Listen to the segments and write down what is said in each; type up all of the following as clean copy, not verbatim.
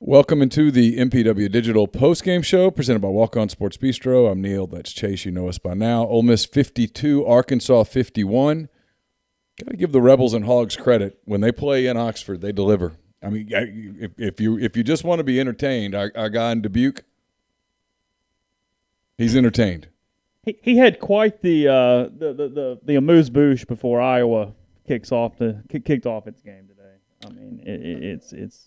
Welcome into the MPW Digital Postgame Show presented by Walk-On Sports Bistreaux. I'm Neal. That's Chase. You know us by now. Ole Miss 52, Arkansas 51. Got to give the Rebels and Hogs credit. When they play in Oxford, they deliver. I mean, if you just want to be entertained, our guy in Dubuque, he's entertained. He had quite the amuse-bouche before Iowa kicked off its game today. I mean, it's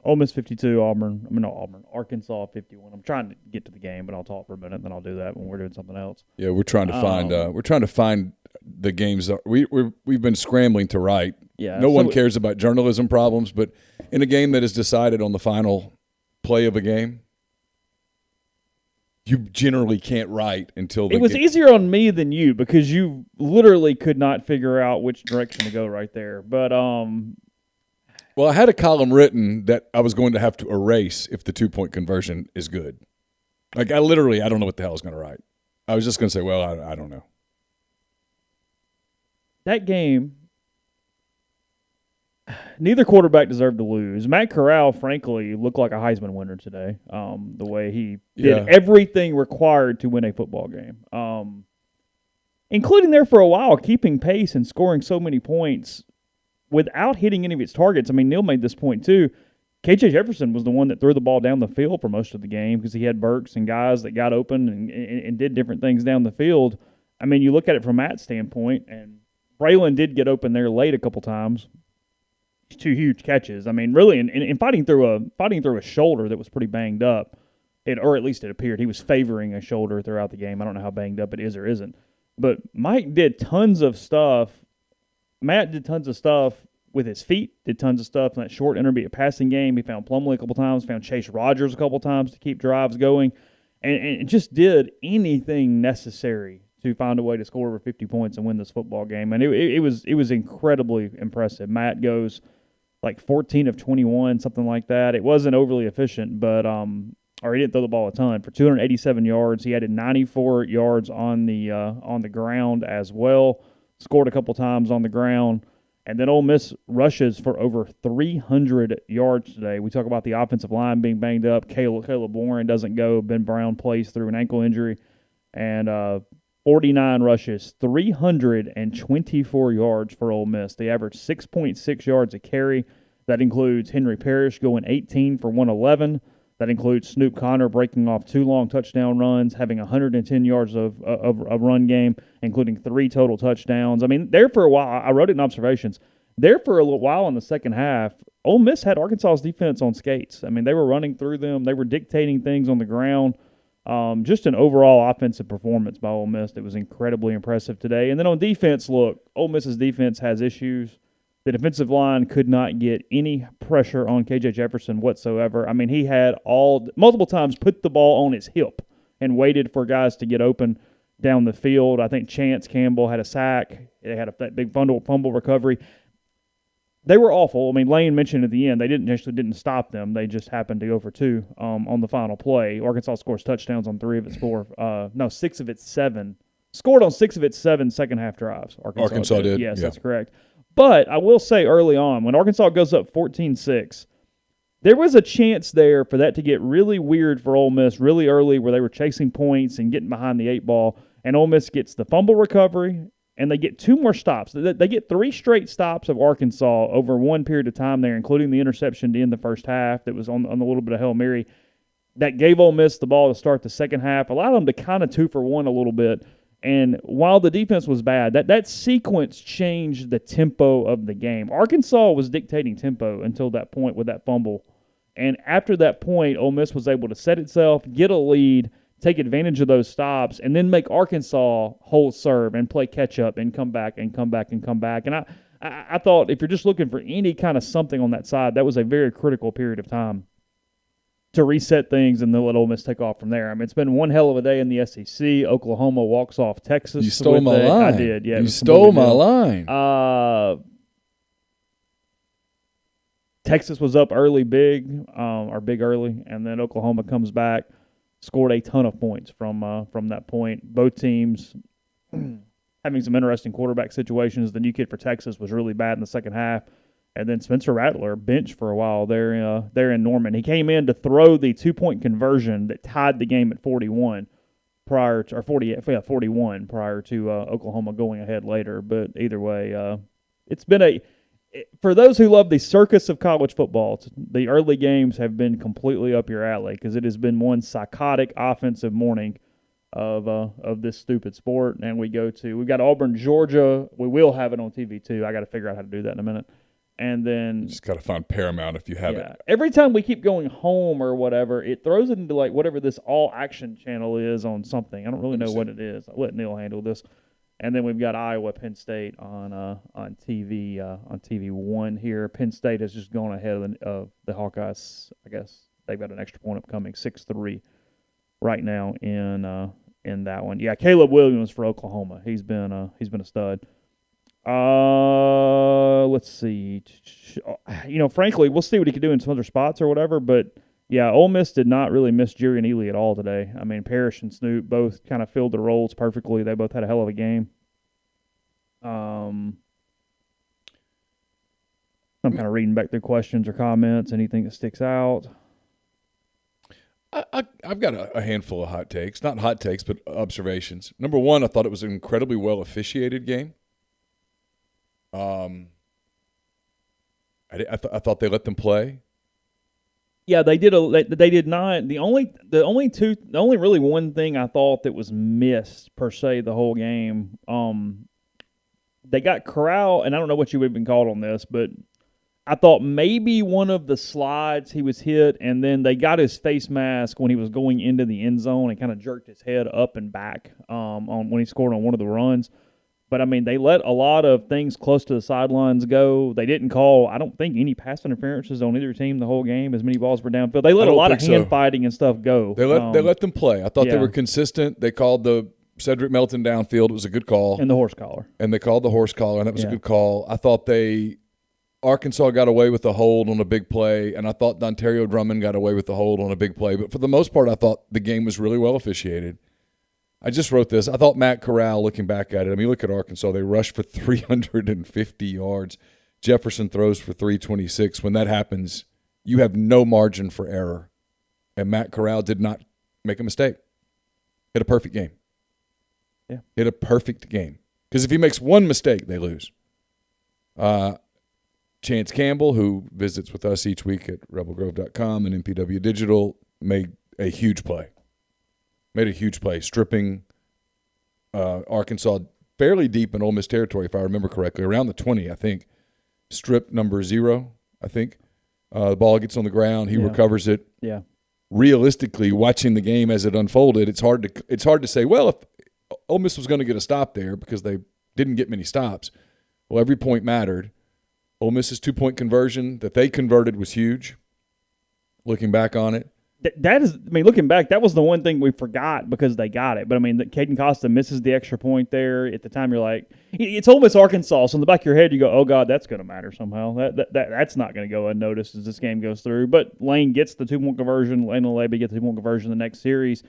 Ole Miss 52, Arkansas 51. I'm trying to get to the game, but I'll talk for a minute, and then I'll do that when we're doing something else. Yeah, we're trying to find the games that we've been scrambling to write. Yeah, no one cares about journalism problems, but in a game that is decided on the final play of a game, you generally can't write until it was easier on me than you because you literally could not figure out which direction to go right there. But well, I had a column written that I was going to have to erase if the 2-point conversion is good. Like, I don't know what the hell I was going to write. I was just going to say, well, I don't know. That game, neither quarterback deserved to lose. Matt Corral, frankly, looked like a Heisman winner today, the way he did everything required to win a football game, including there for a while, keeping pace and scoring so many points without hitting any of its targets. I mean, Neal made this point too. KJ Jefferson was the one that threw the ball down the field for most of the game because he had Burks and guys that got open and did different things down the field. I mean, you look at it from Matt's standpoint, and Braylon did get open there late a couple times. 2 huge catches. I mean, really, in fighting through a shoulder that was pretty banged up, or at least it appeared he was favoring a shoulder throughout the game. I don't know how banged up it is or isn't, but Mike did tons of stuff. Matt did tons of stuff with his feet, did tons of stuff in that short intermediate passing game. He found Plumlee a couple times, found Chase Rogers a couple times to keep drives going, and just did anything necessary to find a way to score over 50 points and win this football game. And it was incredibly impressive. Matt goes like 14 of 21, something like that. It wasn't overly efficient, but or he didn't throw the ball a ton. For 287 yards, he added 94 yards on the ground as well. Scored a couple times on the ground. And then Ole Miss rushes for over 300 yards today. We talk about the offensive line being banged up. Caleb Warren doesn't go. Ben Brown plays through an ankle injury. And 49 rushes, 324 yards for Ole Miss. They average 6.6 yards a carry. That includes Henry Parrish going 18 for 111. That includes Snoop Connor breaking off 2 long touchdown runs, having 110 yards of run game, including 3 total touchdowns. I mean, there for a while, I wrote it in observations, there for a little while in the second half, Ole Miss had Arkansas's defense on skates. I mean, they were running through them. They were dictating things on the ground. Just an overall offensive performance by Ole Miss that was incredibly impressive today. And then on defense, look, Ole Miss's defense has issues. The defensive line could not get any pressure on KJ Jefferson whatsoever. I mean, he had multiple times put the ball on his hip and waited for guys to get open down the field. I think Chance Campbell had a sack. They had that big fumble recovery. They were awful. I mean, Lane mentioned at the end they didn't stop them. They just happened to go for 2 on the final play. Arkansas scores touchdowns on 6 of its 7. Scored on 6 of its 7 second-half drives. Arkansas did. Yes, yeah. That's correct. But I will say early on, when Arkansas goes up 14-6, there was a chance there for that to get really weird for Ole Miss really early where they were chasing points and getting behind the 8 ball, and Ole Miss gets the fumble recovery, and they get 2 more stops. They get 3 straight stops of Arkansas over one period of time there, including the interception to end the first half that was on a little bit of Hail Mary. That gave Ole Miss the ball to start the second half, allowed them to kind of 2-for-1 a little bit. And while the defense was bad, that sequence changed the tempo of the game. Arkansas was dictating tempo until that point with that fumble. And after that point, Ole Miss was able to set itself, get a lead, take advantage of those stops, and then make Arkansas hold serve and play catch-up and come back and come back and come back. And I thought if you're just looking for any kind of something on that side, that was a very critical period of time to reset things and then let Ole Miss take off from there. I mean, it's been one hell of a day in the SEC. Oklahoma walks off Texas. You stole my line. I did, yeah. You stole my line. Texas was up early big early, and then Oklahoma comes back, scored a ton of points from that point. Both teams having some interesting quarterback situations. The new kid for Texas was really bad in the second half. And then Spencer Rattler benched for a while there in Norman. He came in to throw the 2-point conversion that tied the game at 41 prior to, or 41 prior to Oklahoma going ahead later. But either way, it's been for those who love the circus of college football, the early games have been completely up your alley because it has been one psychotic offensive morning of this stupid sport. And we've got Auburn, Georgia. We will have it on TV too. I got to figure out how to do that in a minute. And then just got to find Paramount if you have it. Every time we keep going home or whatever, it throws it into like whatever this all action channel is on something. I don't really know what it is. I'll let Neal handle this. And then we've got Iowa, Penn State on TV on TV1 here. Penn State has just gone ahead of the Hawkeyes. I guess they've got an extra point upcoming, 6-3 right now in that one. Yeah, Caleb Williams for Oklahoma. He's been a stud. Let's see. Frankly, we'll see what he can do in some other spots or whatever. But yeah, Ole Miss did not really miss Jerry and Ely at all today. I mean, Parrish and Snoop both kind of filled the roles perfectly. They both had a hell of a game. I'm kind of reading back through questions or comments. Anything that sticks out? I've got a handful of hot takes. Not hot takes, but observations. Number one, I thought it was an incredibly well officiated game. I thought they let them play. Yeah, they did. They did not. The only really one thing I thought that was missed per se the whole game. They got corral, and I don't know what you would have been called on this, but I thought maybe one of the slides he was hit, and then they got his face mask when he was going into the end zone and kind of jerked his head up and back on when he scored on one of the runs. But, I mean, they let a lot of things close to the sidelines go. They didn't call, I don't think, any pass interferences on either team the whole game. As many balls were downfield. They let a lot of hand fighting and stuff go. They let them play. I thought they were consistent. They called the Cedric Melton downfield. It was a good call. And the horse collar. And they called the horse collar, and that was a good call. I thought Arkansas got away with the hold on a big play, and I thought Dontario Drummond got away with the hold on a big play. But for the most part, I thought the game was really well officiated. I just wrote this. I thought Matt Corral, looking back at it, I mean, look at Arkansas. They rushed for 350 yards. Jefferson throws for 326. When that happens, you have no margin for error. And Matt Corral did not make a mistake. Hit a perfect game. Yeah. Hit a perfect game. Because if he makes one mistake, they lose. Chance Campbell, who visits with us each week at rebelgrove.com and MPW Digital, made a huge play. Stripping Arkansas fairly deep in Ole Miss territory, if I remember correctly, around the 20, I think. Strip number 0, I think. The ball gets on the ground. He recovers it. Yeah. Realistically, watching the game as it unfolded, it's hard to say, well, if Ole Miss was going to get a stop there because they didn't get many stops, well, every point mattered. Ole Miss's 2-point conversion that they converted was huge, looking back on it. Looking back, that was the one thing we forgot because they got it. But, I mean, Caden Costa misses the extra point there. At the time, you're like, it's Ole Miss, Arkansas. So in the back of your head, you go, oh, God, that's going to matter somehow. That's not going to go unnoticed as this game goes through. But Lane gets the 2-point conversion. Lane and Lebe get the 2-point conversion in the next series.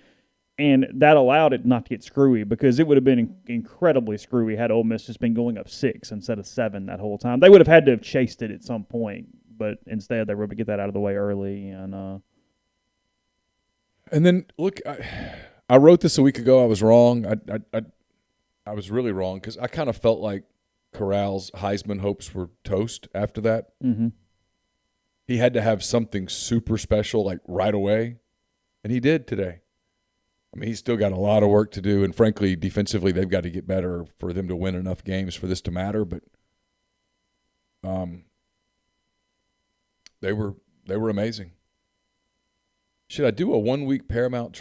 And that allowed it not to get screwy because it would have been incredibly screwy had Ole Miss just been going up 6 instead of 7 that whole time. They would have had to have chased it at some point. But instead, they were able to get that out of the way early. And then, look, I wrote this a week ago. I was wrong. I was really wrong because I kind of felt like Corral's Heisman hopes were toast after that. Mm-hmm. He had to have something super special, like right away, and he did today. I mean, he's still got a lot of work to do, and frankly, defensively, they've got to get better for them to win enough games for this to matter. But they were amazing. Should I do a 1-week Paramount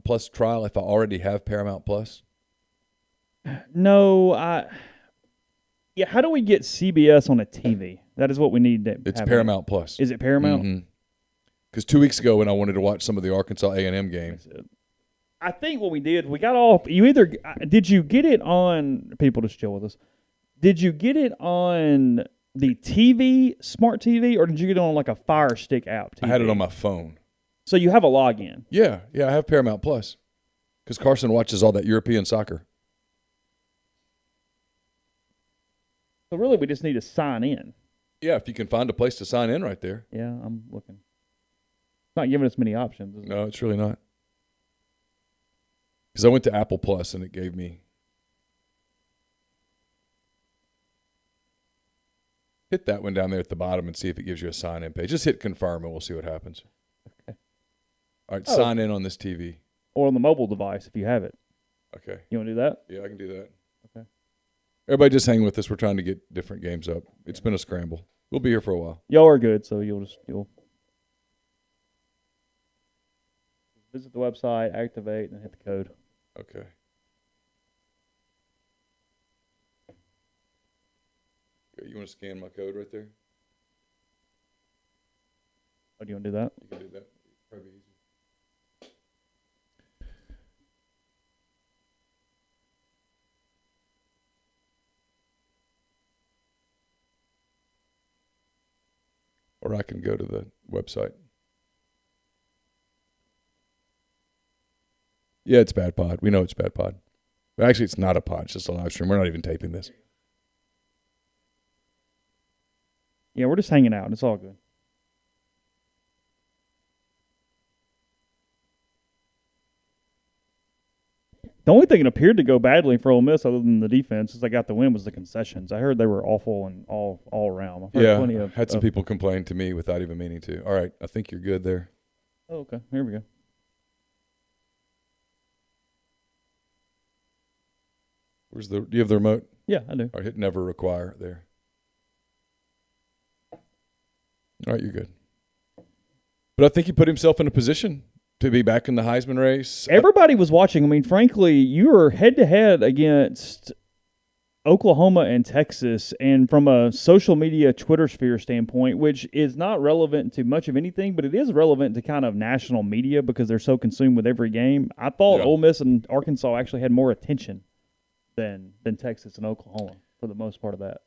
Plus trial if I already have Paramount Plus? No, how do we get CBS on a TV? That is what we need to It's Paramount Plus. Is it Paramount? Because 2 weeks ago when I wanted to watch some of the Arkansas A&M games. I think what we did, we got off. Did you get it on, people just chill with us, did you get it on the TV, smart TV, or did you get it on like a Fire Stick app TV? I had it on my phone. So you have a login? Yeah, I have Paramount Plus because Carson watches all that European soccer. So really we just need to sign in. Yeah, if you can find a place to sign in right there. Yeah, I'm looking. It's not giving us many options. Is it? No, it's really not. Because I went to Apple Plus and it gave me. Hit that one down there at the bottom and see if it gives you a sign-in page. Just hit confirm and we'll see what happens. Okay. All right, sign in on this TV. Or on the mobile device if you have it. Okay. You want to do that? Yeah, I can do that. Okay. Everybody just hang with us. We're trying to get different games up. It's been a scramble. We'll be here for a while. Y'all are good, so you'll visit the website, activate, and then hit the code. Okay. You want to scan my code right there? Oh, do you want to do that? You can do that. Probably easy. Or I can go to the website. Yeah, it's Bad Pod. We know it's Bad Pod. But actually, it's not a pod. It's just a live stream. We're not even taping this. Yeah, we're just hanging out. It's all good. The only thing that appeared to go badly for Ole Miss, other than the defense, as they got the win, was the concessions. I heard they were awful and all around. I've heard plenty of, had some people complain to me without even meaning to. All right, I think you're good there. Oh, okay. Here we go. Do you have the remote? Yeah, I do. All right, hit never require there. All right, you're good. But I think he put himself in a position to be back in the Heisman race. Everybody was watching. I mean, frankly, you were head-to-head against Oklahoma and Texas, and from a social media Twitter sphere standpoint, which is not relevant to much of anything, but it is relevant to kind of national media because they're so consumed with every game. I thought Ole Miss and Arkansas actually had more attention than Texas and Oklahoma for the most part of that.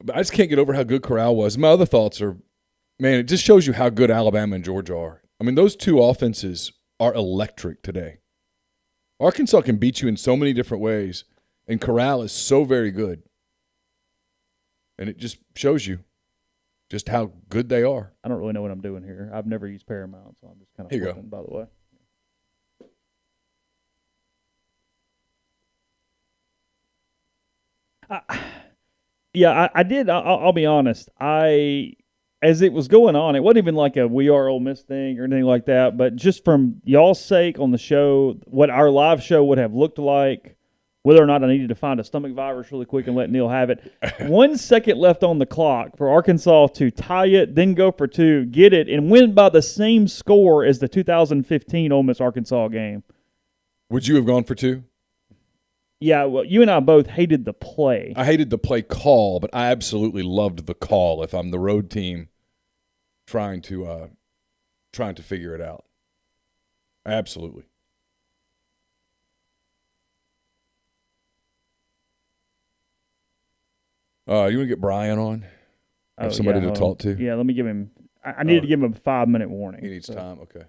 But I just can't get over how good Corral was. My other thoughts are, man, it just shows you how good Alabama and Georgia are. I mean, those two offenses are electric today. Arkansas can beat you in so many different ways, and Corral is so very good. And it just shows you just how good they are. I don't really know what I'm doing here. I've never used Paramount, so I'm just kind of looking, by the way. I did. I'll be honest. As it was going on, it wasn't even like a "We Are Ole Miss" thing or anything like that. But just from y'all's sake on the show, what our live show would have looked like, whether or not I needed to find a stomach virus really quick and let Neal have it. 1 second left on the clock for Arkansas to tie it, then go for two, get it, and win by the same score as the 2015 Ole Miss-Arkansas game. Would you have gone for two? Yeah, well, you and I both hated the play. I hated the play call, but I absolutely loved the call if I'm the road team trying to figure it out. Absolutely. You want to get Brian on? Have somebody to talk to? Yeah, let me give him – I needed to give him a 5-minute warning. He needs time? Okay.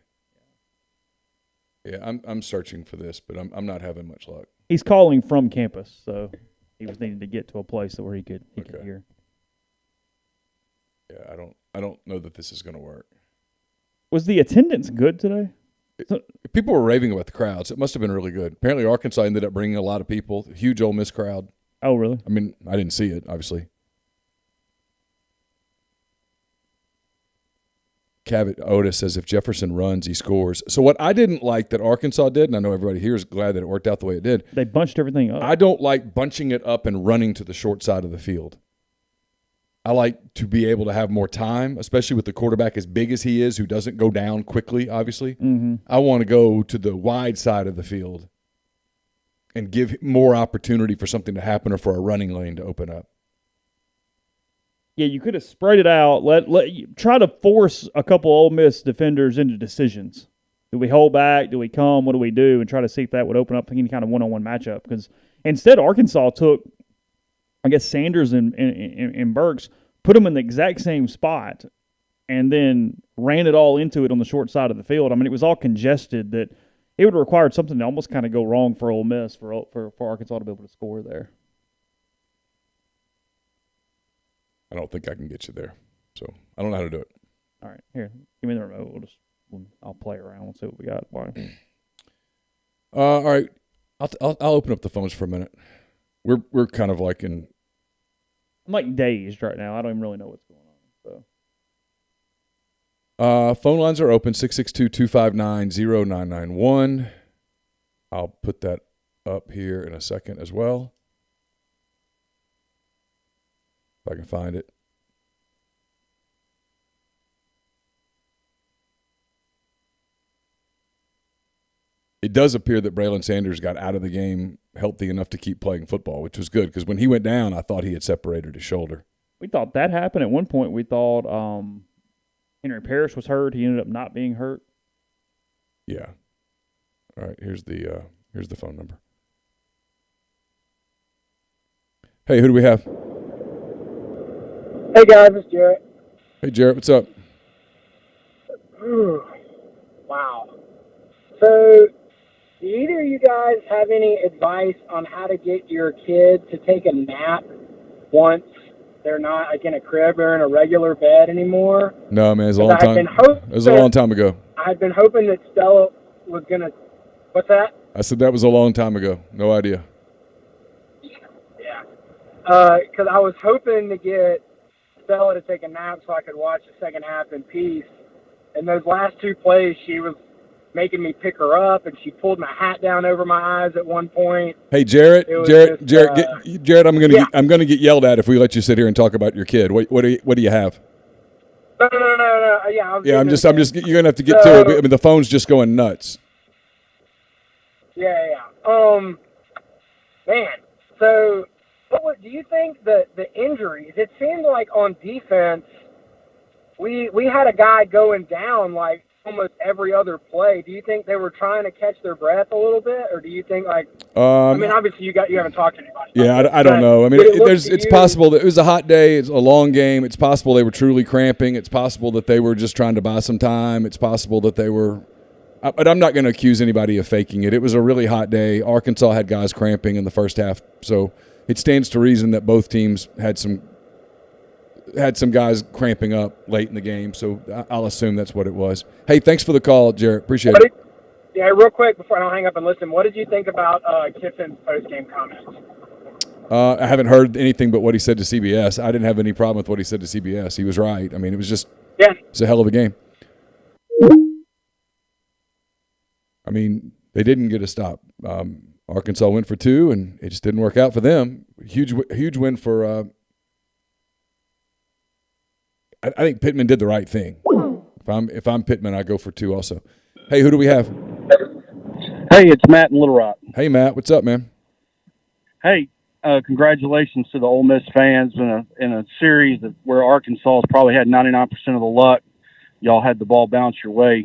Yeah, I'm searching for this, but I'm not having much luck. He's calling from campus, so he was needing to get to a place where he could hear. Yeah, I don't know that this is going to work. Was the attendance good today? People were raving about the crowds. It must have been really good. Apparently, Arkansas ended up bringing a lot of people. Huge Ole Miss crowd. Oh, really? I mean, I didn't see it, obviously. Cavett Otis says if Jefferson runs, he scores. So what I didn't like that Arkansas did, and I know everybody here is glad that it worked out the way it did. They bunched everything up. I don't like bunching it up and running to the short side of the field. I like to be able to have more time, especially with the quarterback as big as he is, who doesn't go down quickly, obviously. Mm-hmm. I want to go to the wide side of the field and give more opportunity for something to happen or for a running lane to open up. Yeah, you could have spread it out. Try to force a couple Ole Miss defenders into decisions. Do we hold back? Do we come? What do we do? And try to see if that would open up any kind of one-on-one matchup. Because instead, Arkansas took, I guess, Sanders and Burks, put them in the exact same spot, and then ran it all into it on the short side of the field. I mean, it was all congested that it would have required something to almost kind of go wrong for Ole Miss for Arkansas to be able to score there. I don't think I can get you there. So I don't know how to do it. All right, here, give me the remote. I'll play around. We'll see what we got. All right, I'll open up the phones for a minute. We're kind of like in. I'm like dazed right now. I don't even really know what's going on. So. Phone lines are open, 662-259-0991. I'll put that up here in a second as well. If I can find it. It does appear that Braylon Sanders got out of the game healthy enough to keep playing football, which was good because when he went down, I thought he had separated his shoulder. We thought that happened. At one point, we thought Henry Parrish was hurt. He ended up not being hurt. Yeah. All right, here's the phone number. Hey, who do we have? Hey, guys, it's Jarrett. Hey, Jarrett, what's up? Wow. So, do either of you guys have any advice on how to get your kid to take a nap once they're not like in a crib or in a regular bed anymore? No, man, it was a long time. It was a long time ago. I had been hoping that Stella was going to – what's that? I said that was a long time ago. No idea. Yeah. Because I was hoping to get Stella to take a nap so I could watch the second half in peace. And those last two plays, she was making me pick her up, and she pulled my hat down over my eyes at one point. Hey, Jarrett, I'm gonna get yelled at if we let you sit here and talk about your kid. What do you have? No. Yeah, I'm just. You're gonna have to get to it. I mean, the phone's just going nuts. Yeah. Man. So, do you think the injuries? It seemed like on defense, we had a guy going down like almost every other play. Do you think they were trying to catch their breath a little bit, or do you think like? I mean, obviously you haven't talked to anybody. Yeah, I don't know. I mean, it's possible that it was a hot day. It's a long game. It's possible they were truly cramping. It's possible that they were just trying to buy some time. It's possible that they were. But I'm not going to accuse anybody of faking it. It was a really hot day. Arkansas had guys cramping in the first half, so it stands to reason that both teams had some guys cramping up late in the game, so I'll assume that's what it was. Hey, thanks for the call, Jarrett. Appreciate it. Yeah, real quick before I don't hang up and listen, what did you think about Kiffin's post-game comments? I haven't heard anything but what he said to CBS. I didn't have any problem with what he said to CBS. He was right. I mean, it was just it's a hell of a game. I mean, they didn't get a stop. Arkansas went for two, and it just didn't work out for them. Huge win for I think Pittman did the right thing. If I'm Pittman, I go for two also. Hey, who do we have? Hey, it's Matt in Little Rock. Hey, Matt, what's up, man? Hey, congratulations to the Ole Miss fans in a series where Arkansas has probably had 99% of the luck. Y'all had the ball bounce your way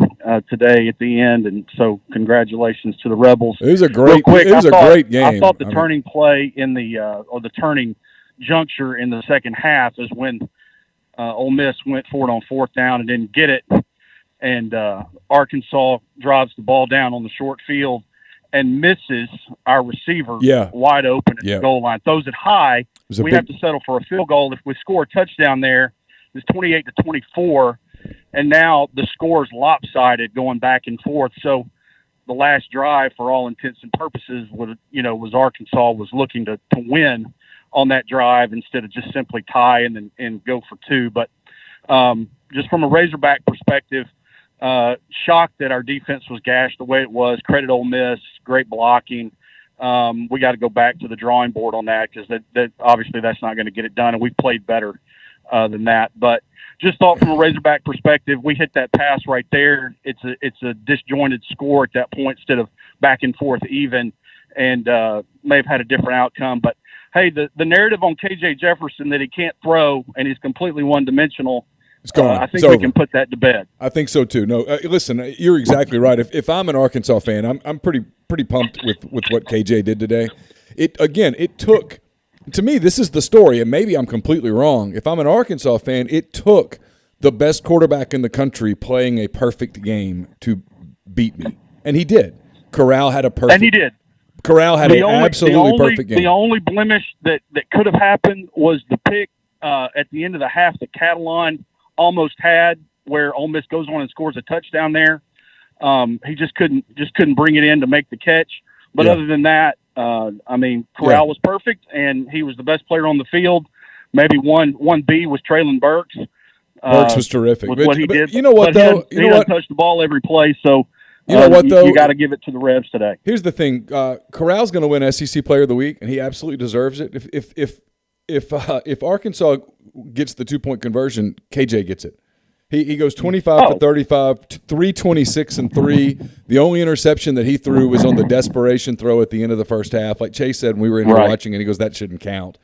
today at the end, and so congratulations to the Rebels. It was a great game. I thought the turning play in the turning juncture in the second half is when Ole Miss went for it on fourth down and didn't get it, and Arkansas drives the ball down on the short field and misses our receiver wide open at the goal line. Throws it high. We have to settle for a field goal. If we score a touchdown there, it's 28-24. And now the score is lopsided going back and forth. So the last drive, for all intents and purposes, was Arkansas was looking to win on that drive instead of just simply tie and go for two. But just from a Razorback perspective, shocked that our defense was gashed the way it was. Credit Ole Miss, great blocking. We got to go back to the drawing board on that because that obviously that's not going to get it done, and we played better than that. But just thought from a Razorback perspective, we hit that pass right there. It's a disjointed score at that point instead of back and forth even, and may have had a different outcome. But, hey, the narrative on K.J. Jefferson that he can't throw and he's completely one-dimensional, it's gone. I think we can put that to bed. I think so too. No, listen, you're exactly right. If I'm an Arkansas fan, I'm pretty pumped with what KJ did today. It took. To me, this is the story, and maybe I'm completely wrong. If I'm an Arkansas fan, it took the best quarterback in the country playing a perfect game to beat me, and he did. Corral had a perfect. And he did. Corral had an absolutely perfect game. The only blemish that could have happened was the pick at the end of the half that Catalan almost had, where Ole Miss goes on and scores a touchdown there. He just couldn't bring it in to make the catch. But other than that, Corral was perfect, and he was the best player on the field. Maybe one B was Traylon Burks. Burks was terrific. With what he did. You know what, though? He doesn't touch the ball every play, so you know what, though? You got to give it to the Revs today. Here's the thing: Corral's going to win SEC Player of the Week, and he absolutely deserves it. If Arkansas gets the 2-point conversion, KJ gets it. He goes 25 for 35, 326 and 3. The only interception that he threw was on the desperation throw at the end of the first half. Like Chase said when we were in here watching, and he goes, "That shouldn't count."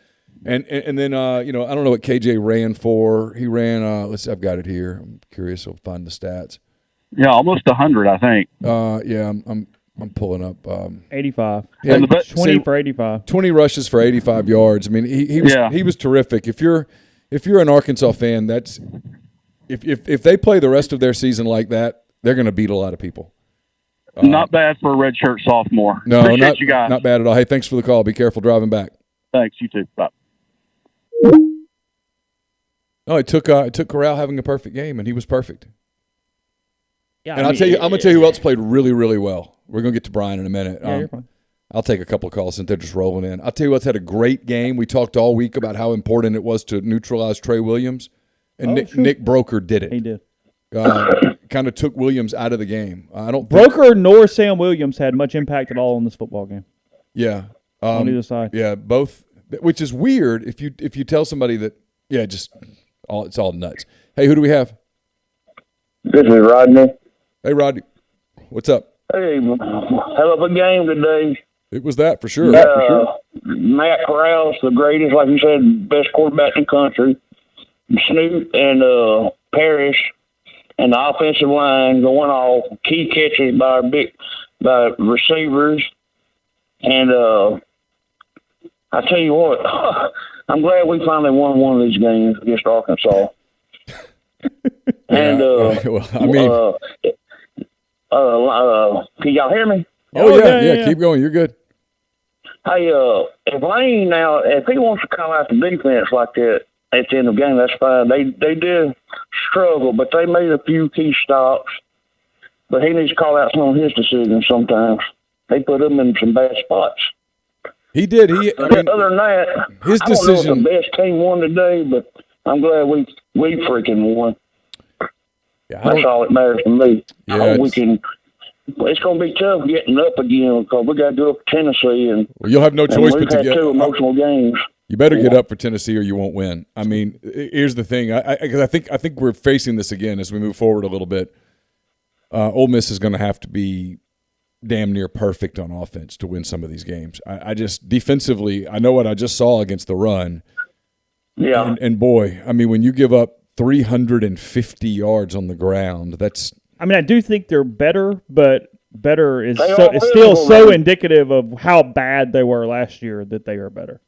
And then I don't know what KJ ran for. He ran. I've got it here. I'm curious. I'll find the stats. Yeah, almost 100, I think. I'm pulling up 85. Yeah, 20 for 85. 20 rushes for 85 yards. I mean, he was terrific. If you're an Arkansas fan, that's if they play the rest of their season like that, they're going to beat a lot of people. Not bad for a redshirt sophomore. No, Appreciate you guys. Not bad at all. Hey, thanks for the call. Be careful driving back. Thanks. You too. Bye. No, it took Corral having a perfect game, and he was perfect. Yeah, and I'm going to tell you who else played really, really well. We're going to get to Brian in a minute. Yeah, you're fine. I'll take a couple of calls since they're just rolling in. I'll tell you what's had a great game. We talked all week about how important it was to neutralize Trey Williams, and Nick Broker did it. He did. Kind of took Williams out of the game. I don't Broker nor Sam Williams had much impact at all in this football game. Yeah. On either side. Yeah, both. Which is weird if you tell somebody that. Yeah, it's all nuts. Hey, who do we have? This is Rodney. Hey, Rodney. What's up? Hey, hell of a game today. It was that for sure. Matt Corral's the greatest, like you said, best quarterback in the country. Snoop and Parrish and the offensive line going off. Key catches by receivers. And I tell you what, I'm glad we finally won one of these games against Arkansas. And can y'all hear me? Oh yeah. Keep going. You're good. Hey, if Lane now, if he wants to call out the defense like that at the end of the game, that's fine. They did struggle, but they made a few key stops. But he needs to call out some of his decisions sometimes. They put him in some bad spots. He did. Other than that, his decision. I don't know if the best team won today, but I'm glad we freaking won. Yeah, that's all that matters to me. Yeah, it's going to be tough getting up again because we got to go up to Tennessee, and you'll have no choice but to get 2 emotional games. You better get up for Tennessee, or you won't win. I mean, here's the thing. I think we're facing this again as we move forward a little bit. Ole Miss is going to have to be damn near perfect on offense to win some of these games. I just defensively, I know what I just saw against the run. Yeah, and boy, I mean, when you give up 350 yards on the ground, that's. I mean, I do think they're better, but better is still so indicative of how bad they were last year that they are better.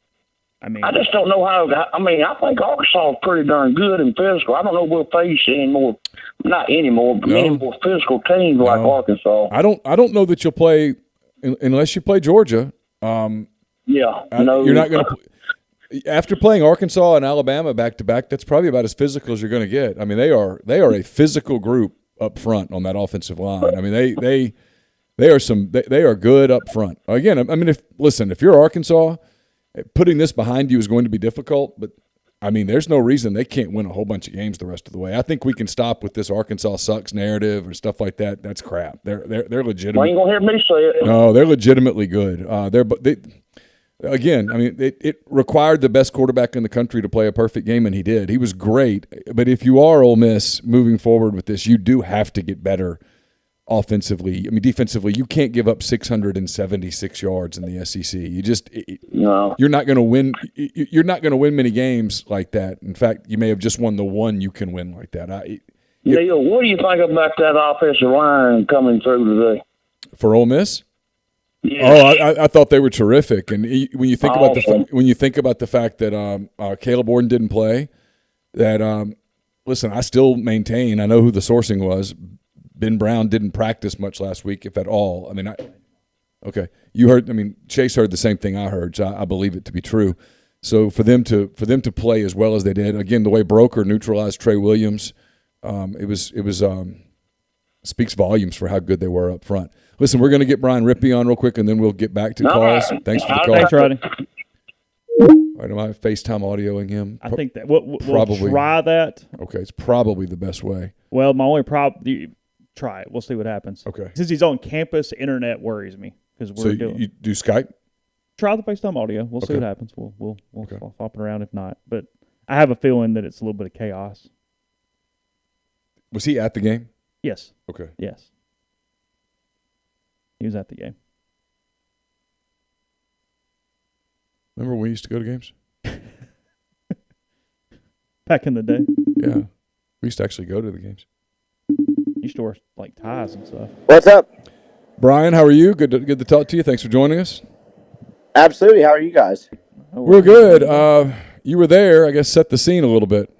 I mean, I just don't know how. I mean, I think Arkansas is pretty darn good and physical. I don't know if we'll face any more physical teams like Arkansas. I don't know that you'll play unless you play Georgia. No, you're not going to. After playing Arkansas and Alabama back to back, that's probably about as physical as you're going to get. I mean, they are a physical group up front on that offensive line. I mean, they are good up front. Again, I mean, if you're Arkansas, putting this behind you is going to be difficult, but I mean, there's no reason they can't win a whole bunch of games the rest of the way. I think we can stop with this Arkansas sucks narrative or stuff like that. That's crap. They're legitimate. Well, you ain't gonna hear me say it. No, they're legitimately good. Again, I mean, it required the best quarterback in the country to play a perfect game, and he did. He was great. But if you are Ole Miss moving forward with this, you do have to get better offensively. I mean, defensively, you can't give up 676 yards in the SEC. You're not going to win. You're not going to win many games like that. In fact, you may have just won the one you can win like that. Neal, what do you think about that offensive line coming through today for Ole Miss? Yes. Oh, I thought they were terrific. And when you think about the fact that Caleb Warden didn't play, that listen, I still maintain. I know who the sourcing was. Ben Brown didn't practice much last week, if at all. I mean, okay, you heard. I mean, Chase heard the same thing I heard, so I believe it to be true. So for them to play as well as they did, again, the way Broker neutralized Trey Williams, it was speaks volumes for how good they were up front. Listen, we're going to get Brian Rippy on real quick, and then we'll get back to calls. Thanks for the call. Thanks, Rodney. All right, am I FaceTime audioing him? I think that we'll try that. Okay, it's probably the best way. Well, my only try it. We'll see what happens. Okay. Since he's on campus, internet worries me because you do Skype? Try the FaceTime audio. We'll see what happens. We'll okay. flop it around if not. But I have a feeling that it's a little bit of chaos. Was he at the game? Yes. Okay. Yes. He was at the game. Remember when we used to go to games? Back in the day. Yeah. We used to actually go to the games. Used to wear like ties and stuff. What's up? Brian, how are you? Good to talk to you. Thanks for joining us. Absolutely. How are you guys? We're good. You were there. I guess set the scene a little bit.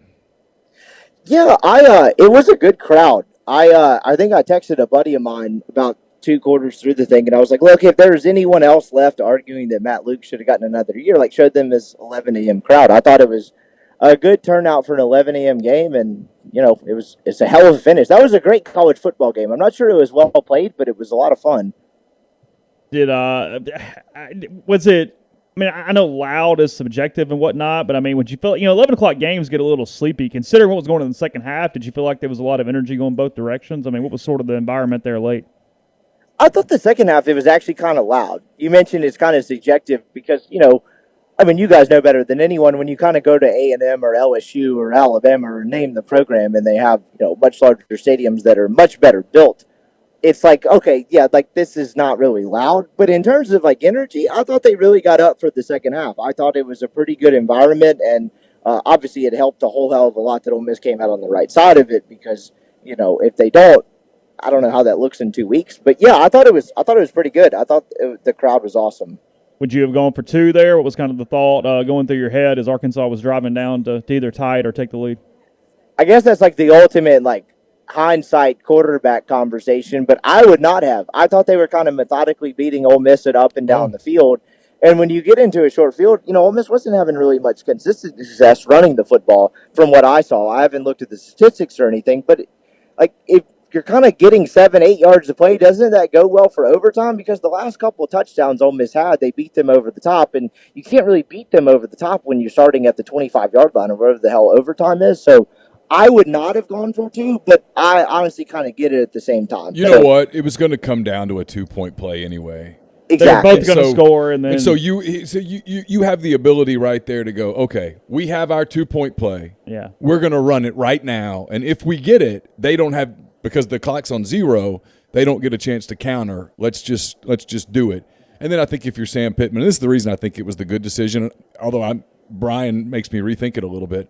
Yeah, it was a good crowd. I think I texted a buddy of mine about 2 quarters through the thing, and I was like, look, if there's anyone else left arguing that Matt Luke should have gotten another year, like showed them this 11 a.m. crowd. I thought it was a good turnout for an 11 a.m. game, and it's a hell of a finish. That was a great college football game. I'm not sure it was well played, but it was a lot of fun. Was it? I mean, I know loud is subjective and whatnot, but I mean, when you feel 11 o'clock games get a little sleepy. Considering what was going on in the second half, did you feel like there was a lot of energy going both directions? I mean, what was sort of the environment there late? I thought the second half, it was actually kind of loud. You mentioned it's kind of subjective because, I mean, you guys know better than anyone when you kind of go to A&M or LSU or Alabama or name the program and they have, much larger stadiums that are much better built. It's like, okay, yeah, like this is not really loud. But in terms of like energy, I thought they really got up for the second half. I thought it was a pretty good environment. And obviously it helped a whole hell of a lot that Ole Miss came out on the right side of it because, if they don't, I don't know how that looks in 2 weeks. But yeah, I thought it was pretty good. I thought the crowd was awesome. Would you have gone for 2 there? What was kind of the thought going through your head as Arkansas was driving down to either tie it or take the lead? I guess that's like the ultimate hindsight quarterback conversation, but I would not have. I thought they were kind of methodically beating Ole Miss up and down the field. And when you get into a short field, Ole Miss wasn't having really much consistent success running the football from what I saw. I haven't looked at the statistics or anything, but if you're kind of getting 7-8 yards to play, doesn't that go well for overtime? Because the last couple of touchdowns Ole Miss had, they beat them over the top, and you can't really beat them over the top when you're starting at the 25-yard line or wherever the hell overtime is. So I would not have gone for 2, but I honestly kind of get it at the same time. You know what? It was going to come down to a 2-point play anyway. Exactly. They're both going to score, and then so you have the ability right there to go, okay, we have our 2-point play. Yeah, we're going to run it right now, and if we get it, they don't have, because the clock's on 0, they don't get a chance to counter. Let's just do it. And then I think if you're Sam Pittman, and this is the reason I think it was the good decision, although Brian makes me rethink it a little bit.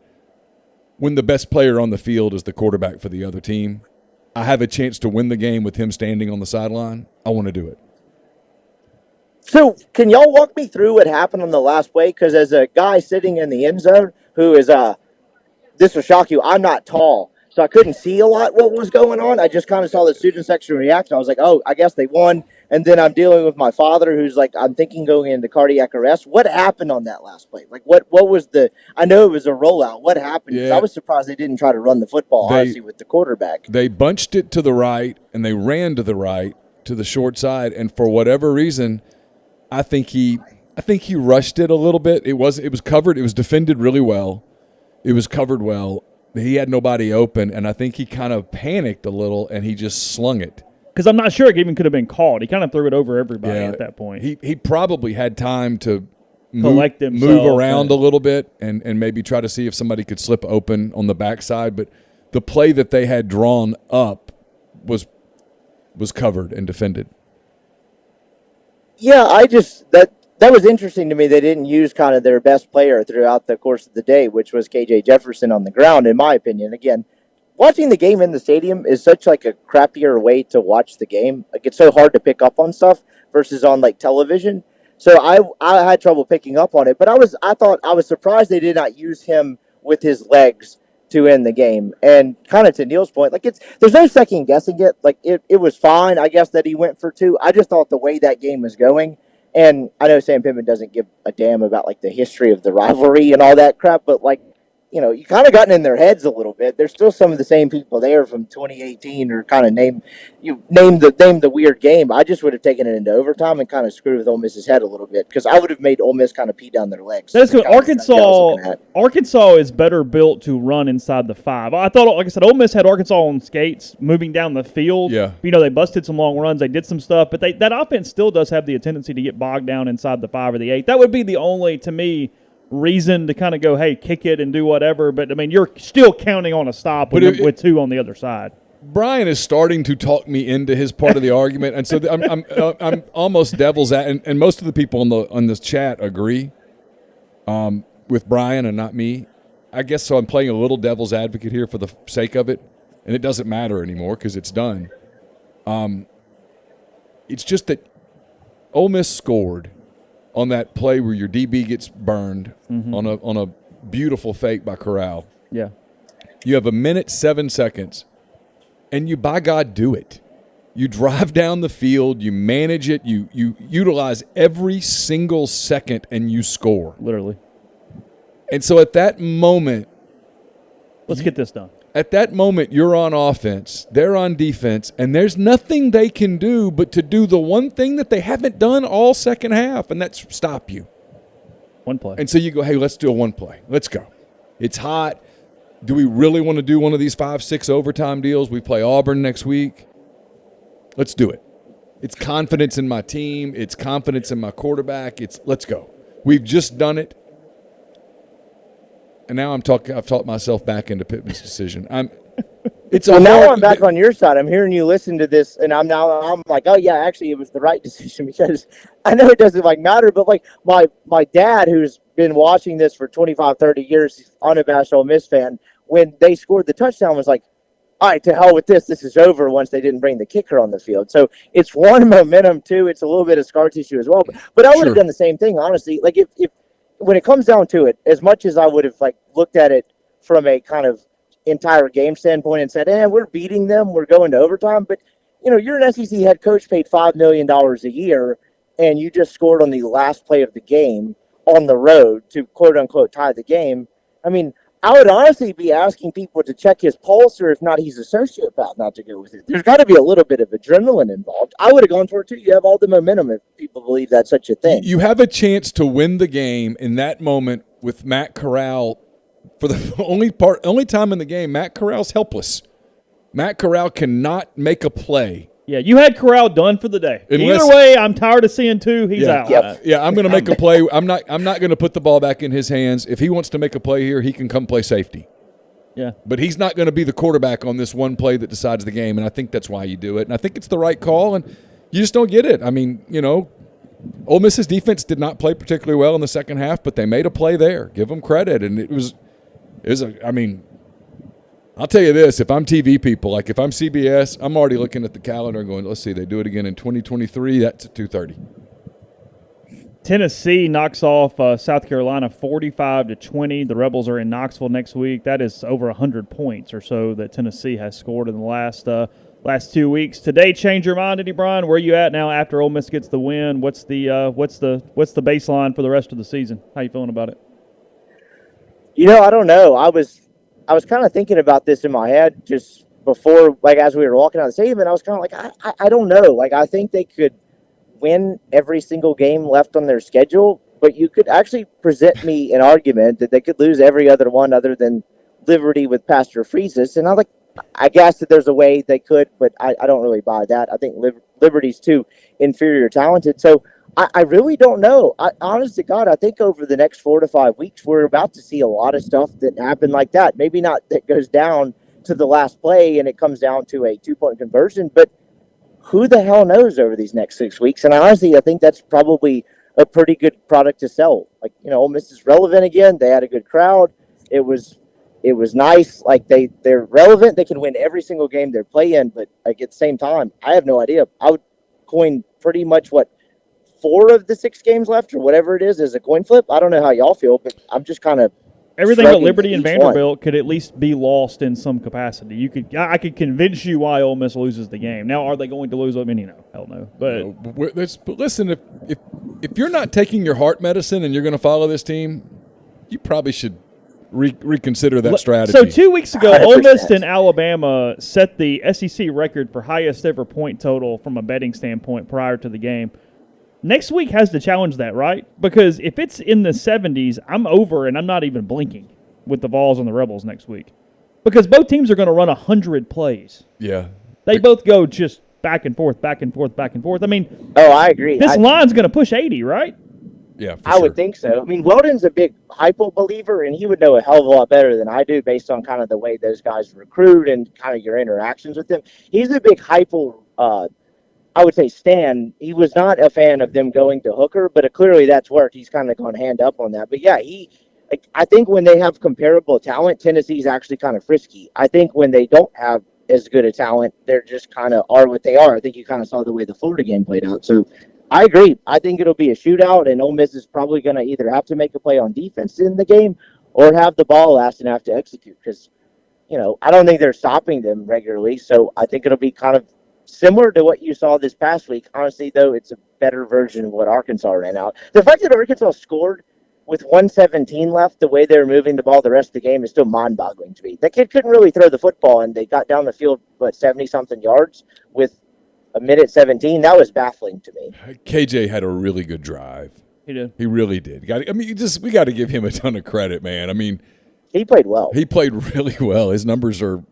When the best player on the field is the quarterback for the other team, I have a chance to win the game with him standing on the sideline. I want to do it. So can y'all walk me through what happened on the last play? Because as a guy sitting in the end zone who is this will shock you, I'm not tall, so I couldn't see a lot what was going on. I just kind of saw the student section react. I was like, oh, I guess they won. And then I'm dealing with my father who's like, I'm thinking going into cardiac arrest. What happened on that last play? Like, what was I know it was a rollout. What happened? Yeah. I was surprised they didn't try to run the football, honestly, with the quarterback. They bunched it to the right, and they ran to the right, to the short side. And for whatever reason, I think he rushed it a little bit. It was covered. It was defended really well. It was covered well. He had nobody open, and I think he kind of panicked a little, and he just slung it. Because I'm not sure it even could have been called. He kind of threw it over everybody at that point. He probably had time to move around a little bit and maybe try to see if somebody could slip open on the backside. But the play that they had drawn up was covered and defended. Yeah, that was interesting to me. They didn't use kind of their best player throughout the course of the day, which was KJ Jefferson on the ground, in my opinion. Again, watching the game in the stadium is such a crappier way to watch the game. It's so hard to pick up on stuff versus on television. So I had trouble picking up on it, but I was surprised they did not use him with his legs to end the game. And kind of to Neal's point, there's no second guessing it. It was fine, I guess, that he went for 2. I just thought the way that game was going, And I know Sam Pittman doesn't give a damn about like the history of the rivalry and all that crap, but like, you kind of gotten in their heads a little bit. There's still some of the same people there from 2018 or kind of name the weird game. I just would have taken it into overtime and kind of screwed with Ole Miss's head a little bit because I would have made Ole Miss kind of pee down their legs. That's good. Arkansas is better built to run inside the 5. I thought, like I said, Ole Miss had Arkansas on skates moving down the field. Yeah. They busted some long runs. They did some stuff, but that offense still does have the tendency to get bogged down inside the 5 or the 8. That would be the only, to me, reason to kind of go, hey, kick it and do whatever. But, I mean, you're still counting on a stop with 2 on the other side. Brian is starting to talk me into his part of the argument, and so I'm almost devil's at, and most of the people on this chat agree with Brian and not me. I guess so. I'm playing a little devil's advocate here for the sake of it, and it doesn't matter anymore because it's done. It's just that Ole Miss scored on that play where your DB gets burned on a beautiful fake by Corral. Yeah. You have 1:07, and you, by God, do it. You drive down the field, you manage it, you utilize every single second, and you score. Literally. And so at that moment, let's get this done. At that moment, you're on offense, they're on defense, and there's nothing they can do but to do the one thing that they haven't done all second half, and that's stop you. One play. And so you go, hey, let's do a one play. Let's go. It's hot. Do we really want to do one of these 5-6 overtime deals? We play Auburn next week. Let's do it. It's confidence in my team. It's confidence in my quarterback. Let's go. We've just done it. And now I've talked myself back into Pittman's decision. Now I'm back on your side. I'm hearing you listen to this, and I'm like, oh yeah, actually it was the right decision because I know it doesn't matter, but like my dad, who's been watching this for 25, 30 years, unabashed Ole Miss fan, when they scored the touchdown was like, all right, to hell with this. This is over once they didn't bring the kicker on the field. So it's one, momentum, two, it's a little bit of scar tissue as well. But I would have done the same thing, honestly. Like if when it comes down to it, as much as I would have looked at it from a kind of entire game standpoint and said, we're beating them, we're going to overtime. But, you're an SEC head coach paid $5 million a year, and you just scored on the last play of the game on the road to quote-unquote tie the game. I mean, I would honestly be asking people to check his pulse, or if not, he's a sociopath not to go with it. There's got to be a little bit of adrenaline involved. I would have gone for it too. You have all the momentum if people believe that's such a thing. You have a chance to win the game in that moment with Matt Corral. For the only time in the game, Matt Corral's helpless. Matt Corral cannot make a play. Yeah, you had Corral done for the day. Either way, I'm tired of seeing 2. He's out. Yeah, I'm going to make a play. I'm not going to put the ball back in his hands. If he wants to make a play here, he can come play safety. Yeah. But he's not going to be the quarterback on this one play that decides the game, and I think that's why you do it. And I think it's the right call, and you just don't get it. I mean, Ole Miss's defense did not play particularly well in the second half, but they made a play there. Give them credit, and I'll tell you this, if I'm TV people, if I'm CBS, I'm already looking at the calendar and going, let's see, they do it again in 2023, that's at 2:30. Tennessee knocks off South Carolina 45-20. The Rebels are in Knoxville next week. That is over 100 points or so that Tennessee has scored in the last 2 weeks. Today, change your mind, any Brian? Where are you at now after Ole Miss gets the win? What's the baseline for the rest of the season? How you feeling about it? I don't know. I was kind of thinking about this in my head just before, as we were walking out of the stadium, and I was kind of like, I don't know. I think they could win every single game left on their schedule, but you could actually present me an argument that they could lose every other one other than Liberty with Pastor Freesis. And I guess that there's a way they could, but I don't really buy that. I think Liberty's too inferior talented. So I really don't know. Honest to God, I think over the next 4 to 5 weeks, we're about to see a lot of stuff that happened like that. Maybe not that goes down to the last play and it comes down to a 2-point conversion, but who the hell knows over these next 6 weeks? And I think that's probably a pretty good product to sell. Ole Miss is relevant again. They had a good crowd. It was nice. They're relevant. They can win every single game they're playing, but at the same time, I have no idea. I would coin pretty much 4 of the 6 games left or whatever it is as a coin flip. I don't know how y'all feel, but I'm just kind of everything but Liberty and each Vanderbilt could at least be lost in some capacity. I could convince you why Ole Miss loses the game. Now, are they going to lose? I mean, hell no. But listen, if you're not taking your heart medicine and you're going to follow this team, you probably should reconsider that strategy. So 2 weeks ago, 100%. Ole Miss and Alabama set the SEC record for highest ever point total from a betting standpoint prior to the game. Next week has to challenge that, right? Because if it's in the 70s, I'm over and I'm not even blinking with the Vols and the Rebels next week. Because both teams are going to run 100 plays. Yeah. They both go just back and forth, back and forth, back and forth. I mean, I agree. This line's going to push 80, right? Yeah, I would think so. I mean, Weldon's a big hypo believer, and he would know a hell of a lot better than I do based on kind of the way those guys recruit and kind of your interactions with them. He's a big hypo, I would say, Stan. He was not a fan of them going to Hooker, but clearly that's worked. He's kind of gone hand up on that. But, yeah, I think when they have comparable talent, Tennessee's actually kind of frisky. I think when they don't have as good a talent, they're just kind of are what they are. I think you kind of saw the way the Florida game played out. So, I agree. I think it'll be a shootout, and Ole Miss is probably going to either have to make a play on defense in the game or have the ball last and have to execute because, I don't think they're stopping them regularly. So I think it'll be kind of similar to what you saw this past week. Honestly, though, it's a better version of what Arkansas ran out. The fact that Arkansas scored with 1:17 left, the way they were moving the ball the rest of the game is still mind-boggling to me. The kid couldn't really throw the football, and they got down the field, 70-something yards with a minute 17, that was baffling to me. KJ had a really good drive. He did. He really did. We got to give him a ton of credit, man. I mean, he played well. He played really well. His numbers are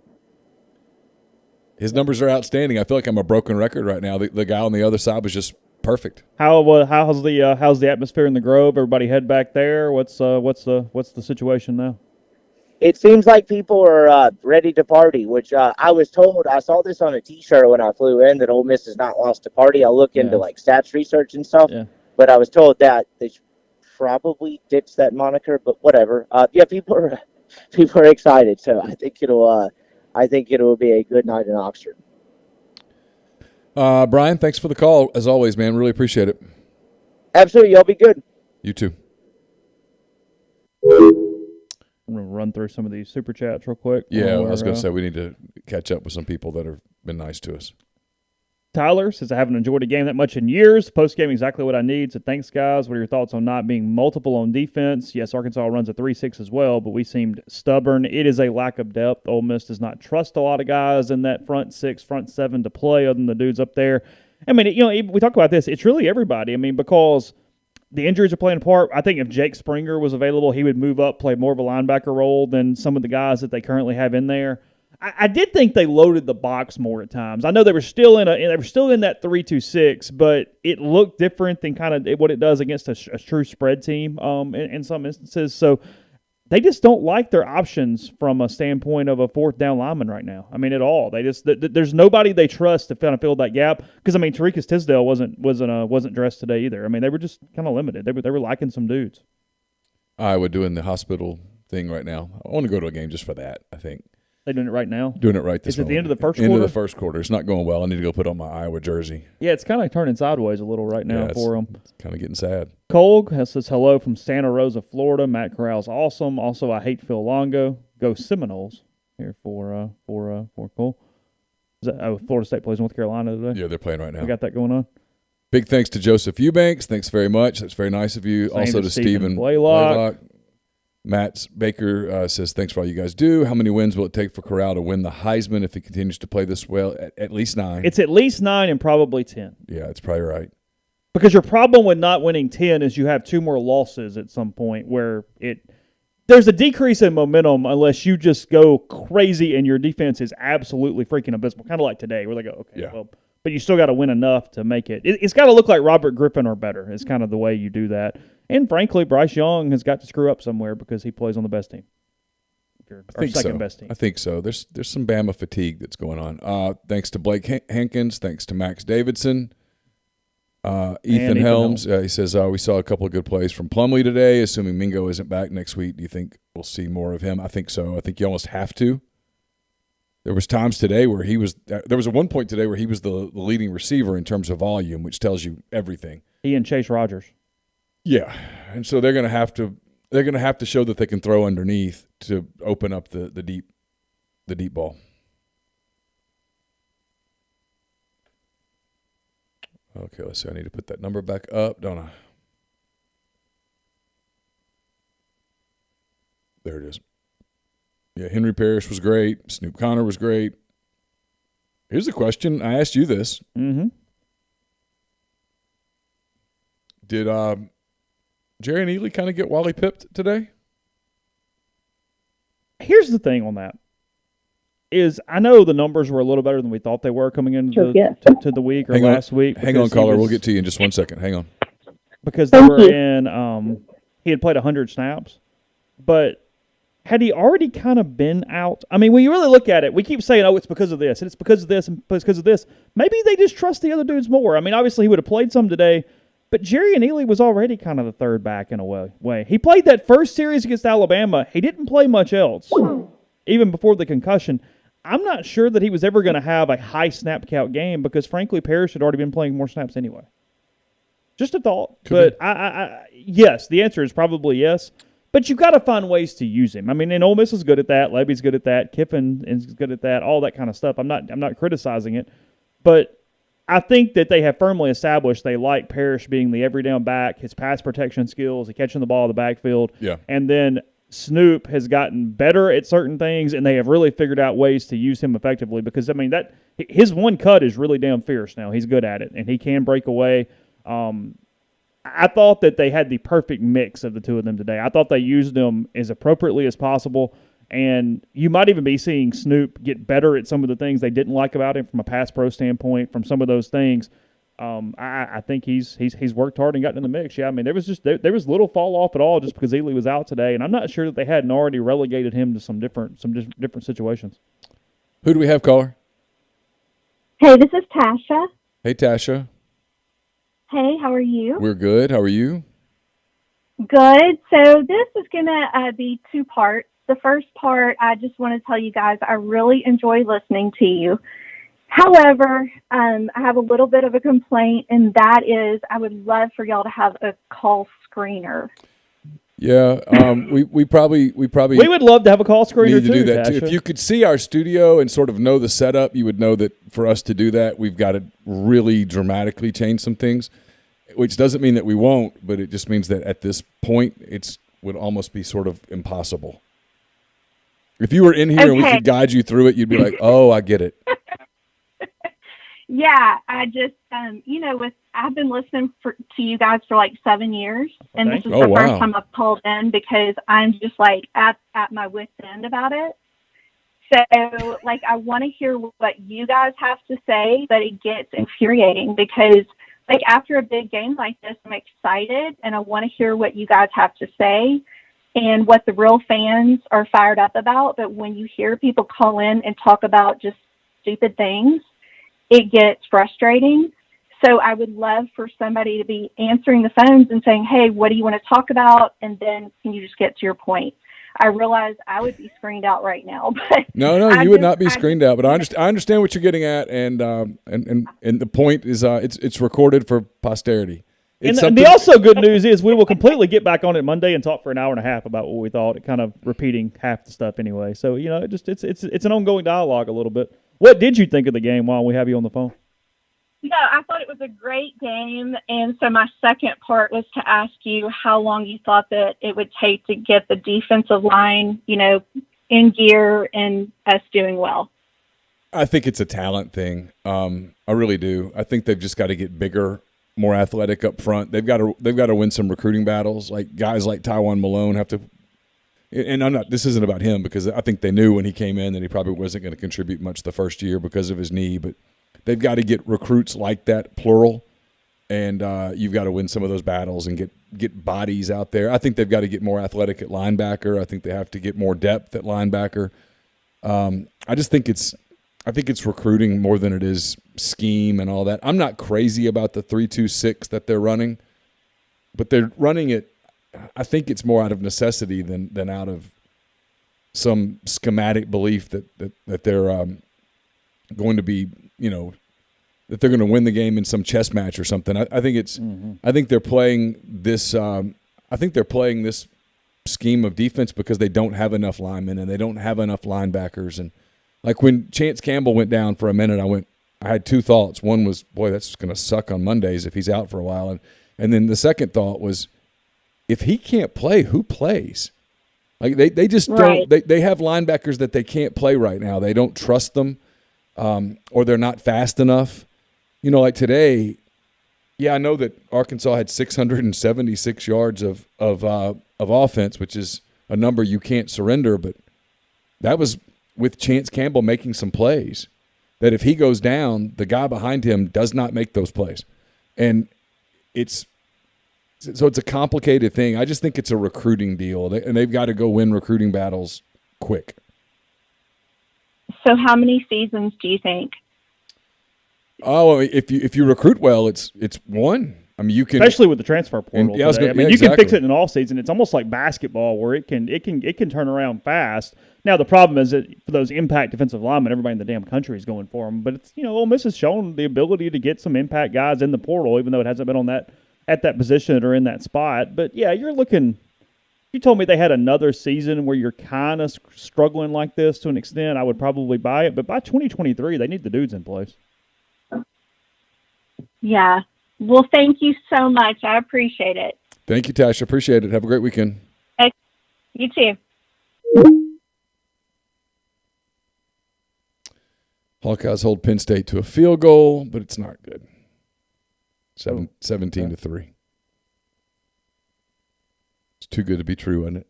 outstanding. I feel like I'm a broken record right now. The guy on the other side was just perfect. How's the atmosphere in the Grove? Everybody head back there. What's the situation now? It seems like people are ready to party, which I was told. I saw this on a T-shirt when I flew in that Ole Miss has not lost a party. I'll look into stats research and stuff, but I was told that they should probably ditch that moniker. But whatever. People are excited, so I think it'll be a good night in Oxford. Brian, thanks for the call as always, man. Really appreciate it. Absolutely, y'all be good. You too. I'm going to run through some of these super chats real quick. Yeah, I was going to say we need to catch up with some people that have been nice to us. Tyler says, I haven't enjoyed a game that much in years. Post-game, exactly what I need. So thanks, guys. What are your thoughts on not being multiple on defense? Yes, Arkansas runs a 3-6 as well, but we seemed stubborn. It is a lack of depth. Ole Miss does not trust a lot of guys in that front six, front seven to play other than the dudes up there. I mean, we talk about this. It's really everybody. I mean, because the injuries are playing a part. I think if Jake Springer was available, he would move up, play more of a linebacker role than some of the guys that they currently have in there. I did think they loaded the box more at times. I know they were still in that 3-2-6, but it looked different than kind of what it does against a true spread team in some instances. So they just don't like their options from a standpoint of a fourth down lineman right now. I mean, at all. They just there's nobody they trust to kind of fill that gap. Because I mean, Tarikas Tisdale wasn't dressed today either. I mean, they were just kind of limited. They were liking some dudes. Iowa doing the hospital thing right now. I want to go to a game just for that. I think. They doing it right now? Doing it right this moment. Is it the end of the first quarter? End of the first quarter. It's not going well. I need to go put on my Iowa jersey. Yeah, it's kind of turning sideways a little right now for them. It's kind of getting sad. Cole says hello from Santa Rosa, Florida. Matt Corral's awesome. Also, I hate Phil Longo. Go Seminoles here for Cole. Is that, Florida State plays North Carolina today? Yeah, they're playing right now. We got that going on. Big thanks to Joseph Eubanks. Thanks very much. That's very nice of you. Same also to Stephen Blaylock. Matt Baker says, thanks for all you guys do. How many wins will it take for Corral to win the Heisman if he continues to play this well? At least 9. It's at least 9 and probably 10. Yeah, that's probably right. Because your problem with not winning 10 is you have 2 more losses at some point where there's a decrease in momentum unless you just go crazy and your defense is absolutely freaking abysmal. Kind of like today where they go, okay, well, but you still got to win enough to make it. It's got to look like Robert Griffin or better. It's kind of the way you do that. And frankly, Bryce Young has got to screw up somewhere because he plays on the best team. Or second best team. I think so. There's some Bama fatigue that's going on. Thanks to Blake Hankins. Thanks to Max Davidson. Ethan Helms. He says, we saw a couple of good plays from Plumlee today. Assuming Mingo isn't back next week, do you think we'll see more of him? I think so. I think you almost have to. There was times today where he was – there was one point today where he was the leading receiver in terms of volume, which tells you everything. He and Chase Rogers. Yeah, and so they're going to have to they're going to have to show that they can throw underneath to open up the deep ball. Okay, let's see. I need to put that number back up, don't I? There it is. Yeah, Henry Parrish was great. Snoop Connor was great. Here's a question. I asked you this. Mm-hmm. Did Jerry and Ely kind of get Wally pipped today? Here's the thing on that. Is I know the numbers were a little better than we thought they were coming into to the week or last week. Hang on, caller. We'll get to you in just 1 second. Hang on. Because they were in he had played 100 snaps. But had he already kind of been out? I mean, when you really look at it, we keep saying, oh, it's because of this, and it's because of this, and it's because of this. Maybe they just trust the other dudes more. I mean, obviously he would have played some today, but Jerry and Ely was already kind of the third back in a way. He played that first series against Alabama. He didn't play much else, even before the concussion. I'm not sure that he was ever going to have a high snap count game because, frankly, Parrish had already been playing more snaps anyway. Just a thought. But yes, the answer is probably yes. But you've got to find ways to use him. I mean, and Ole Miss is good at that. Levy's good at that. Kiffin is good at that. All that kind of stuff. I'm not criticizing it, but I think that they have firmly established they like Parrish being the every down back, his pass protection skills, he catching the ball in the backfield, and then Snoop has gotten better at certain things, and they have really figured out ways to use him effectively because, I mean, that his one cut is really damn fierce now. He's good at it, and he can break away. I thought that they had the perfect mix of the two of them today. I thought they used them as appropriately as possible, and you might even be seeing Snoop get better at some of the things they didn't like about him from a pass pro standpoint, from some of those things. I think he's worked hard and gotten in the mix. Yeah, I mean, there was little fall off at all just because Ely was out today, and I'm not sure that they hadn't already relegated him to some different situations. Who do we have, caller? Hey, this is Tasha. Hey, Tasha. Hey, how are you? We're good. How are you? Good. So this is going to be two parts. The first part, I just want to tell you guys, I really enjoy listening to you. However, I have a little bit of a complaint, and that is I would love for y'all to have a call screener. Yeah, we probably we would love to have a call screener need to do that Tasha. too. If you could see our studio and sort of know the setup, you would know that for us to do that, we've got to really dramatically change some things, which doesn't mean that we won't, but it just means that at this point, it would almost be sort of impossible. If you were in here and we could guide you through it, you'd be like, "Oh, I get it." Yeah, I just, I've been listening to you guys for like 7 years, and this is the first time I've called in because I'm just like at my wit's end about it. So, like, I want to hear what you guys have to say, but it gets infuriating because, like, after a big game like this, I'm excited, and I want to hear what you guys have to say and what the real fans are fired up about. But when you hear people call in and talk about just stupid things, it gets frustrating. So I would love for somebody to be answering the phones and saying, hey, what do you want to talk about? And then can you just get to your point? I realize I would be screened out right now. But no, you would not be screened out. But I understand what you're getting at, and the point is it's recorded for posterity. And the also good news is we will completely get back on it Monday and talk for an hour and a half about what we thought, kind of repeating half the stuff anyway. So, it's an ongoing dialogue a little bit. What did you think of the game while we have you on the phone? No, I thought it was a great game. And so my second part was to ask you how long you thought that it would take to get the defensive line, in gear and us doing well. I think it's a talent thing. I really do. I think they've just got to get bigger, more athletic up front. They've got to win some recruiting battles. Like guys like Tywan Malone have to. And this isn't about him because I think they knew when he came in that he probably wasn't going to contribute much the first year because of his knee. But they've got to get recruits like that, plural, and you've got to win some of those battles and get bodies out there. I think they've got to get more athletic at linebacker. I think they have to get more depth at linebacker. I think it's recruiting more than it is scheme and all that. I'm not crazy about the 3-2-6 that they're running, but they're running it. I think it's more out of necessity than out of some schematic belief that they're going to be, that they're going to win the game in some chess match or something. I think it's. I think they're playing this. I think they're playing this scheme of defense because they don't have enough linemen and they don't have enough linebackers. And like when Chance Campbell went down for a minute, I had two thoughts. One was, boy, that's going to suck on Mondays if he's out for a while. And then the second thought was, if he can't play, who plays? Like they just right. don't. They have linebackers that they can't play right now. They don't trust them, or they're not fast enough. You know, like today. Yeah, I know that Arkansas had 676 yards of offense, which is a number you can't surrender. But that was with Chance Campbell making some plays. That if he goes down, the guy behind him does not make those plays, and it's a complicated thing. I just think it's a recruiting deal, and they've got to go win recruiting battles quick. So, how many seasons do you think? Oh, if you recruit well, it's one. I mean, you can, especially with the transfer portal. Yeah, you exactly. can fix it in an off season. It's almost like basketball where it can turn around fast. Now the problem is that for those impact defensive linemen, everybody in the damn country is going for them. But it's Ole Miss has shown the ability to get some impact guys in the portal, even though it hasn't been on that at that position or in that spot. But yeah, you're looking. You told me they had another season where you're kind of struggling like this to an extent. I would probably buy it, but by 2023, they need the dudes in place. Yeah. Well, thank you so much. I appreciate it. Thank you, Tasha. Appreciate it. Have a great weekend. You too. Hawkeyes hold Penn State to a field goal, but it's not good. 17-3. It's too good to be true, isn't it?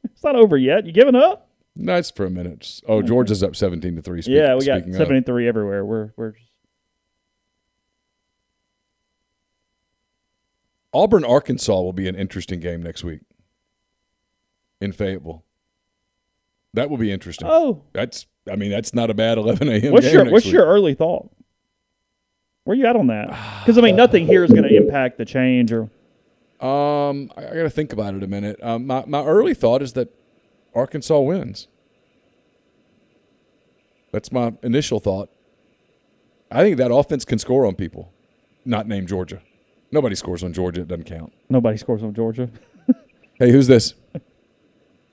It's not over yet. You giving up? No, it's for a minute. Georgia's up 17-3. Yeah, we got 17-3 everywhere. We're Auburn-Arkansas will be an interesting game next week in Fayetteville. That will be interesting. Oh. That's not a bad 11 a.m. What's game What's your early thought? Where are you at on that? Because, nothing here is going to impact the change. Or I got to think about it a minute. My early thought is that Arkansas wins. That's my initial thought. I think that offense can score on people, not named Georgia. Nobody scores on Georgia. It doesn't count. Nobody scores on Georgia. Hey, who's this?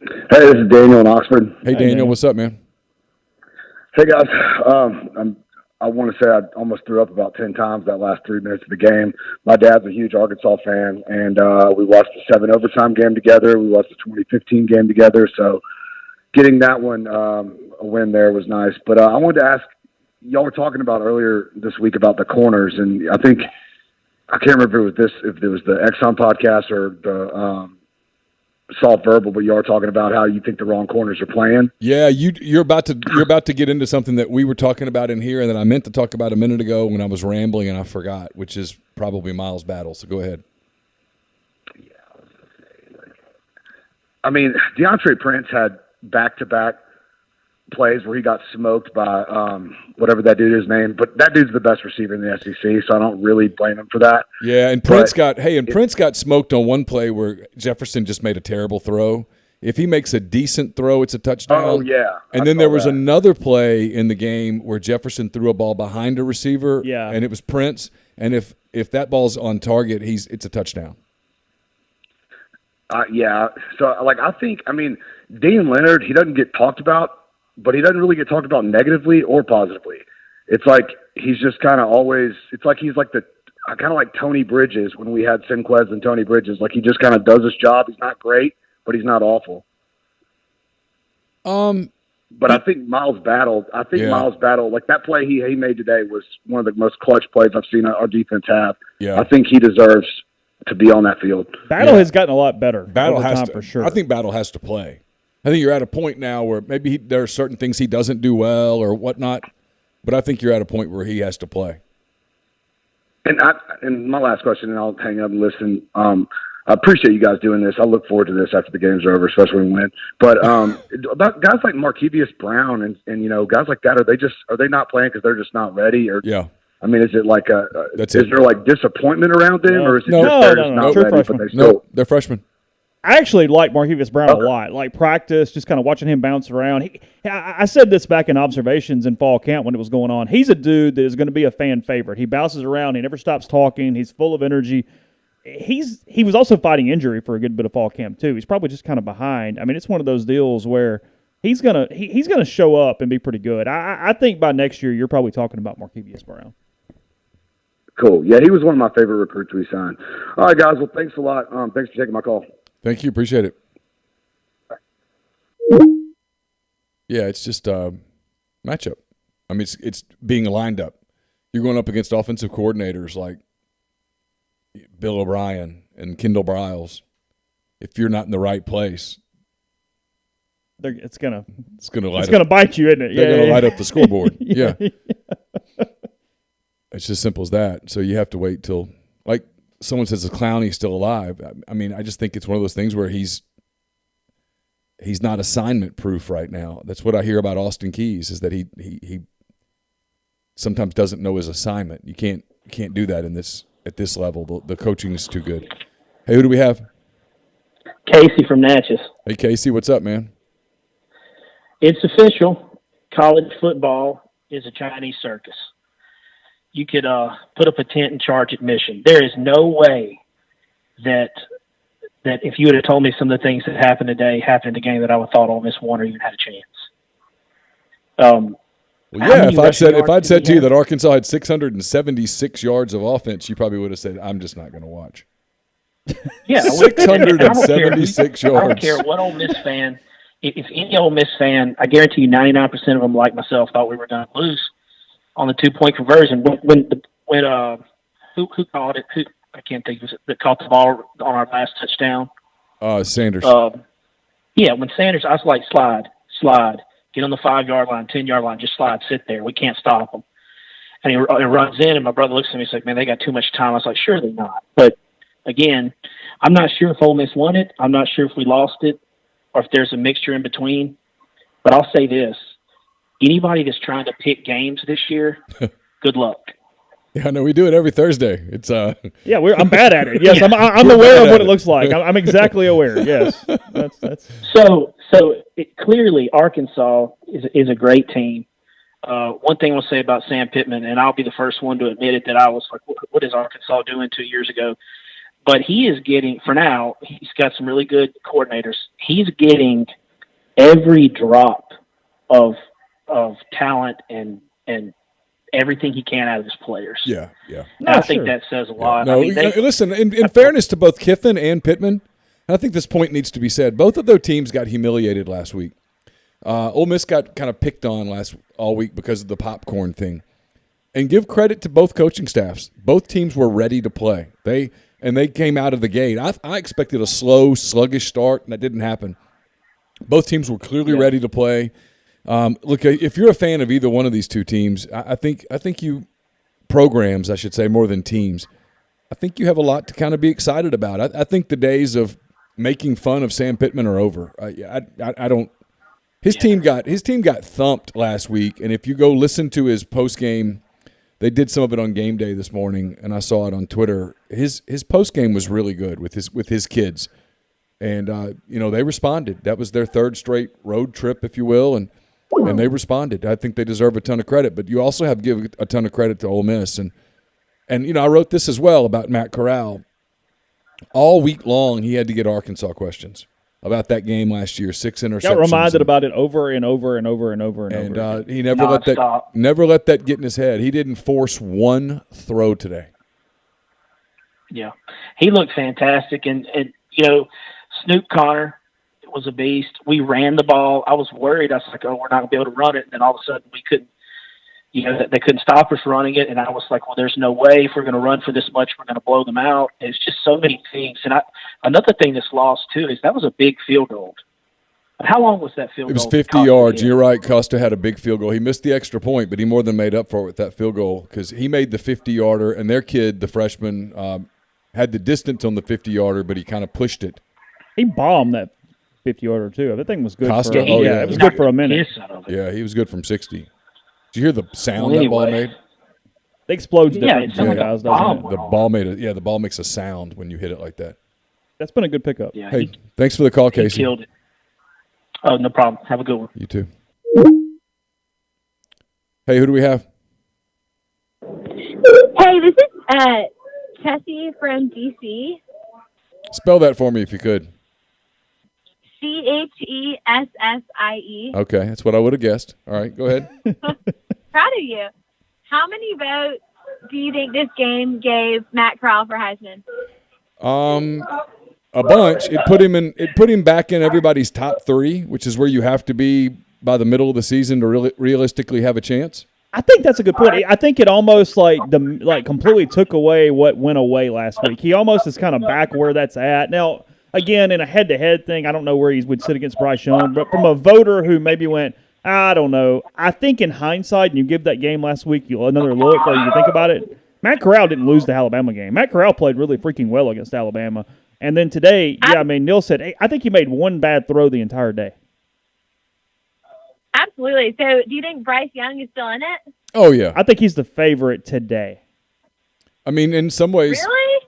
Hey, this is Daniel in Oxford. Hey, Daniel. What's up, man? Hey, guys. I want to say I almost threw up about 10 times that last 3 minutes of the game. My dad's a huge Arkansas fan, and we watched the 7 overtime game together. We watched the 2015 game together. So getting that one a win there was nice. But I wanted to ask, y'all were talking about earlier this week about the corners, and I can't remember if it was the Exxon podcast or the Soft Verbal, but you are talking about how you think the wrong corners are playing. Yeah, you're about to get into something that we were talking about in here, and that I meant to talk about a minute ago when I was rambling and I forgot, which is probably Miles' battle. So go ahead. Yeah, I mean, DeAndre Prince had back-to-back plays where he got smoked by whatever that dude is named, but that dude's the best receiver in the SEC, so I don't really blame him for that. Yeah, and Prince got smoked on one play where Jefferson just made a terrible throw. If he makes a decent throw, it's a touchdown. Oh yeah. And then there was another play in the game where Jefferson threw a ball behind a receiver, and it was Prince, and if that ball's on target, it's a touchdown. Yeah. So Dean Leonard, he doesn't get talked about, but he doesn't really get talked about negatively or positively. It's like he's just kind of always – it's like he's like kind of like Tony Bridges when we had Sinquez and Tony Bridges. Like he just kind of does his job. He's not great, but he's not awful. But I think Miles battled, like that play he made today was one of the most clutch plays I've seen our defense have. Yeah. I think he deserves to be on that field. Battle has gotten a lot better. Battle has to, for sure. I think Battle has to play. I think you're at a point now where maybe there are certain things he doesn't do well or whatnot, but I think you're at a point where he has to play. And my last question, and I'll hang up and listen. I appreciate you guys doing this. I look forward to this after the games are over, especially when we win. But about guys like Markevious Brown and guys like that, are they not playing because they're just not ready? Or yeah. I mean, is it like there like disappointment around them, or is it they're not ready? But they're freshmen. I actually like Markevious Brown a lot. Like practice, just kind of watching him bounce around. I said this back in observations in fall camp when it was going on. He's a dude that is going to be a fan favorite. He bounces around. He never stops talking. He's full of energy. he was also fighting injury for a good bit of fall camp too. He's probably just kind of behind. I mean, it's one of those deals where he's gonna show up and be pretty good. I think by next year you're probably talking about Markevius Brown. Cool. Yeah, he was one of my favorite recruits we signed. All right, guys. Well, thanks a lot. Thanks for taking my call. Thank you. Appreciate it. Yeah, it's just a matchup. I mean, it's being lined up. You're going up against offensive coordinators like Bill O'Brien and Kendall Briles. If you're not in the right place, it's gonna bite you, isn't it? They're gonna light up the scoreboard. Yeah. It's as simple as that. So you have to wait till, like someone says, the Clowney's still alive. I mean, I just think it's one of those things where he's not assignment proof right now. That's what I hear about Austin Keys, is that he sometimes doesn't know his assignment. You can't do that at this level. The coaching is too good. Hey, who do we have? Casey from Natchez. Hey, Casey, what's up, man? It's official. College football is a Chinese circus. You could put up a tent and charge admission. There is no way that if you would have told me some of the things that happened in the game, that I would have thought Ole Miss won or even had a chance. Well, yeah, if I'd said to you that Arkansas had 676 yards of offense, you probably would have said, "I'm just not going to watch." Yeah, 676 yards. I don't care what Ole Miss fan. If any Ole Miss fan, I guarantee you, 99% of them, like myself, thought we were going to lose on the 2-point conversion. Who called it? I can't think of it. That caught the ball on our last touchdown. Sanders. Yeah, when Sanders, I was like, slide, get on the 5-yard line, 10-yard line, just slide, sit there. We can't stop them. And he runs in, and my brother looks at me and he's like, man, they got too much time. I was like, surely not. But again, I'm not sure if Ole Miss won it. I'm not sure if we lost it or if there's a mixture in between. But I'll say this. Anybody that's trying to pick games this year, good luck. Yeah, no, we do it every Thursday. It's yeah, I'm bad at it. Yes, yeah. I'm aware of what it looks like. I'm exactly aware. Yes, that's. So clearly Arkansas is a great team. One thing I'll say about Sam Pittman, and I'll be the first one to admit it, that I was like, what is Arkansas doing 2 years ago? But he is getting, for now, he's got some really good coordinators. He's getting every drop of talent and everything he can out of his players. Yeah. I think that says a lot. No, I mean, listen, in fairness to both Kiffin and Pittman, I think this point needs to be said. Both of their teams got humiliated last week. Ole Miss got kind of picked on all week because of the popcorn thing. And give credit to both coaching staffs. Both teams were ready to play. They came out of the gate. I expected a slow, sluggish start, and that didn't happen. Both teams were clearly ready to play. Look, if you're a fan of either one of these two teams, I think you programs, I should say, more than teams. I think you have a lot to kind of be excited about. I think the days of making fun of Sam Pittman are over. I don't. His team got thumped last week, and if you go listen to his post game, they did some of it on game day this morning, and I saw it on Twitter. His post game was really good with his kids, and they responded. That was their third straight road trip, if you will, and they responded. I think they deserve a ton of credit, but you also have to give a ton of credit to Ole Miss. And I wrote this as well about Matt Corral. All week long, he had to get Arkansas questions about that game last year. 6 interceptions. Got reminded about it over and over and over and over and over. And he never let that get in his head. He didn't force one throw today. Yeah, he looked fantastic, and Snoop Connor was a beast. We ran the ball. I was worried. I was like, we're not going to be able to run it. And then all of a sudden we couldn't, they couldn't stop us running it. And I was like, well, there's no way if we're going to run for this much, we're going to blow them out. And it's just so many things. And another thing that's lost too is that was a big field goal. How long was that field goal? It was 50 yards. You're right. Costa had a big field goal. He missed the extra point, but he more than made up for it with that field goal because he made the 50-yarder, and their kid, the freshman, had the distance on the 50-yarder, but he kind of pushed it. He bombed that 50-yarder too. That thing was good. Costa? It was good for a minute. Yeah, he was good from 60. Did you hear the sound that ball made? It explodes different. Guys, doesn't it? The ball makes a sound when you hit it like that. That's been a good pickup. Yeah, hey, thanks for the call, Casey. He killed it. Oh, no problem. Have a good one. You too. Hey, who do we have? Hey, this is Chessie from DC. Spell that for me if you could. Chessie. Okay, that's what I would have guessed. All right, go ahead. Proud of you. How many votes do you think this game gave Matt Corral for Heisman? A bunch. It put him back in everybody's top 3, which is where you have to be by the middle of the season to realistically have a chance. I think that's a good point. I think it almost completely took away what went away last week. He almost is kind of back where that's at. Now, again, in a head-to-head thing, I don't know where he would sit against Bryce Young, but from a voter who maybe went, I don't know, I think in hindsight, and you give that game last week another look or you think about it, Matt Corral didn't lose the Alabama game. Matt Corral played really freaking well against Alabama. And then today, Neal said, hey, I think he made one bad throw the entire day. Absolutely. So do you think Bryce Young is still in it? Oh, yeah. I think he's the favorite today. I mean, in some ways. Really?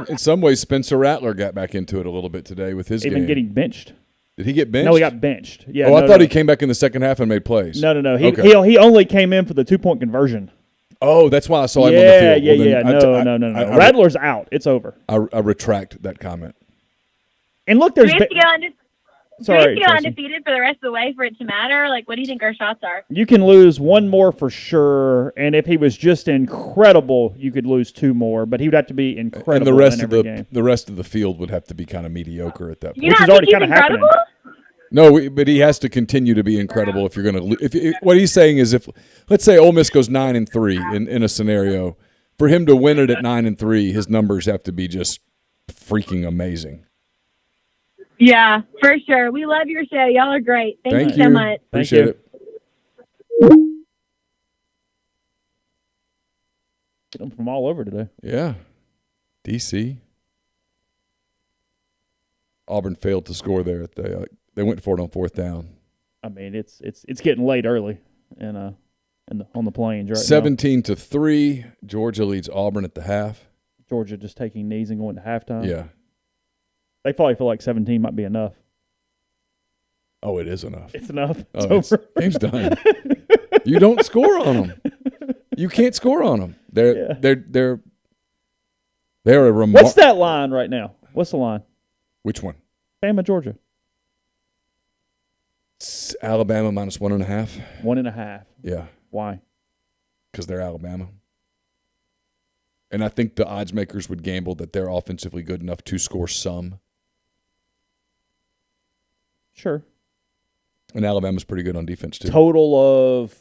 In some ways, Spencer Rattler got back into it a little bit today with his Even game. getting benched. Did he get benched? No, he got benched. Yeah. I thought he came back in the second half and made plays. No. He only came in for the 2-point conversion. Oh, that's why I saw him on the field. No. Rattler's out. It's over. I retract that comment. And look, Do we have to go Sorry, undefeated for the rest of the way for it to matter? Like, what do you think our shots are? You can lose one more for sure, and if he was just incredible, you could lose 2 more. But he would have to be incredible. And the rest of game. the rest of the field would have to be kind of mediocre at that point. You which is already kind of happening. No, but he has to continue to be incredible if you're going to. What he's saying is, if let's say Ole Miss goes 9-3 in a scenario, for him to win it at 9-3, his numbers have to be just freaking amazing. Yeah, for sure. We love your show. Y'all are great. Thank you so much. Appreciate it. Get them from all over today. Yeah. DC. Auburn failed to score there. They went for it on 4th down. I mean, it's getting late early and on the plains right 17-3. Georgia leads Auburn at the half. Georgia just taking knees and going to halftime. Yeah. They probably feel like 17 might be enough. Oh, it is enough. It's enough. It's over. Game's done. You don't score on them. You can't score on them. They're a remarkable. What's that line right now? What's the line? Which one? Bama, Georgia. It's Alabama minus 1.5. 1.5. Yeah. Why? Because they're Alabama. And I think the odds makers would gamble that they're offensively good enough to score some. Sure. And Alabama's pretty good on defense, too. Total of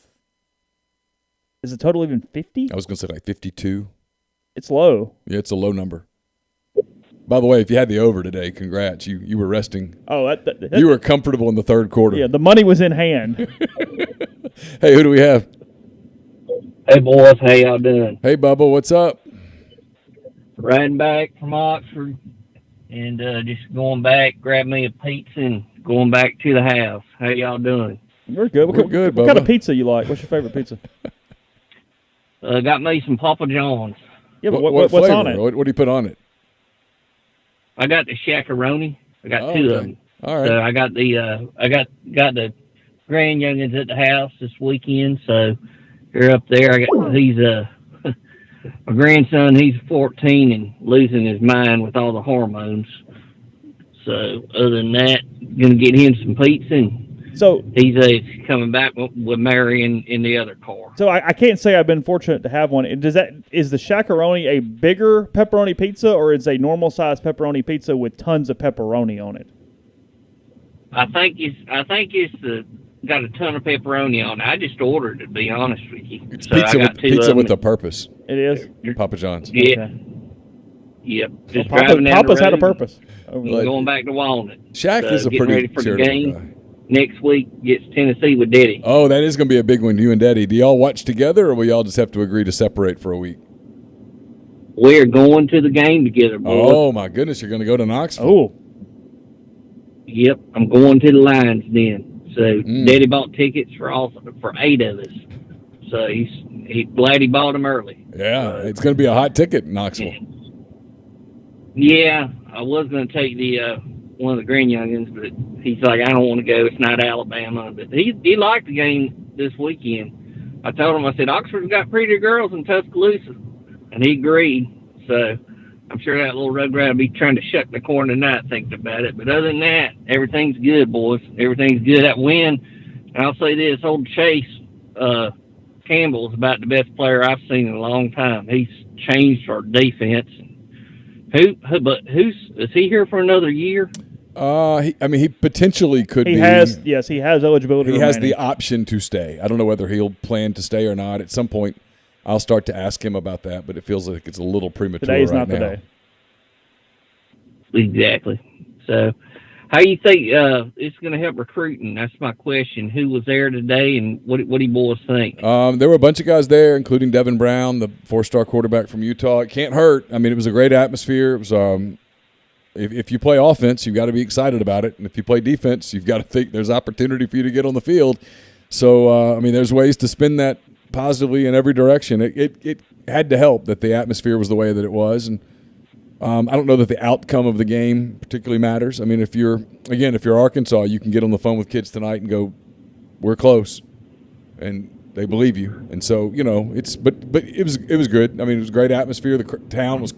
– is the total even 50? I was going to say like 52. It's low. Yeah, it's a low number. By the way, if you had the over today, congrats. You were resting. Oh, you were comfortable in the third quarter. Yeah, the money was in hand. Hey, who do we have? Hey, boys. How y'all doing? Hey, Bubba. What's up? Riding back from Oxford and just going back, grab me a pizza and going back to the house. How y'all doing? We're good. We're good, What Bubba. kind of pizza you like? What's your favorite pizza? Got me some Papa John's. Yeah, but what what's flavor? on it? What do you put on it? I got the shakaroni. I got 2 of them. All right. So I got the grand youngins at the house this weekend. So they're up there. He's my grandson. He's 14 and losing his mind with all the hormones. So other than that, gonna get him some pizza. And so he's coming back with Mary in the other car. So I can't say I've been fortunate to have one. Is the shakaroni a bigger pepperoni pizza, or is a normal size pepperoni pizza with tons of pepperoni on it? I think it's got a ton of pepperoni on it. I just ordered it, to be honest with you. It's so pizza with a purpose. It is? Papa John's. Yeah. Okay. Yep. Just Well, driving down Papa's the road had a purpose. Going back to Walnut. Shaq is a getting pretty ready for the charitable game. guy. Next week gets Tennessee with Daddy. Oh, that is going to be a big one, you and Daddy. Do y'all watch together, or will y'all just have to agree to separate for a week? We're going to the game together, boys. Oh, my goodness. You're going to go to Knoxville? Oh. Yep. I'm going to the Lions then. So Daddy bought tickets for 8 of us. So he's glad he bought them early. Yeah, it's going to be a hot ticket in Knoxville. Yeah, I was going to take one of the grand youngins, but he's like, I don't want to go. It's not Alabama. But he liked the game this weekend. I told him, I said, Oxford's got prettier girls than Tuscaloosa. And he agreed. So I'm sure that little rugrat will be trying to shuck the corn tonight thinking about it. But other than that, everything's good, boys. Everything's good. That win, and I'll say this, old Chase Campbell is about the best player I've seen in a long time. He's changed our defense. Is he here for another year? He potentially could be. He has eligibility. He has the option to stay. I don't know whether he'll plan to stay or not. At some point, I'll start to ask him about that, but it feels like it's a little premature Today's right not now. the day. Exactly. So, how do you think it's going to help recruiting? That's my question. Who was there today, and what do you boys think? There were a bunch of guys there, including Devin Brown, the 4-star quarterback from Utah. It can't hurt. I mean, it was a great atmosphere. It was if you play offense, you've got to be excited about it, and if you play defense, you've got to think there's opportunity for you to get on the field. So, there's ways to spin that positively in every direction. It had to help that the atmosphere was the way that it was, and I don't know that the outcome of the game particularly matters. I mean, if you're Arkansas, you can get on the phone with kids tonight and go, "We're close," and they believe you. And so, but it was good. I mean, it was a great atmosphere. The town was.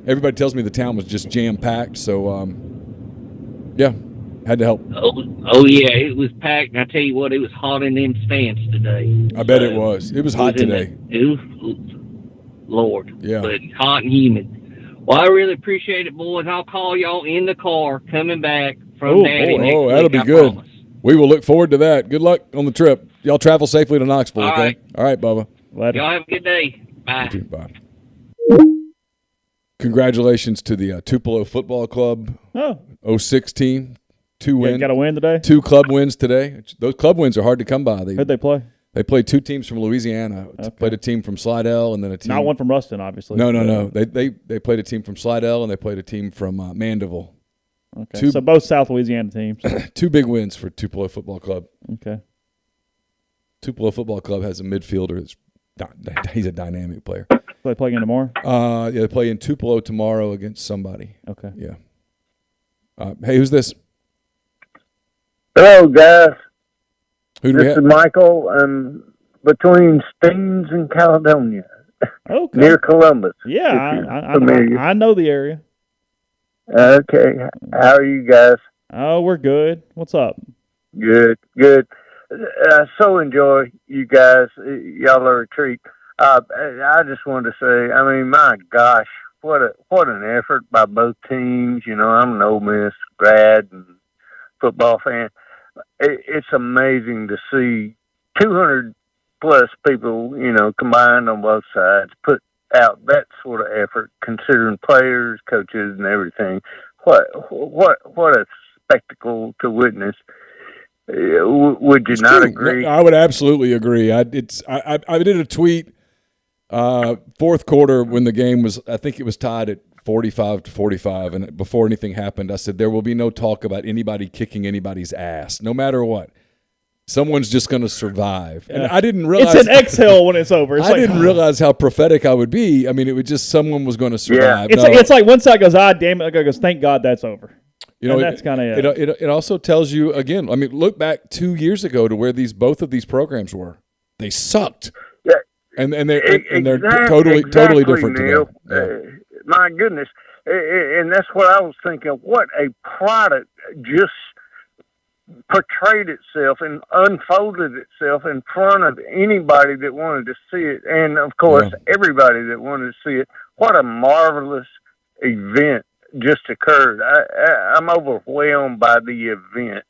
Everybody tells me the town was just jam packed. So, had to help. Oh yeah, it was packed. And I tell you what, it was hot in them stands today. I bet it was. It was hot today. It was, Lord. Yeah. But hot and humid. Well, I really appreciate it, boys. I'll call y'all in the car coming back from Daddy next week. That'll be good. Promise. We will look forward to that. Good luck on the trip. Y'all travel safely to Knoxville, okay? Right. All right, Bubba. Y'all have a good day. Bye. You too. Bye. Congratulations to the Tupelo Football Club 06 team. 2 wins. Got a win today? 2 club wins today. Those club wins are hard to come by. Who'd they play? They played 2 teams from Louisiana. Okay. Played a team from Slidell and then a team. Not one from Ruston, obviously. No. They played a team from Slidell and they played a team from Mandeville. Okay. So both South Louisiana teams. 2 big wins for Tupelo Football Club. Okay. Tupelo Football Club has a midfielder he's a dynamic player. They play again tomorrow? They play in Tupelo tomorrow against somebody. Okay. Yeah. Hey, who's this? Hello, guys. This is Michael. I'm between Steens and Caledonia. Okay. Near Columbus. Yeah, I know the area. Okay. How are you guys? Oh, we're good. What's up? Good. I so enjoy you guys. Y'all are a treat. I just wanted to say, I mean, my gosh, what an effort by both teams. I'm an Ole Miss grad and football fan. It's amazing to see 200 plus people, combined on both sides, put out that sort of effort, considering players, coaches, and everything. What a spectacle to witness. Would you not agree? I would absolutely agree. I did a tweet fourth quarter when the game was, I think it was tied at 45-45, and before anything happened, I said there will be no talk about anybody kicking anybody's ass, no matter what. Someone's just going to survive. And I didn't realize it's an exhale when it's over. I didn't realize how prophetic I would be. I mean, it was just someone was going to survive. Yeah. It's like one side goes, damn it. The other goes, thank God that's over. That's kind of it. It also tells you, again, I mean, look back 2 years ago to where both of these programs were. They sucked. Yeah. And they're totally different Neal. today. My goodness. And that's what I was thinking. What a product just portrayed itself and unfolded itself in front of anybody that wanted to see it. And, of course, everybody that wanted to see it. What a marvelous event just occurred. I'm overwhelmed by the event.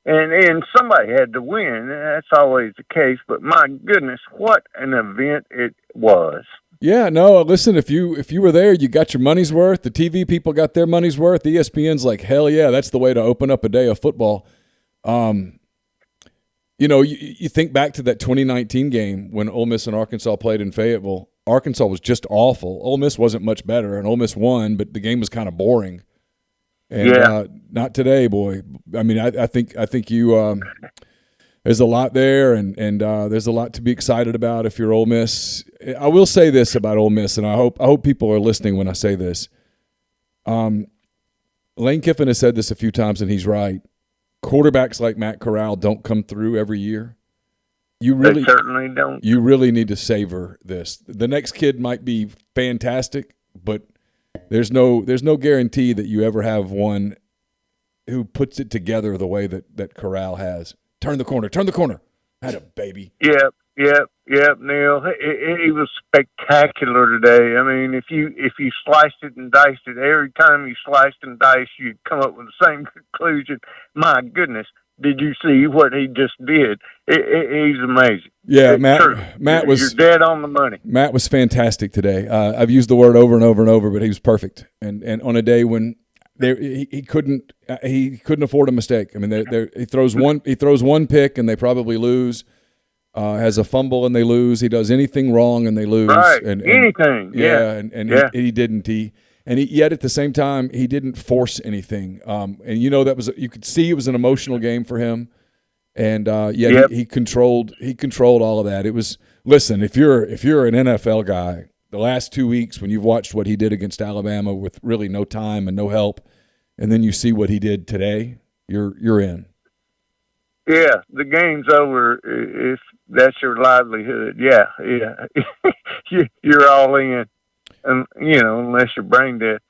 And somebody had to win. That's always the case. But, my goodness, what an event it was. Yeah, no, listen, if you were there, you got your money's worth. The TV people got their money's worth. ESPN's like, hell yeah, that's the way to open up a day of football. You think back to that 2019 game when Ole Miss and Arkansas played in Fayetteville. Arkansas was just awful. Ole Miss wasn't much better, and Ole Miss won, but the game was kind of boring. And not today, boy. I mean, I think you there's a lot there, and there's a lot to be excited about if you're Ole Miss. I will say this about Ole Miss, and I hope people are listening when I say this. Lane Kiffin has said this a few times, and he's right. Quarterbacks like Matt Corral don't come through every year. They certainly don't. You really need to savor this. The next kid might be fantastic, but There's no guarantee that you ever have one who puts it together the way that Corral has. Turn the corner. Had a baby. Yep, Neal. He was spectacular today. I mean, if you sliced it and diced it, every time you sliced and diced, you'd come up with the same conclusion. My goodness, did you see what he just did? He's amazing. Yeah, it's Matt. true. Matt You're dead on the money. Matt was fantastic today. I've used the word over and over and over, but he was perfect. And on a day when he couldn't afford a mistake. I mean, he throws one pick and they probably lose. Has a fumble and they lose. He does anything wrong and they lose. Right. And anything. Yeah. And he didn't. Yet at the same time, he didn't force anything. And you could see it was an emotional game for him. And he controlled all of that. It was, listen, if you're an NFL guy, the last 2 weeks when you've watched what he did against Alabama with really no time and no help, and then you see what he did today, you're in. Yeah, the game's over if that's your livelihood. Yeah. You're all in, unless you're brain dead.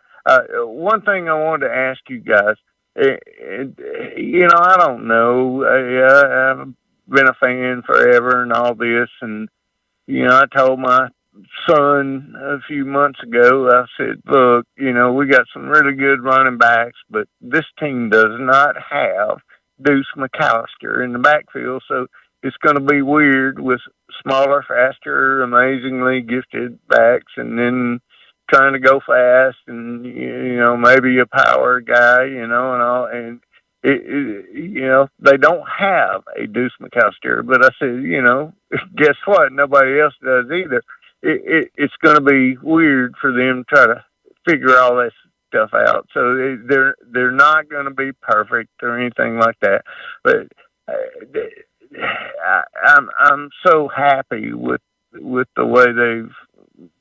One thing I wanted to ask you guys, I don't know. I've been a fan forever and all this, and I told my son a few months ago, I said, look, we got some really good running backs, but this team does not have Deuce McAllister in the backfield, so it's going to be weird with smaller, faster, amazingly gifted backs, and then trying to go fast, and maybe a power guy, and all, and they don't have a Deuce McAllister. But I said, guess what? Nobody else does either. It's going to be weird for them to try to figure all this stuff out. So they're not going to be perfect or anything like that. But I'm so happy with the way they've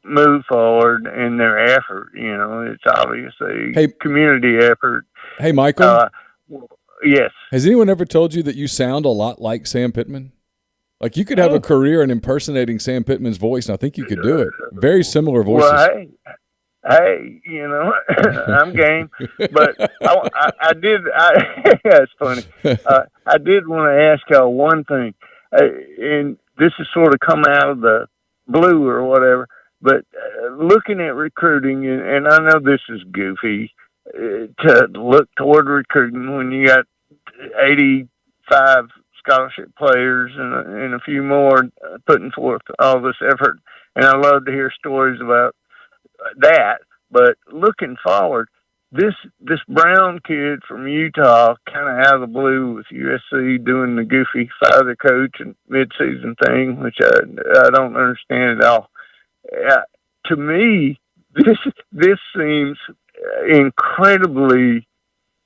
moved forward in their effort. It's obviously a community effort. Hey, Michael. Yes. Has anyone ever told you that you sound a lot like Sam Pittman? Like you could have a career in impersonating Sam Pittman's voice, and I think you could do it. Very similar voices. Well, hey, I'm game. But I did. It's funny. I did want to ask y'all one thing, and this has sort of come out of the blue or whatever. But looking at recruiting, and I know this is goofy to look toward recruiting when you got 85 scholarship players and a few more putting forth all this effort. And I love to hear stories about that. But looking forward, this Brown kid from Utah, kind of out of the blue with USC doing the goofy father coach and midseason thing, which I don't understand at all. To me, this seems incredibly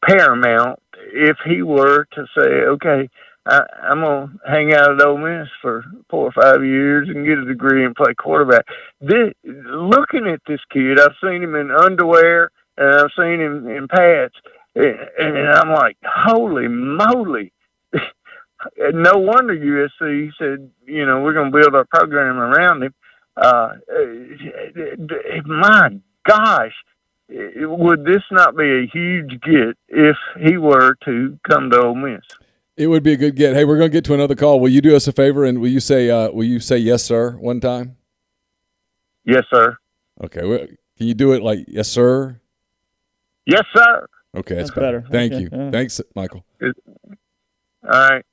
paramount if he were to say, okay, I'm going to hang out at Ole Miss for 4 or 5 years and get a degree and play quarterback. Looking at this kid, I've seen him in underwear and I've seen him in pads, and I'm like, holy moly. No wonder USC said, we're going to build our program around him. My gosh, would this not be a huge get if he were to come to Ole Miss? It would be a good get. Hey, we're going to get to another call. Will you do us a favor and will you say yes, sir, one time? Yes, sir. Okay. Well, can you do it like yes, sir? Yes, sir. Okay, that's better. Thank you. Yeah. Thanks, Michael. All right.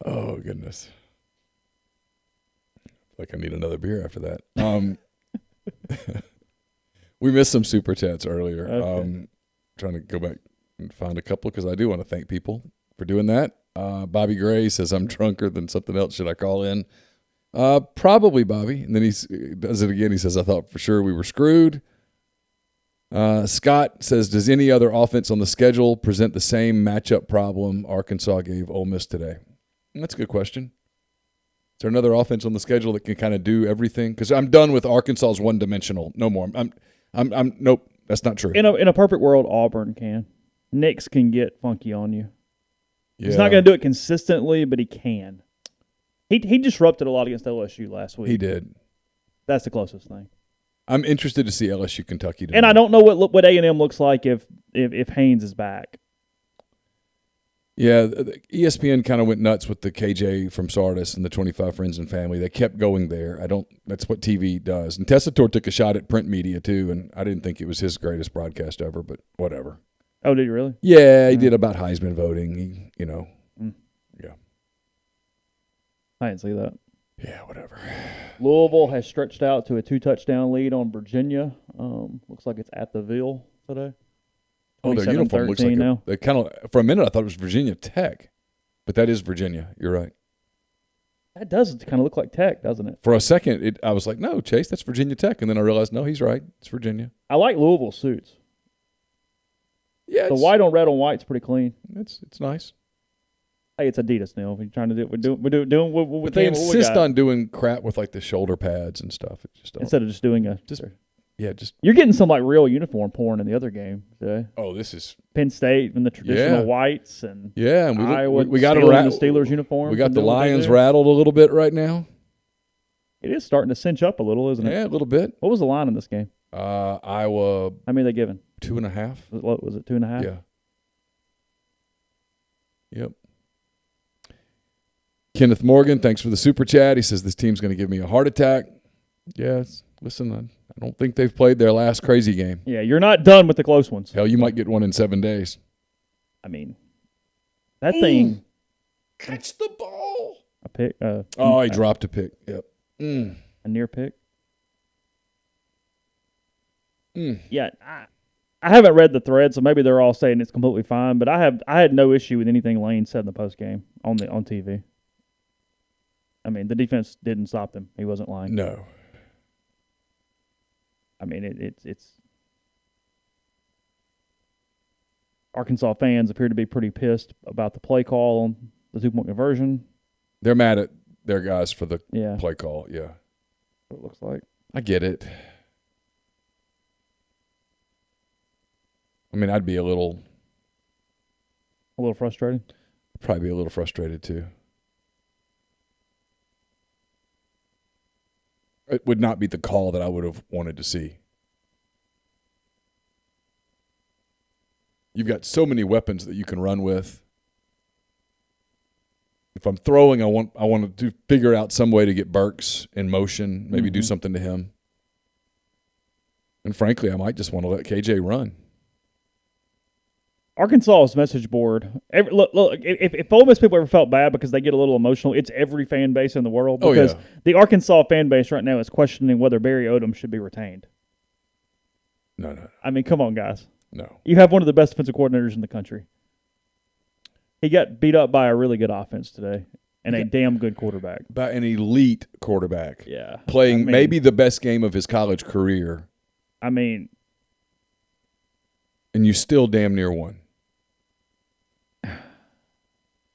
Oh, goodness. Like I need another beer after that. We missed some super chats earlier. Okay. Trying to go back and find a couple because I do want to thank people for doing that. Bobby Gray says, I'm drunker than something else. Should I call in? Probably, Bobby. And then he does it again. He says, I thought for sure we were screwed. Scott says, does any other offense on the schedule present the same matchup problem Arkansas gave Ole Miss today? And that's a good question. Is there another offense on the schedule that can kind of do everything? Because I'm done with Arkansas's one-dimensional. No more. I'm nope. That's not true. In a perfect world, Auburn can. Nix can get funky on you. Yeah. He's not going to do it consistently, but he can. He disrupted a lot against LSU last week. He did. That's the closest thing. I'm interested to see LSU Kentucky tonight. And I don't know what A&M looks like if Haynes is back. Yeah, ESPN kind of went nuts with the KJ from Sardis and the 25 Friends and Family. They kept going there. That's what TV does. And Tessitore took a shot at print media too, and I didn't think it was his greatest broadcast ever, but whatever. Oh, did you really? Yeah, he did about Heisman voting. Yeah. I didn't see that. Yeah, whatever. Louisville has stretched out to a 2-touchdown lead on Virginia. Looks like it's at the Ville today. Oh, their uniform looks like now. They kind of, for a minute, I thought it was Virginia Tech, but that is Virginia. You're right. That does kind of look like Tech, doesn't it? For a second, I was like, no, Chase, that's Virginia Tech. And then I realized, no, he's right. It's Virginia. I like Louisville suits. Yeah, the white on red on white's pretty clean. It's nice. Hey, it's Adidas, Neal. We're trying to do we're doing what we But they can. insist on doing crap with like the shoulder pads and stuff. It just instead of just doing you're getting some like real uniform porn in the other game today. Oh, this is Penn State and the traditional whites and and Iowa. We got the Steelers uniform. We got the Lions rattled a little bit right now. It is starting to cinch up a little, isn't it? Yeah, a little bit. What was the line in this game? Iowa. How many are they giving? 2.5. What was it? 2.5? Yeah. Yep. Kenneth Morgan, thanks for the super chat. He says this team's going to give me a heart attack. Yes. Listen, I don't think they've played their last crazy game. Yeah, you're not done with the close ones. Hell, you might get one in 7 days. I mean, that thing. Catch the ball. A pick. He dropped a pick. Yep. A near pick. Yeah, I haven't read the thread, so maybe they're all saying it's completely fine. But I had no issue with anything Lane said in the post game on TV. I mean, the defense didn't stop him. He wasn't lying. No. I mean, it's Arkansas fans appear to be pretty pissed about the play call on the 2-point conversion. They're mad at their guys for the play call. Yeah, what it looks like. I get it. I mean, I'd be a little frustrated. Probably be a little frustrated too. It would not be the call that I would have wanted to see. You've got so many weapons that you can run with. If I'm throwing, I want to figure out some way to get Burks in motion, maybe do something to him. And frankly, I might just want to let KJ run. Arkansas's message board. Look, if Ole Miss people ever felt bad because they get a little emotional, it's every fan base in the world. Because the Arkansas fan base right now is questioning whether Barry Odom should be retained. No. I mean, come on, guys. No. You have one of the best defensive coordinators in the country. He got beat up by a really good offense today and a damn good quarterback. By an elite quarterback. Yeah. Playing maybe the best game of his college career. I mean. And you still damn near won.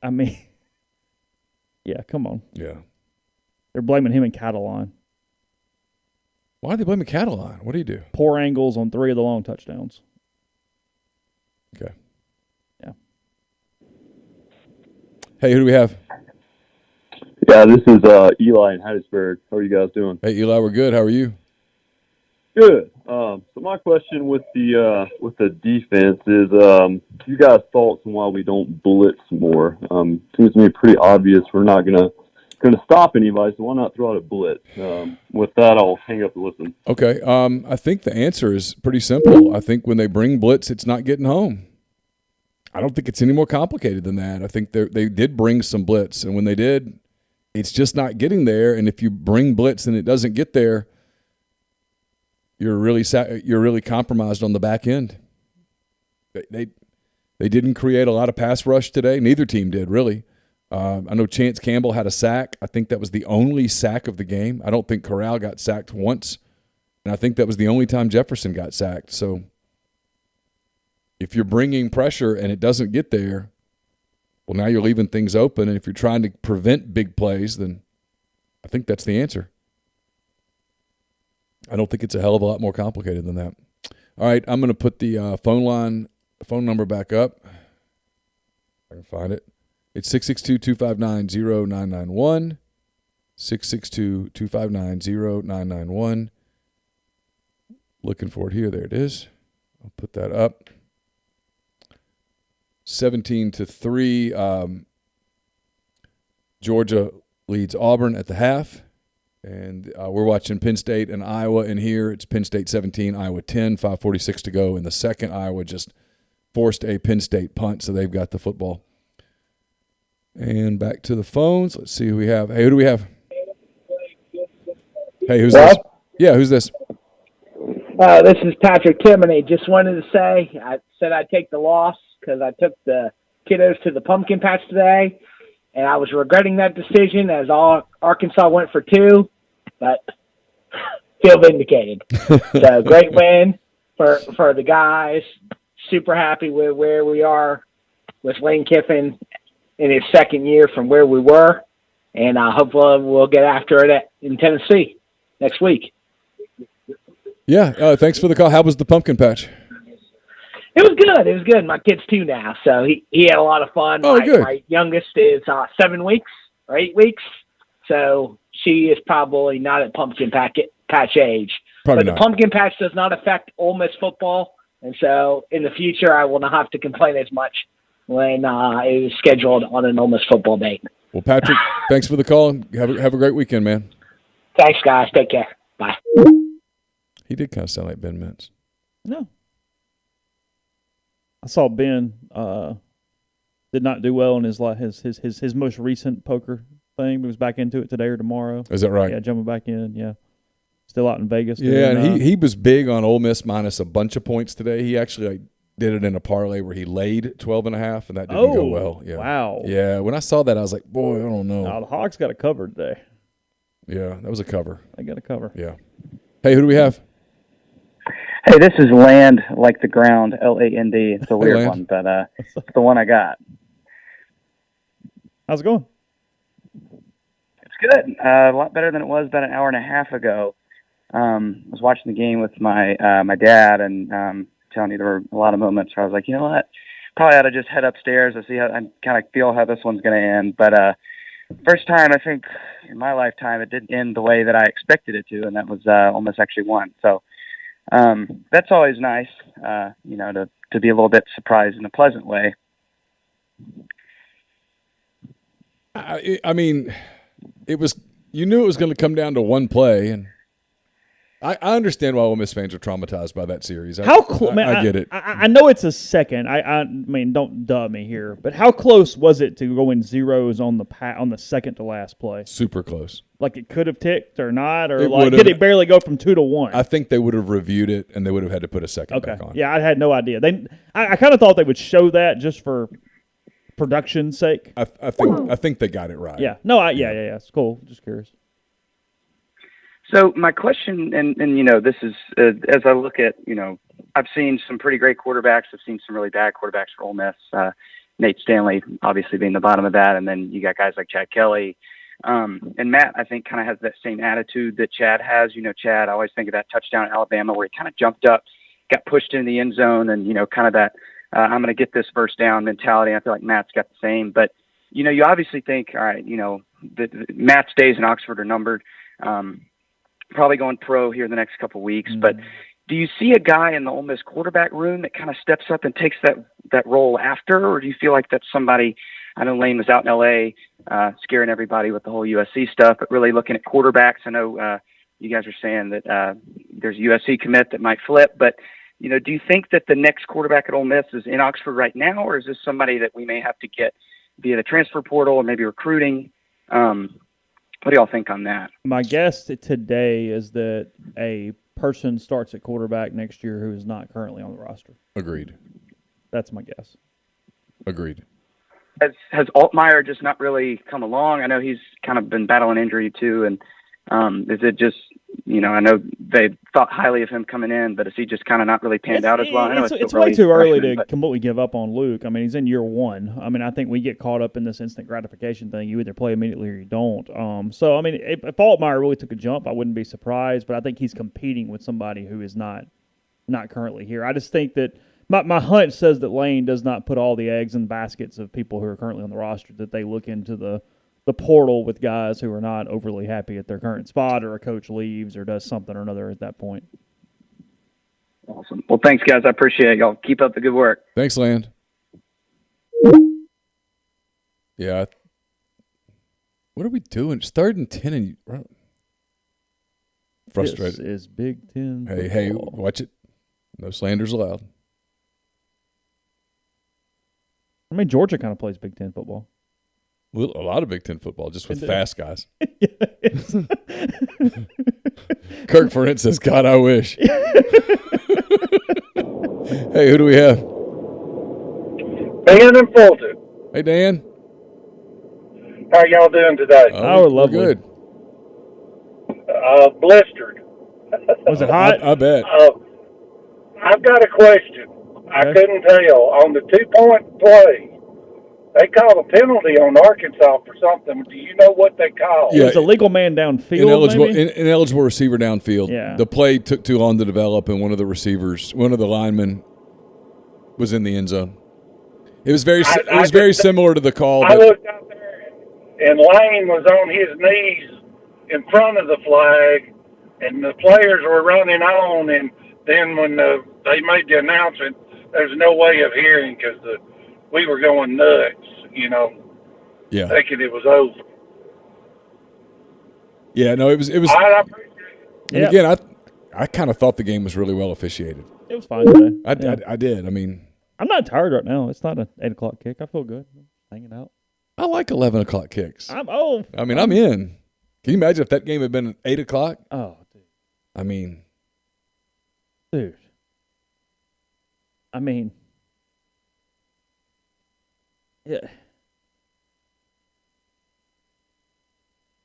I mean, yeah, come on. Yeah. They're blaming him and Catalan. Why are they blaming Catalan? What do you do? Poor angles on 3 of the long touchdowns. Okay. Yeah. Hey, who do we have? Yeah, this is Eli in Hattiesburg. How are you guys doing? Hey, Eli, we're good. How are you? Good. So my question with the defense is, you guys' thoughts on why we don't blitz more? Seems to me pretty obvious we're not gonna stop anybody, so why not throw out a blitz? With that, I'll hang up and listen. Okay. I think the answer is pretty simple. I think when they bring blitz, it's not getting home. I don't think it's any more complicated than that. I think they did bring some blitz, and when they did, it's just not getting there. And if you bring blitz and it doesn't get there, you're really compromised on the back end. They didn't create a lot of pass rush today. Neither team did, really. I know Chance Campbell had a sack. I think that was the only sack of the game. I don't think Corral got sacked once, and I think that was the only time Jefferson got sacked. So if you're bringing pressure and it doesn't get there, well, now you're leaving things open, and if you're trying to prevent big plays, then I think that's the answer. I don't think it's a hell of a lot more complicated than that. All right, I'm going to put the phone number back up. I can find it. It's 662-259-0991. 662-259-0991. Looking for it here. There it is. I'll put that up. 17-3. Georgia leads Auburn at the half. And we're watching Penn State and Iowa in here. It's Penn State 17, Iowa 10, 5:46 to go. In the second, Iowa just forced a Penn State punt, so they've got the football. And back to the phones. Let's see who we have. Hey, who do we have? Hey, who's this? Yeah, who's this? This is Patrick Timoney. Just wanted to say, I said I'd take the loss because I took the kiddos to the pumpkin patch today, and I was regretting that decision as Arkansas went for 2, but feel vindicated. So great win for the guys. Super happy with where we are with Lane Kiffin in his second year from where we were, and hopefully we'll get after it in Tennessee next week. Yeah, thanks for the call. How was the pumpkin patch? It was good. It was good. My kid's 2 now, so he had a lot of fun. Oh, good. My youngest is 7 weeks or 8 weeks, so she is probably not at pumpkin patch age. Probably but not. The pumpkin patch does not affect Ole Miss football, and so in the future I will not have to complain as much when it is scheduled on an Ole Miss football date. Well, Patrick, thanks for the call. And have a great weekend, man. Thanks, guys. Take care. Bye. He did kind of sound like Ben Mintz. No. I saw Ben did not do well in his most recent poker thing. He was back into it today or tomorrow. Is that right? Yeah, jumping back in. Yeah, still out in Vegas. Yeah, and he was big on Ole Miss minus a bunch of points today. He actually did it in a parlay where he laid 12.5, and that didn't go well. Yeah. Wow. Yeah, when I saw that, I was like, boy, I don't know. No, the Hawks got a cover today. Yeah, that was a cover. They got a cover. Yeah. Hey, who do we have? Hey, this is Land, like the ground, Land. It's a weird Land. one, but it's the one I got. How's it going? It's good. A lot better than it was about an hour and a half ago. I was watching the game with my dad, and telling you there were a lot of moments where I was like, you know what? Probably ought to just head upstairs and see how I kind of feel how this one's going to end. But first time, I think, in my lifetime, it didn't end the way that I expected it to, and that was Ole Miss actually won. So that's always nice, to be a little bit surprised in a pleasant way. I mean, you knew it was going to come down to one play, and I understand why Ole Miss fans are traumatized by that series. How close? I get it. I know it's a second. I mean, don't dub me here, but how close was it to going zeros on the second to last play? Super close. Like it could have ticked or not, or did it barely go from 2 to 1? I think they would have reviewed it, and they would have had to put a second back on. Yeah, I had no idea. I kind of thought they would show that just for production's sake. I think they got it right. Yeah. No. Yeah. It's cool. Just curious. So my question, and this is as I look at, I've seen some pretty great quarterbacks. I've seen some really bad quarterbacks for Ole Miss. Nate Stanley, obviously being the bottom of that, and then you got guys like Chad Kelly, and Matt. I think kind of has that same attitude that Chad has. Chad. I always think of that touchdown at Alabama where he kind of jumped up, got pushed in the end zone, and kind of that I'm going to get this first down mentality. I feel like Matt's got the same. But you obviously think, all right, Matt's days in Oxford are numbered. Probably going pro here in the next couple of weeks. But do you see a guy in the Ole Miss quarterback room that kind of steps up and takes that role after, or do you feel like that's somebody? I know Lane was out in L.A. Scaring everybody with the whole USC stuff, but really looking at quarterbacks. I know you guys are saying that there's a USC commit that might flip, but do you think that the next quarterback at Ole Miss is in Oxford right now, or is this somebody that we may have to get via the transfer portal or maybe recruiting? What do y'all think on that? My guess today is that a person starts at quarterback next year who is not currently on the roster. Agreed. That's my guess. Agreed. Has Altmaier just not really come along? I know he's kind of been battling injury too, and is it just I know they thought highly of him coming in, but is he just kind of not really panned out as well? I know it's way too early to completely give up on Luke. I mean, he's in year 1. I mean, I think we get caught up in this instant gratification thing. You either play immediately or you don't. So, I mean, if Altmaier really took a jump, I wouldn't be surprised, but I think he's competing with somebody who is not not currently here. I just think that my hunch says that Lane does not put all the eggs in baskets of people who are currently on the roster, that they look into the portal with guys who are not overly happy at their current spot, or a coach leaves or does something or another at that point. Awesome. Well, thanks, guys. I appreciate it. Y'all keep up the good work. Thanks, Land. Yeah. What are we doing? It's 3rd and 10 and frustrated. This is Big Ten football. Hey, watch it. No slanders allowed. I mean, Georgia kind of plays Big Ten football. Well, a lot of Big Ten football, just with fast guys. Kirk Ferentz says, God, I wish. Hey, who do we have? Dan and Fulton. Hey, Dan. How y'all doing today? Oh, lovely. Good. Blistered. Was it hot? I bet. I've got a question. Okay. I couldn't tell. On the 2-point play, they called a penalty on Arkansas for something. Do you know what they called? Yeah, it was a legal man downfield. Ineligible receiver downfield. Yeah. The play took too long to develop, and one of the linemen, was in the end zone. It was very similar to the call. I looked out there, and Lane was on his knees in front of the flag, and the players were running on, and then when they made the announcement, there's no way of hearing because we were going nuts, thinking it was over. Yeah, no, it was. And again, I kind of thought the game was really well officiated. It was fine today. I did. I mean, I'm not tired right now. It's not an 8:00 kick. I feel good. Hanging out. I like 11 o'clock kicks. I'm in. Can you imagine if that game had been at 8 o'clock? Oh, dude. I mean. Dude. I mean. Yeah.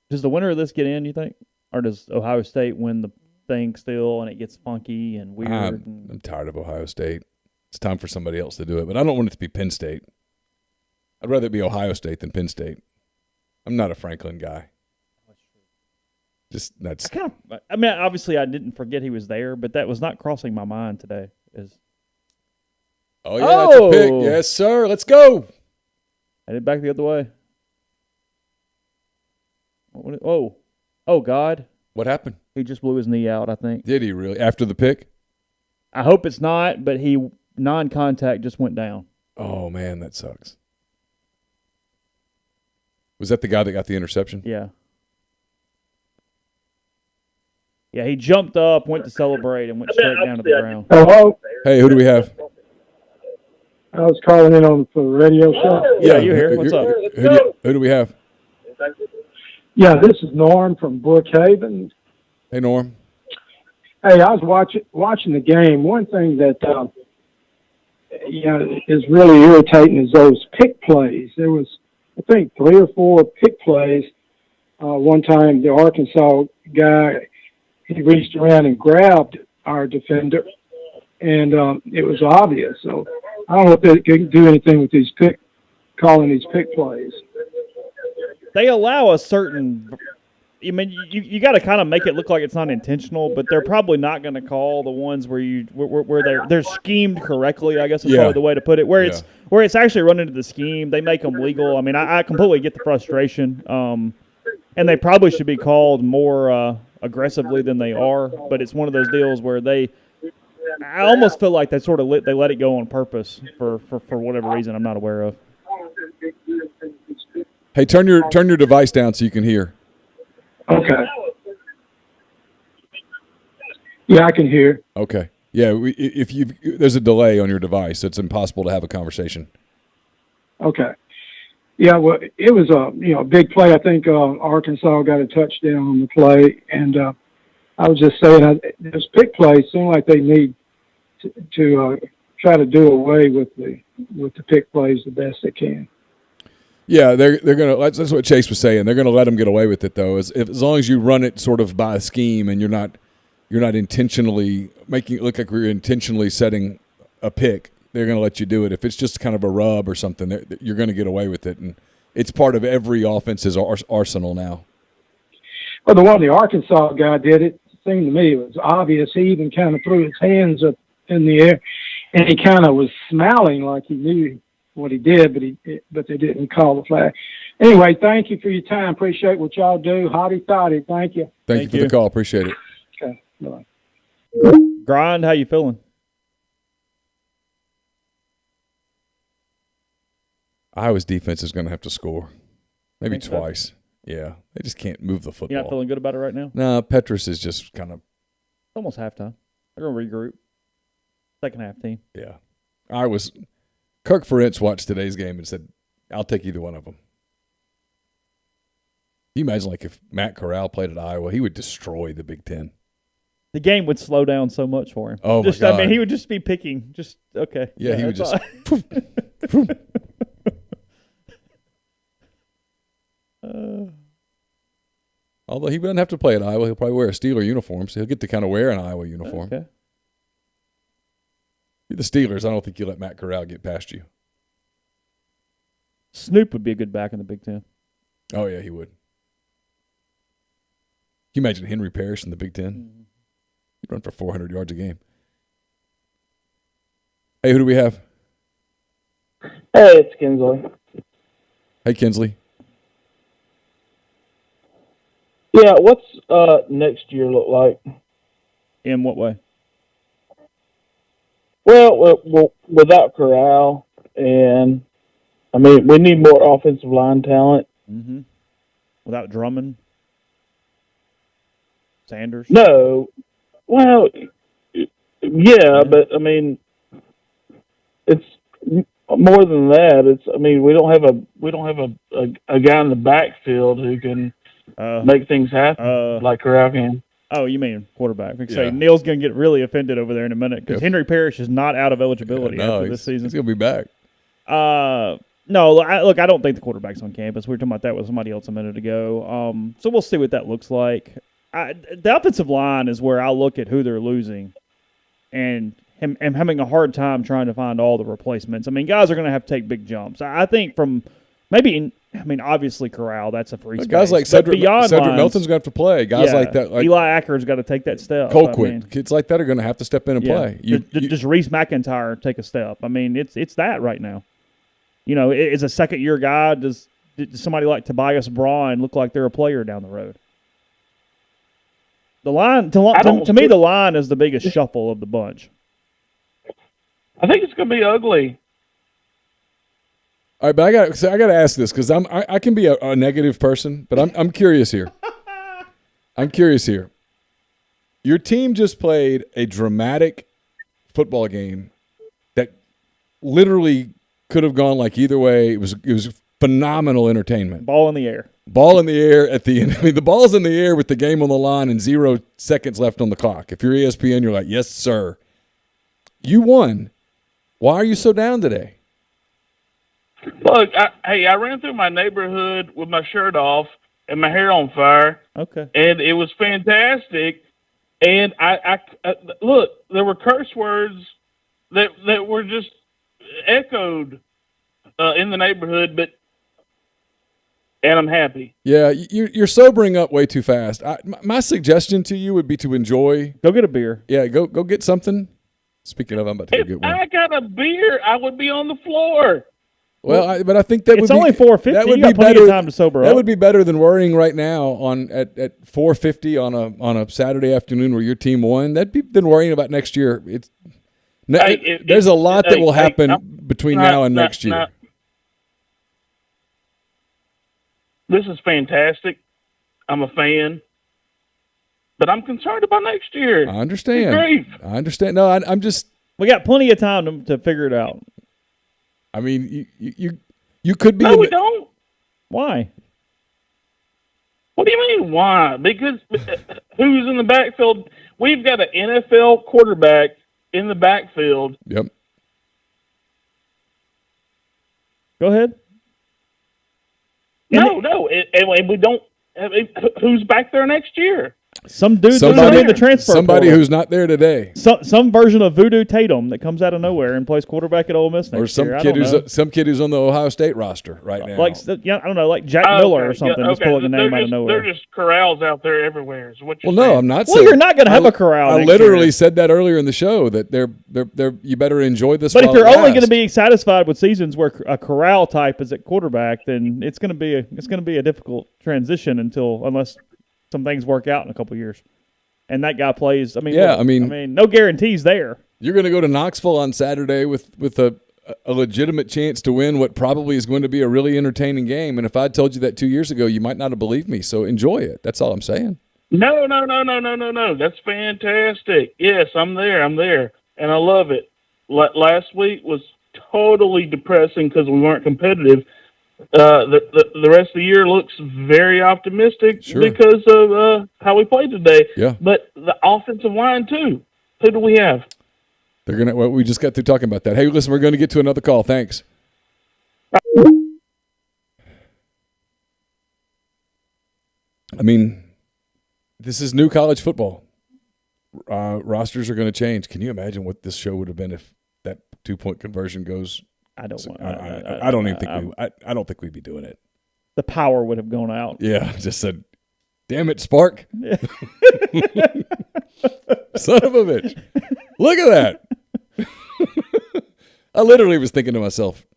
Does the winner of this get in, you think? Or does Ohio State win the thing still and it gets funky and weird? I'm tired of Ohio State. It's time for somebody else to do it. But I don't want it to be Penn State. I'd rather it be Ohio State than Penn State. I'm not a Franklin guy. That's I mean, obviously I didn't forget he was there, but that was not crossing my mind today. That's a pick. Yes, sir. Let's go. Headed back the other way. Oh, God. What happened? He just blew his knee out, I think. Did he really? After the pick? I hope it's not, but he non-contact just went down. Oh, man, that sucks. Was that the guy that got the interception? Yeah. Yeah, he jumped up, went to celebrate, and went straight down to the ground. Hello? Hey, who do we have? I was calling in on for the radio show. Yeah, you're here. What's up? Who do we have? Yeah, this is Norm from Brookhaven. Hey, Norm. Hey, I was watching the game. One thing that is really irritating is those pick plays. There was, I think, 3 or 4 pick plays. One time, the Arkansas guy, he reached around and grabbed our defender, and it was obvious. So I don't know if they can do anything with these calling these pick plays. They allow a certain. I mean, you got to kind of make it look like it's not intentional, but they're probably not going to call the ones where they're schemed correctly. I guess is probably the way to put it. Where it's actually run into the scheme, they make them legal. I mean, I completely get the frustration, and they probably should be called more aggressively than they are. But it's one of those deals where I almost feel like they sort of they let it go on purpose for whatever reason I'm not aware of. Hey, turn your device down so you can hear. Okay. Yeah, I can hear. Okay. Yeah, there's a delay on your device, so it's impossible to have a conversation. Okay. Yeah, well, it was a big play. I think Arkansas got a touchdown on the play, and I was just saying those pick plays seem like they need to try to do away with the pick plays the best they can. Yeah, they're gonna. That's what Chase was saying. They're gonna let them get away with it though, as long as you run it sort of by a scheme and you're not intentionally making it look like we're intentionally setting a pick. They're gonna let you do it. If it's just kind of a rub or something, you're gonna get away with it, and it's part of every offense's arsenal now. Well, the Arkansas guy did it seemed to me it was obvious. He even kind of threw his hands up in the air, and he kind of was smiling like he knew what he did, but they didn't call the flag. Anyway, thank you for your time. Appreciate what y'all do. Hotty toddy. Thank you. Thank you for the call. Appreciate it. Okay. Bye. Grind, how you feeling? Iowa's defense is going to have to score. Maybe Think so? twice. Yeah. They just can't move the football. You're not feeling good about it right now? No, Petrus is just kind of. It's almost halftime. They're going to regroup. Second half team. Yeah. Kirk Ferentz watched today's game and said, I'll take either one of them. Can you imagine, like, if Matt Corral played at Iowa, he would destroy the Big Ten. The game would slow down so much for him. Oh, my God. I mean, he would just be picking. Just, okay. Yeah, he would just. Although he wouldn't have to play at Iowa, he'll probably wear a Steeler uniform, so he'll get to kind of wear an Iowa uniform. Okay. The Steelers, I don't think you let Matt Corral get past you. Snoop would be a good back in the Big Ten. Oh, yeah, he would. Can you imagine Henry Parrish in the Big Ten? Mm-hmm. He'd run for 400 yards a game. Hey, who do we have? Hey, it's Kinsley. Hey, Kinsley. Yeah, what's next year look like? In what way? Well, without Corral, and I mean, we need more offensive line talent. Mm-hmm. Without Drummond? Sanders? No. Well, yeah, but I mean, it's more than that. It's, I mean, we don't have a guy in the backfield who can make things happen like Corral can. Oh, you mean quarterback? Say Neal's going to get really offended over there in a minute because Henry Parrish is not out of eligibility after this season. He's going to be back. No, look, I don't think the quarterback's on campus. We were talking about that with somebody else a minute ago. So we'll see what that looks like. The offensive line is where I look at who they're losing and him having a hard time trying to find all the replacements. I mean, guys are going to have to take big jumps. I think obviously Corral, that's a free space. Guys like Cedric Melton's going to have to play. Guys like that. Like Eli Acker's got to take that step. Colquitt. Kids like that are going to have to step in and play. Just Reese McIntyre take a step. I mean, it's that right now. You know, as a second-year guy, does somebody like Tobias Braun look like they're a player down the road? The line, to me, the line is the biggest shuffle of the bunch. I think it's going to be ugly. All right, but I got to ask this because I can be a negative person, but I'm curious here. I'm curious here. Your team just played a dramatic football game that literally could have gone like either way. It was phenomenal entertainment. Ball in the air. Ball in the air at the end. I mean, the ball's in the air with the game on the line and 0 seconds left on the clock. If you're ESPN, you're like, yes, sir. You won. Why are you so down today? Look, I ran through my neighborhood with my shirt off and my hair on fire. Okay. And it was fantastic. And I look, there were curse words that were just echoed in the neighborhood, and I'm happy. Yeah, you're sobering up way too fast. My suggestion to you would be to enjoy. Go get a beer. Yeah, go get something. Speaking of, I'm about to go get one. If I got a beer, I would be on the floor. Well, but I think that it's only 4:50. That would be plenty of time to sober up. That would be better than worrying right now at 4:50 on a Saturday afternoon where your team won. That'd be than worrying about next year. There's a lot that will happen between now and next year. This is fantastic. I'm a fan, but I'm concerned about next year. I understand. Good grief. I understand. No, I'm just. We got plenty of time to figure it out. I mean, you could be. No, we don't. Why? What do you mean, why? Because who's in the backfield? We've got an NFL quarterback in the backfield. Yep. Go ahead. No, and we don't. Who's back there next year? Some dude somebody in the transfer somebody portal. who's not there today. Some version of Voodoo Tatum that comes out of nowhere and plays quarterback at Ole Miss next or year. some kid who's on the Ohio State roster right now. Like I don't know, like Jack Miller or something. Just pulling a name out of nowhere. They're just corrals out there everywhere. Is what you're Well, no, saying. I'm not Well, saying. you're not going to have a corral. I next literally year. said that earlier in the show that they're you better enjoy this. But if while you're it only going to lasts. be satisfied with seasons where a corral type is at quarterback, then it's going to be a difficult transition unless some things work out in a couple of years. And that guy plays. I mean, no guarantees there. You're going to go to Knoxville on Saturday with a legitimate chance to win what probably is going to be a really entertaining game. And if I told you that 2 years ago, you might not have believed me. So enjoy it. That's all I'm saying. No. That's fantastic. Yes, I'm there, and I love it. Last week was totally depressing because we weren't competitive. The rest of the year looks very optimistic because of how we played today. Yeah. But the offensive line too. Who do we have? They're gonna. Well, we just got through talking about that. Hey, listen, we're going to get to another call. Thanks. I mean, this is new college football. Rosters are going to change. Can you imagine what this show would have been if that 2-point conversion goes? I don't want. I don't even think I don't think we'd be doing it. The power would have gone out. Yeah, just said, "Damn it, Spark! Son of a bitch! Look at that!" I literally was thinking to myself,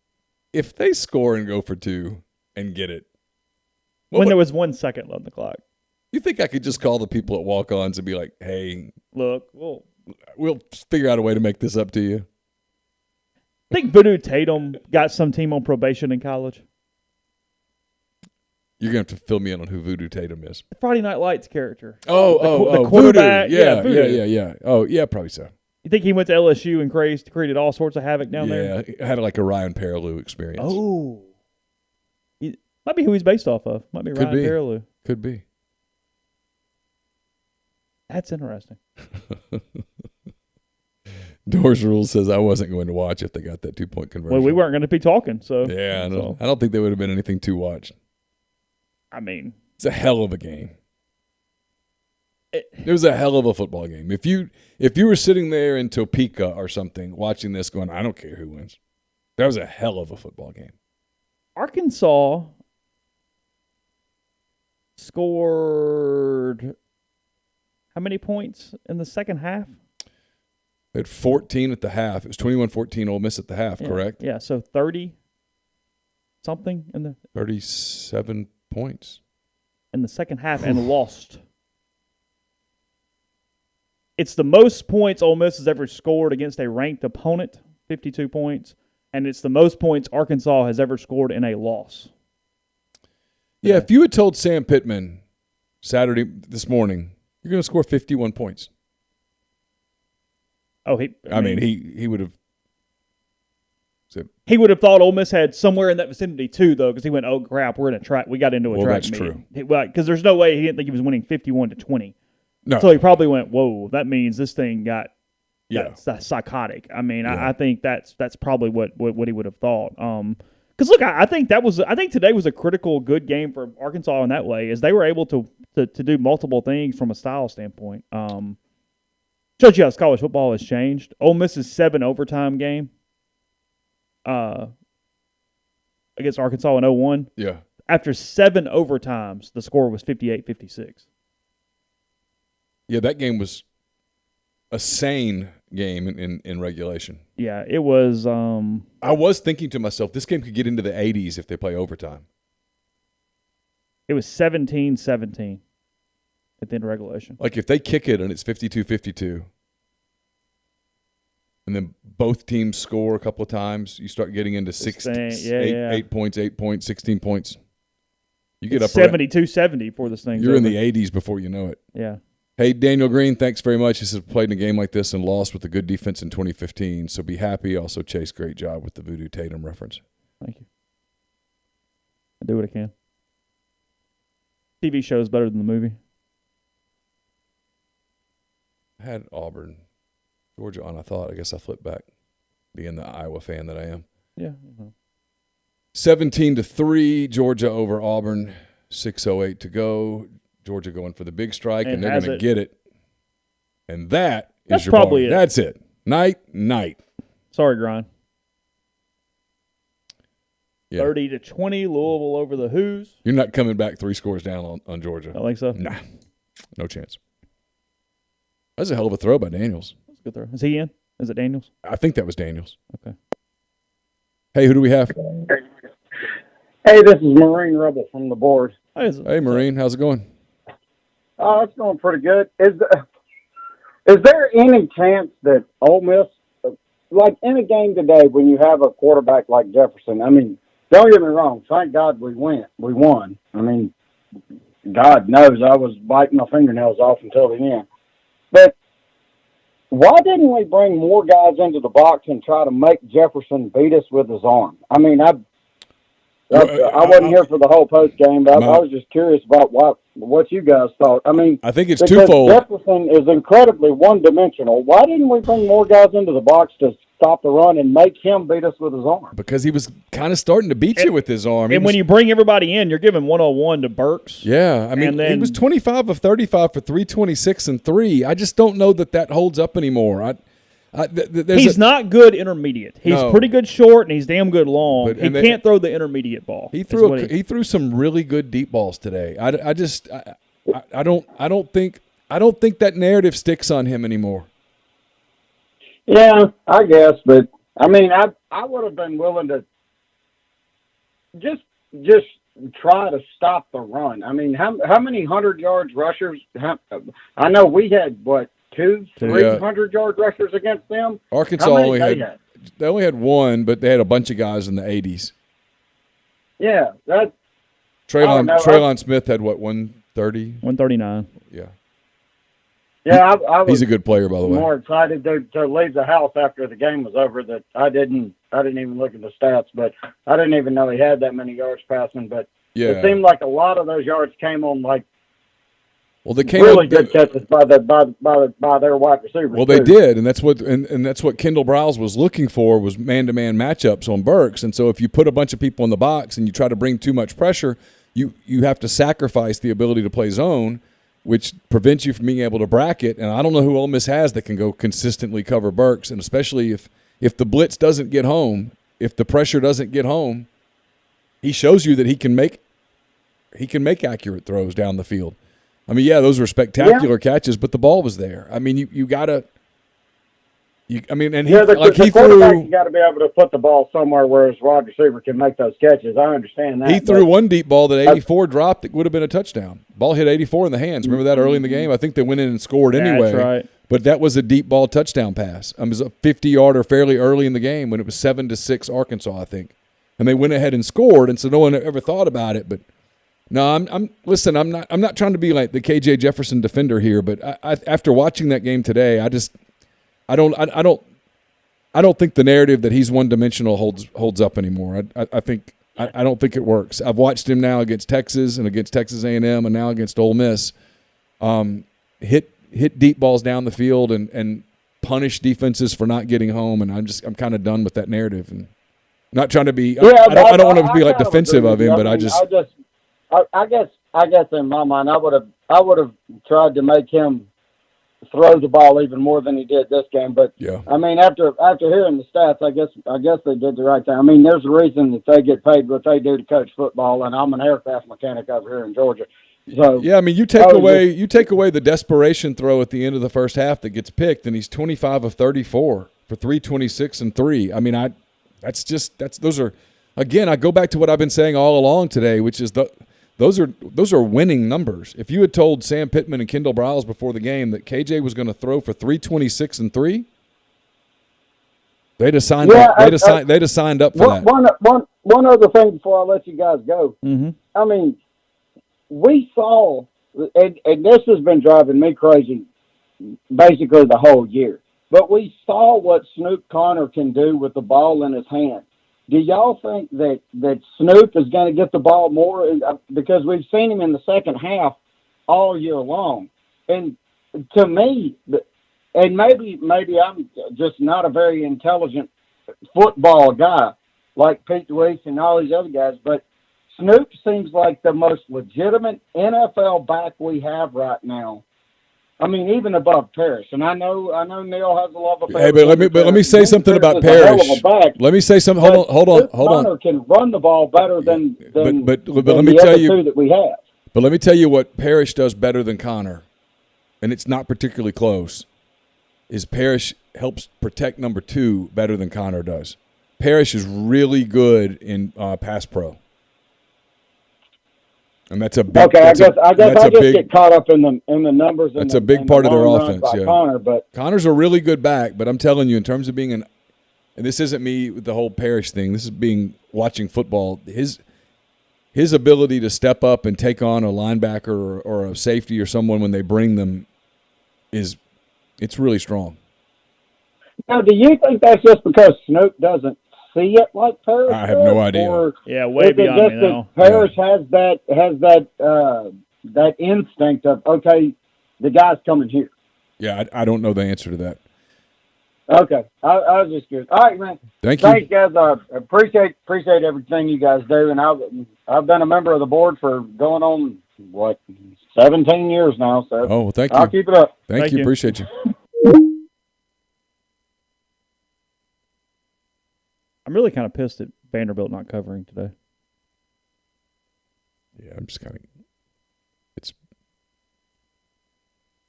if they score and go for 2 and get it, when there was 1 second on the clock, you think I could just call the people at walk-ons and be like, "Hey, look, we'll figure out a way to make this up to you." I think Voodoo Tatum got some team on probation in college. You're going to have to fill me in on who Voodoo Tatum is. The Friday Night Lights character. The quarterback. Voodoo. Voodoo. Yeah. Oh, yeah, probably so. You think he went to LSU and created all sorts of havoc down there? Yeah, had like a Ryan Perilou experience. Oh. Might be who he's based off of. Might be Ryan Perilou. Could be. That's interesting. Doors Rules says I wasn't going to watch if they got that 2-point conversion. Well, we weren't going to be talking, so. Yeah, I don't think there would have been anything to watch. I mean. It's a hell of a game. It was a hell of a football game. If you were sitting there in Topeka or something watching this going, I don't care who wins. That was a hell of a football game. Arkansas scored how many points in the second half? They had 14 at the half. It was 21-14 Ole Miss at the half, correct? Yeah, so 30-something in the 37 points in the second half and lost. It's the most points Ole Miss has ever scored against a ranked opponent, 52 points, and it's the most points Arkansas has ever scored in a loss. Yeah, if you had told Sam Pittman this morning, you're going to score 51 points. Oh, he would have said. He would have thought Ole Miss had somewhere in that vicinity too, though, because he went, "Oh crap, we're in a track. We got into a track that's meeting." True. Because there's no way he didn't think he was winning 51-20. No. So he probably went, "Whoa, that means this thing got psychotic." I mean, I think that's probably what he would have thought. Because look, I think today was a critical good game for Arkansas in that way, as they were able to do multiple things from a style standpoint. Shows you how college football has changed. Ole Miss's 7 overtime game against Arkansas in 2001. Yeah. After 7 overtimes, the score was 58-56. Yeah, that game was a sane game in regulation. Yeah, it was. I was thinking to myself, this game could get into the 80s if they play overtime. It was 17-17 at the end of regulation. Like if they kick it and it's 52-52, and then both teams score a couple of times, you start getting into 8 points, 16 points. You get up 72-70 for this thing. You're in the 80s before you know it. Yeah. Hey, Daniel Green, thanks very much. He says, played in a game like this and lost with a good defense in 2015, so be happy. Also, Chase, great job with the Voodoo Tatum reference. Thank you. I do what I can. TV show is better than the movie. I had Auburn, Georgia on, I thought. I guess I flipped back, being the Iowa fan that I am. Yeah. 17-3, Georgia over Auburn. 6:08 to go. Georgia going for the big strike, and And they're has going to it. get it. And that's your probably ball. it. That's it. Night. Sorry, Grind. Yeah. 30-20, Louisville over the Who's. You're not coming back 3 scores down on Georgia. I think so. Nah, no chance. That's a hell of a throw by Daniels. That's a good throw. Is he in? Is it Daniels? I think that was Daniels. Okay. Hey, who do we have? Hey, this is Marine Rebel from the board. Hey, Marine, how's it going? Oh, it's going pretty good. Is there any chance that Ole Miss, like in a game today, when you have a quarterback like Jefferson? I mean, don't get me wrong. Thank God we won. I mean, God knows I was biting my fingernails off until the end. But why didn't we bring more guys into the box and try to make Jefferson beat us with his arm? I mean, I wasn't here for the whole post game, but I was just curious about what you guys thought. I mean, I think it's because twofold. Jefferson is incredibly one-dimensional. Why didn't we bring more guys into the box to stop the run and make him beat us with his arm? Because he was kind of starting to beat you with his arm. And when you bring everybody in, you're giving 101 to Burks. Yeah, I mean, he was 25 of 35 for 326 and 3. I just don't know that holds up anymore. He's not good intermediate. He's pretty good short, and he's damn good long. But- He can't throw the intermediate ball. He threw some really good deep balls today. I don't think that narrative sticks on him anymore. Yeah, I guess, but I mean, I would have been willing to just try to stop the run. I mean, how many 100-yard rushers? I know we had 300-yard rushers against them. Arkansas only had one, but they had a bunch of guys in the 80s. Yeah, that. Traylon Smith had 130, 139. Yeah. Yeah, I was he's a good player, by the way. more excited to leave the house after the game was over that I didn't even look at the stats, but I didn't even know he had that many yards passing. But it seemed like a lot of those yards came on they came really good catches by their wide receivers. Well, they did, and that's what Kendall Browse was looking for was man-to-man matchups on Burks. And so if you put a bunch of people in the box and you try to bring too much pressure, you have to sacrifice the ability to play zone, which prevents you from being able to bracket. And I don't know who Ole Miss has that can go consistently cover Burks, and especially if the blitz doesn't get home, if the pressure doesn't get home, he shows you that he can make accurate throws down the field. I mean, yeah, those were spectacular catches, but the ball was there. I mean, you gotta. I mean, and he the threw. quarterback, you got to be able to put the ball somewhere where his wide receiver can make those catches. I understand that. He threw one deep ball that 84 dropped that would have been a touchdown. Ball hit 84 in the hands. Remember that early in the game? I think they went in and scored anyway. That's right. But that was a deep ball touchdown pass. It was a 50-yarder fairly early in the game when it was 7-6 Arkansas, I think. And they went ahead and scored, and so no one ever thought about it. But no, I'm not trying to be like the KJ Jefferson defender here, but after watching that game today, I don't think the narrative that he's one-dimensional holds up anymore. I don't think it works. I've watched him now against Texas and against Texas A&M and now against Ole Miss. Hit deep balls down the field and punish defenses for not getting home, and I'm kind of done with that narrative. And not trying to be. I don't want to be like defensive of him, but I guess in my mind, I would have tried to make him throw the ball even more than he did this game. But yeah, I mean, after hearing the stats, I guess they did the right thing. I mean, there's a reason that they get paid what they do to coach football, and I'm an aircraft mechanic over here in Georgia. So yeah, I mean, you take away the desperation throw at the end of the first half that gets picked, and he's 25 of 34 for 326 and 3. I mean, those are again. I go back to what I've been saying all along today, which is those are winning numbers. If you had told Sam Pittman and Kendall Browse before the game that KJ was going to throw for 326 and 3, they'd have signed up. They'd have signed up for that. One other thing before I let you guys go. Mm-hmm. I mean, we saw, and this has been driving me crazy basically the whole year, but we saw what Snoop Connor can do with the ball in his hand. Do y'all think that Snoop is going to get the ball more? Because we've seen him in the second half all year long. And to me, and maybe I'm just not a very intelligent football guy like Pete DeWeese and all these other guys, but Snoop seems like the most legitimate NFL back we have right now. I mean, even above Parrish. And I know Neal has a love affair. Hey, but let me say something about Parrish. Let me say something. Hold on. Connor can run the ball better than let me the tell other you two that we have. But let me tell you what Parrish does better than Connor, and it's not particularly close. Is Parrish helps protect number 2 better than Connor does. Parrish is really good in pass pro. And that's a big. Okay, I guess I get caught up in the numbers. That's a big part of their offense. Yeah, Connor, but Connor's a really good back. But I'm telling you, in terms of being and this isn't me with the whole Parrish thing. This is watching football. His ability to step up and take on a linebacker or a safety or someone when they bring them it's really strong. Now, do you think that's just because Snoop doesn't see it like Parrish? I have no idea. Or way beyond me now. Parrish has that instinct of, okay, the guy's coming here. Yeah, I don't know the answer to that. Okay, I was just curious. All right, man. Thank you. Thanks, guys. I appreciate everything you guys do, and I've been a member of the board for going on 17 years now. So well, thank you. I'll keep it up. Thank you. Appreciate you. I'm really kind of pissed at Vanderbilt not covering today. Yeah, I'm just kind of.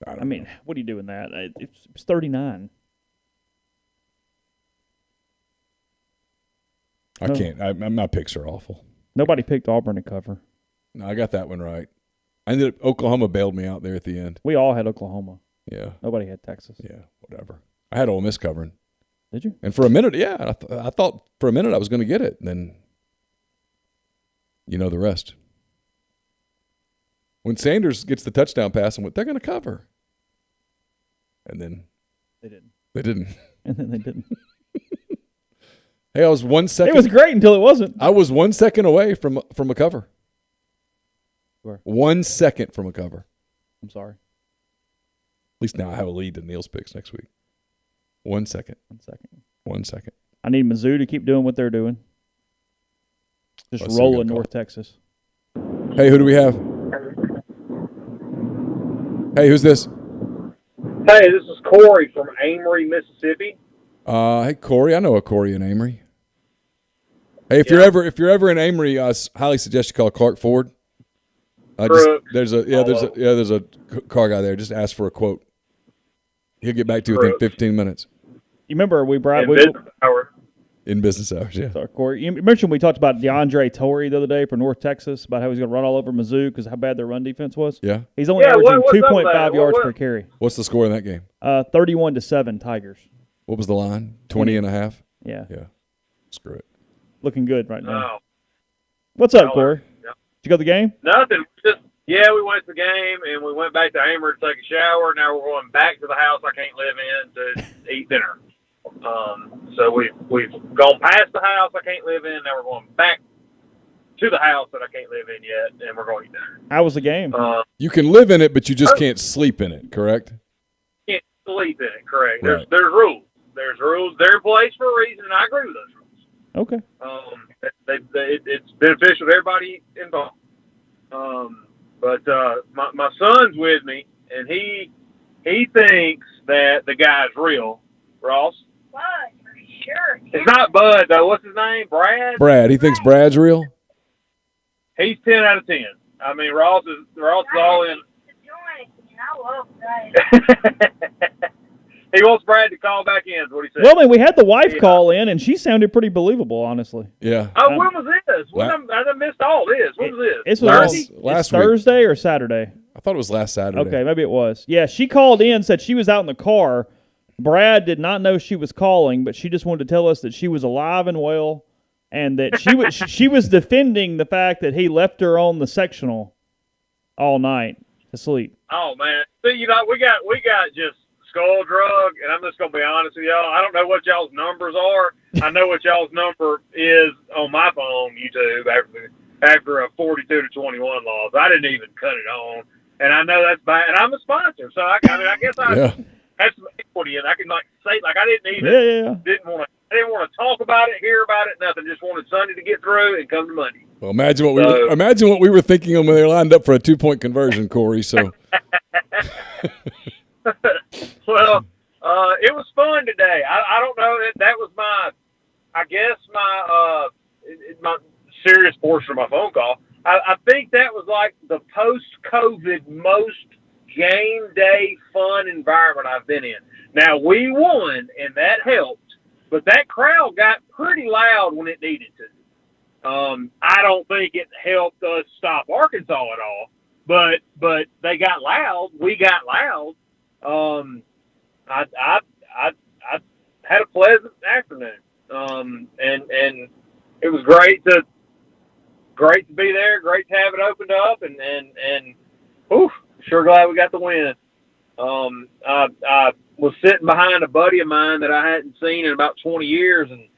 I mean, what do you do in that? It's 39. I can't. My picks are awful. Nobody picked Auburn to cover. No, I got that one right. I ended up Oklahoma bailed me out there at the end. We all had Oklahoma. Yeah. Nobody had Texas. Yeah, whatever. I had Ole Miss covering. Did you? And for a minute, yeah, I thought for a minute I was going to get it. And then, you know the rest. When Sanders gets the touchdown pass, and they're going to cover. And then they didn't. They didn't. And then they didn't. Hey, I was 1 second. It was great until it wasn't. I was 1 second away from a cover. Where? 1 second from a cover. I'm sorry. At least now I have a lead to Neal's picks next week. 1 second. 1 second. 1 second. I need Mizzou to keep doing what they're doing. Just rolling North Texas. Hey, who do we have? Hey, who's this? Hey, this is Corey from Amory, Mississippi. Hey, Corey. I know a Corey in Amory. Hey, if you're ever in Amory, I highly suggest you call Clark Ford. There's a car guy there. Just ask for a quote. He'll get back to you within 15 minutes. You remember In business hours, yeah. Sorry, Corey. You mentioned we talked about DeAndre Torrey the other day for North Texas, about how he's going to run all over Mizzou because how bad their run defense was. Yeah. He's only averaging 2.5 yards per carry. What's the score in that game? 31-7 Tigers. What was the line? 20 and a half? Yeah. Yeah. Screw it. Looking good right now. No. What's up, Corey? Did you go to the game? Nothing. We went to the game, and we went back to Amory to take a shower. Now we're going back to the house I can't live in to eat dinner. So we've gone past the house I can't live in. Now we're going back to the house that I can't live in yet, and we're going to eat dinner. How was the game? You can live in it, but you just can't sleep in it, correct? Can't sleep in it, correct. Right. There's rules. There's rules. They're in place for a reason, and I agree with those rules. Okay. It's beneficial to everybody involved. But my son's with me, and he thinks that the guy's real. Ross? Bud, for sure. It's not Bud, though. What's his name? Brad? Brad. He thinks Brad's real? He's 10 out of 10. I mean, Ross is all in. I love Brad. He wants Brad to call back in, is what he said. Well, I mean, we had the wife call in, and she sounded pretty believable, honestly. Yeah. Oh, when was this? I done missed all this. When was this? It was last Thursday or Saturday? I thought it was last Saturday. Okay, maybe it was. Yeah, she called in, said she was out in the car. Brad did not know she was calling, but she just wanted to tell us that she was alive and well, and that she was defending the fact that he left her on the sectional all night to sleep. Oh man, see, we got just skull drug, and I'm just gonna be honest with y'all. I don't know what y'all's numbers are. I know what y'all's number is on my phone, YouTube, after a 42-21 loss. I didn't even cut it on, and I know that's bad. And I'm a sponsor, so I guess I have some equity, and I can say I didn't want to talk about it, hear about it, nothing. Just wanted Sunday to get through and come to Monday. Well, imagine what we were thinking when they lined up for a 2-point conversion, Corey. So, well, it was fun today. I don't know that was my serious portion of my phone call. I think that was like the post-COVID most game day fun environment I've been in. Now, we won, and that helped, but that crowd got pretty loud when it needed to. I don't think it helped us stop Arkansas at all, but they got loud. We got loud. I had a pleasant afternoon, and it was great to be there. Great to have it opened up, and sure glad we got the win. I was sitting behind a buddy of mine that I hadn't seen in about 20 years, and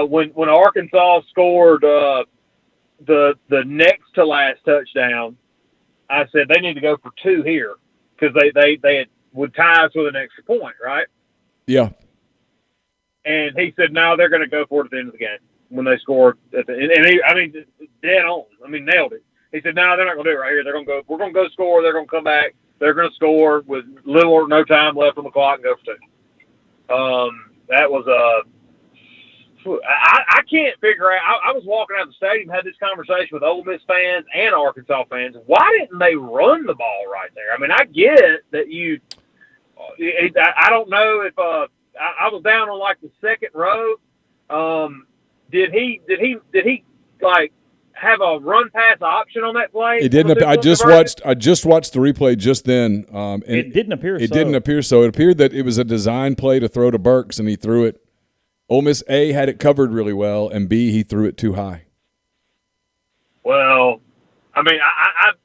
when Arkansas scored the next to last touchdown, I said they need to go for 2 here because they would tie us with an extra point, right? Yeah. And he said, no, they're going to go for it at the end of the game when they scored at the end. And dead on. Nailed it. He said, no, they're not going to do it right here. We're going to go score. They're going to come back. They're going to score with little or no time left on the clock and go for 2. That was I can't figure out. I was walking out of the stadium, had this conversation with Ole Miss fans and Arkansas fans. Why didn't they run the ball right there? I get that you. I don't know if I was down on like the second row. Did he like have a run pass option on that play? It didn't. I just watched the replay just then. And it didn't appear. It didn't appear so. It appeared that it was a design play to throw to Burks, and he threw it. Ole Miss A had it covered really well, and B, he threw it too high. Well, I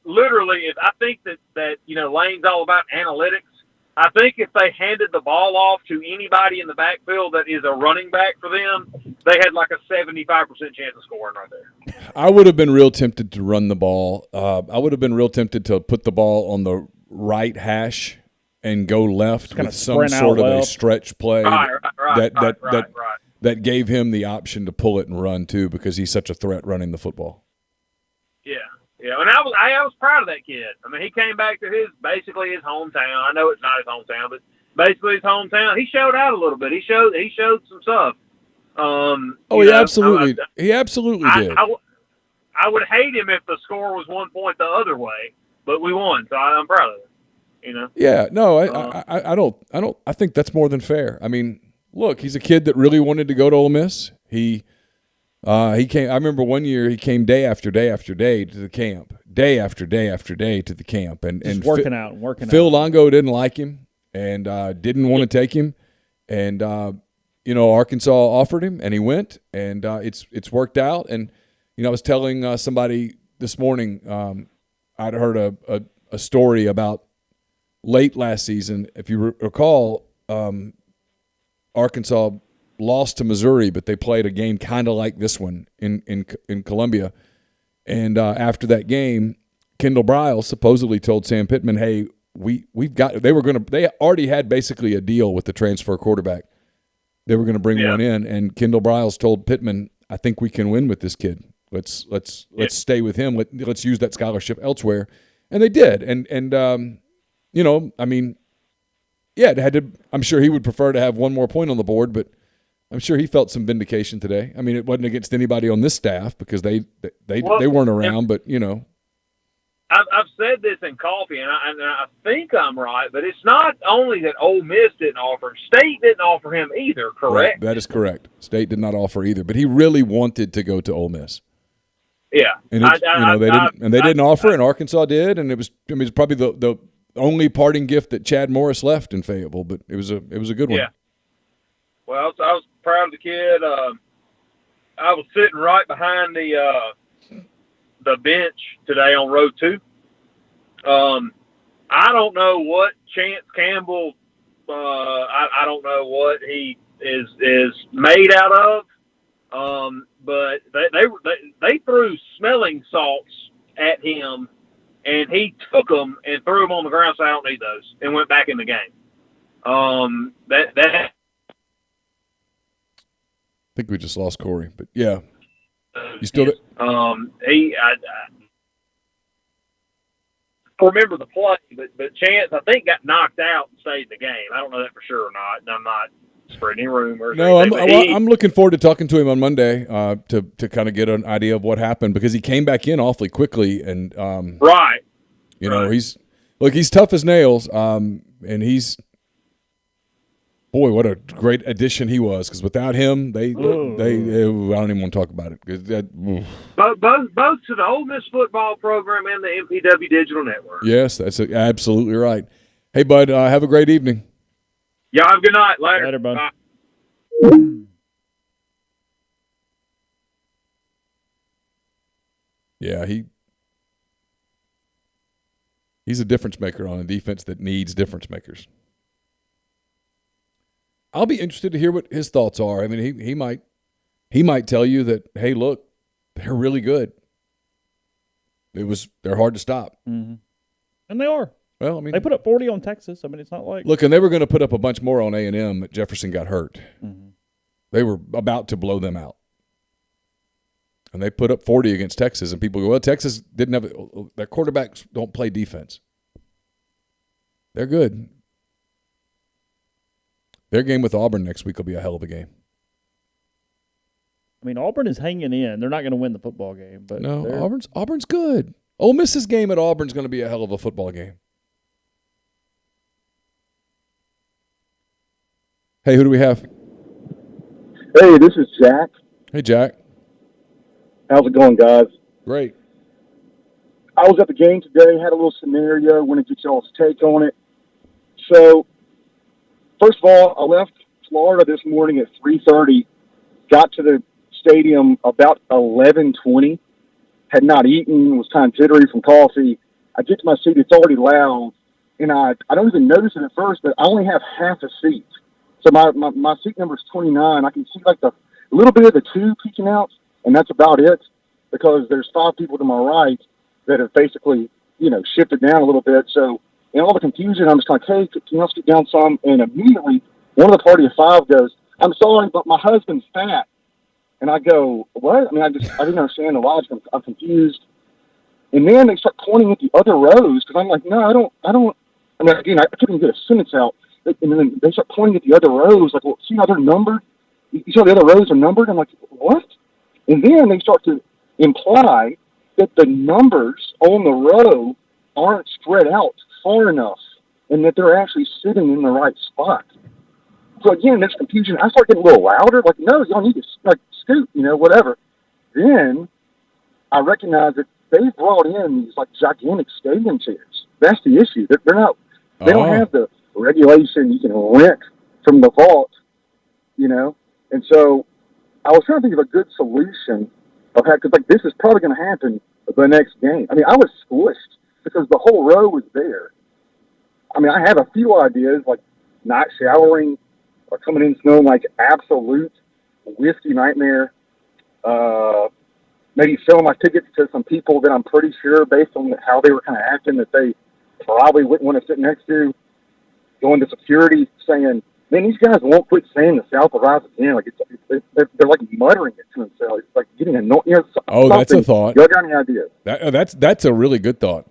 literally, I think that Lane's all about analytics. I think if they handed the ball off to anybody in the backfield that is a running back for them, they had like a 75% chance of scoring right there. I would have been real tempted to run the ball. I would have been real tempted to put the ball on the right hash and go left with some sort of a stretch play that gave him the option to pull it and run too, because he's such a threat running the football. Yeah, and I was proud of that kid. He came back to basically his hometown. I know it's not his hometown, but basically his hometown. He showed out a little bit. He showed some stuff. He absolutely did. I would hate him if the score was 1 point the other way, but we won, so I'm proud of it. Yeah, no, I don't. I think that's more than fair. Look, he's a kid that really wanted to go to Ole Miss. He came. I remember one year he came day after day after day to the camp, day after day after day to the camp, and working out and working. Phil Longo didn't like him and didn't want to take him, and Arkansas offered him, and he went, and it's worked out. And I was telling somebody this morning, I'd heard a story about late last season. If you recall, Arkansas lost to Missouri, but they played a game kind of like this one in Columbia. And after that game, Kendall Briles supposedly told Sam Pittman, "Hey, we've got." They already had basically a deal with the transfer quarterback. They were going to bring one in, and Kendall Briles told Pittman, "I think we can win with this kid. Let's stay with him. Let's use that scholarship elsewhere." And they did. It had to. I'm sure he would prefer to have one more point on the board, but I'm sure he felt some vindication today. It wasn't against anybody on this staff because they weren't around, but I've said this in coffee, and I think I'm right, but it's not only that Ole Miss didn't offer him, State didn't offer him either, correct? Right, that is correct. State did not offer either, but he really wanted to go to Ole Miss. Yeah, and they didn't offer, and Arkansas did, and it was probably the only parting gift that Chad Morris left in Fayetteville, but it was a good one. Yeah. Well, so I was proud of the kid. I was sitting right behind the bench today on row 2. I don't know what Chance Campbell. I don't know what he is made out of. But they threw smelling salts at him, and he took them and threw them on the ground. So I don't need those, and went back in the game. I think we just lost Corey, but yeah. You still? I remember the play, but Chance, I think, got knocked out and stayed in the game. I don't know that for sure or not. And I'm not spreading any rumors. No, I'm looking forward to talking to him on Monday to kind of get an idea of what happened, because he came back in awfully quickly and right. You know, he's tough as nails, and he's. Boy, what a great addition he was! Because without him, I don't even want to talk about it. Both to the Ole Miss football program and the MPW Digital Network. Yes, that's absolutely right. Hey, bud, have a great evening. Y'all have a good night. Later, bud. Bye. Yeah, he's a difference maker on a defense that needs difference makers. I'll be interested to hear what his thoughts are. I mean, he might tell you that, hey, look, they're really good. They're hard to stop. Mm-hmm. And they are. Well, I mean, they put up 40 on Texas. I mean, it's not like look, and they were going to put up a bunch more on A&M, but Jefferson got hurt. Mm-hmm. They were about to blow them out, and they put up 40 against Texas. And people go, well, Texas didn't have their quarterbacks don't play defense. They're good. Their game with Auburn next week will be a hell of a game. I mean, Auburn is hanging in. They're not going to win the football game, but no, Auburn's good. Ole Miss's game at Auburn's going to be a hell of a football game. Hey, who do we have? Hey, this is Jack. Hey, Jack. How's it going, guys? Great. I was at the game today, had a little scenario, want to get y'all's take on it. So, first of all, I left Florida this morning at 3:30, got to the stadium about 11:20, had not eaten, was kind of jittery from coffee. I get to my seat, it's already loud, and I don't even notice it at first, but I only have half a seat. So my seat number is 29. I can see like a little bit of the two peeking out, and that's about it, because there's 5 people to my right that have basically, shifted down a little bit. So in all the confusion, I'm just like, hey, can you else get down some? And immediately, one of the party of 5 goes, I'm sorry, but my husband's fat. And I go, what? I mean, I didn't understand the logic. I'm confused. And then they start pointing at the other rows, because I'm like, no, I don't. I mean, again, I couldn't get a sentence out. And then they start pointing at the other rows, like, well, see how they're numbered? You see how the other rows are numbered? I'm like, what? And then they start to imply that the numbers on the row aren't spread out far enough, and that they're actually sitting in the right spot. So again, there's confusion. I start getting a little louder, like, no, y'all need to scoot, whatever. Then I recognize that they've brought in these gigantic stadium chairs. That's the issue. They're not. They don't have the regulation you can rent from the vault, And so I was trying to think of a good solution of how, because this is probably going to happen the next game. I mean, I was squished because the whole row was there. I mean, I have a few ideas, like not showering or coming in smelling like absolute whiskey nightmare. Maybe selling my tickets to some people that I'm pretty sure, based on how they were kind of acting, that they probably wouldn't want to sit next to. Going to security saying, man, these guys won't quit saying the South will rise again. Like they're like muttering it to themselves. It's like getting annoyed. That's a thought. You got any ideas? That's a really good thought.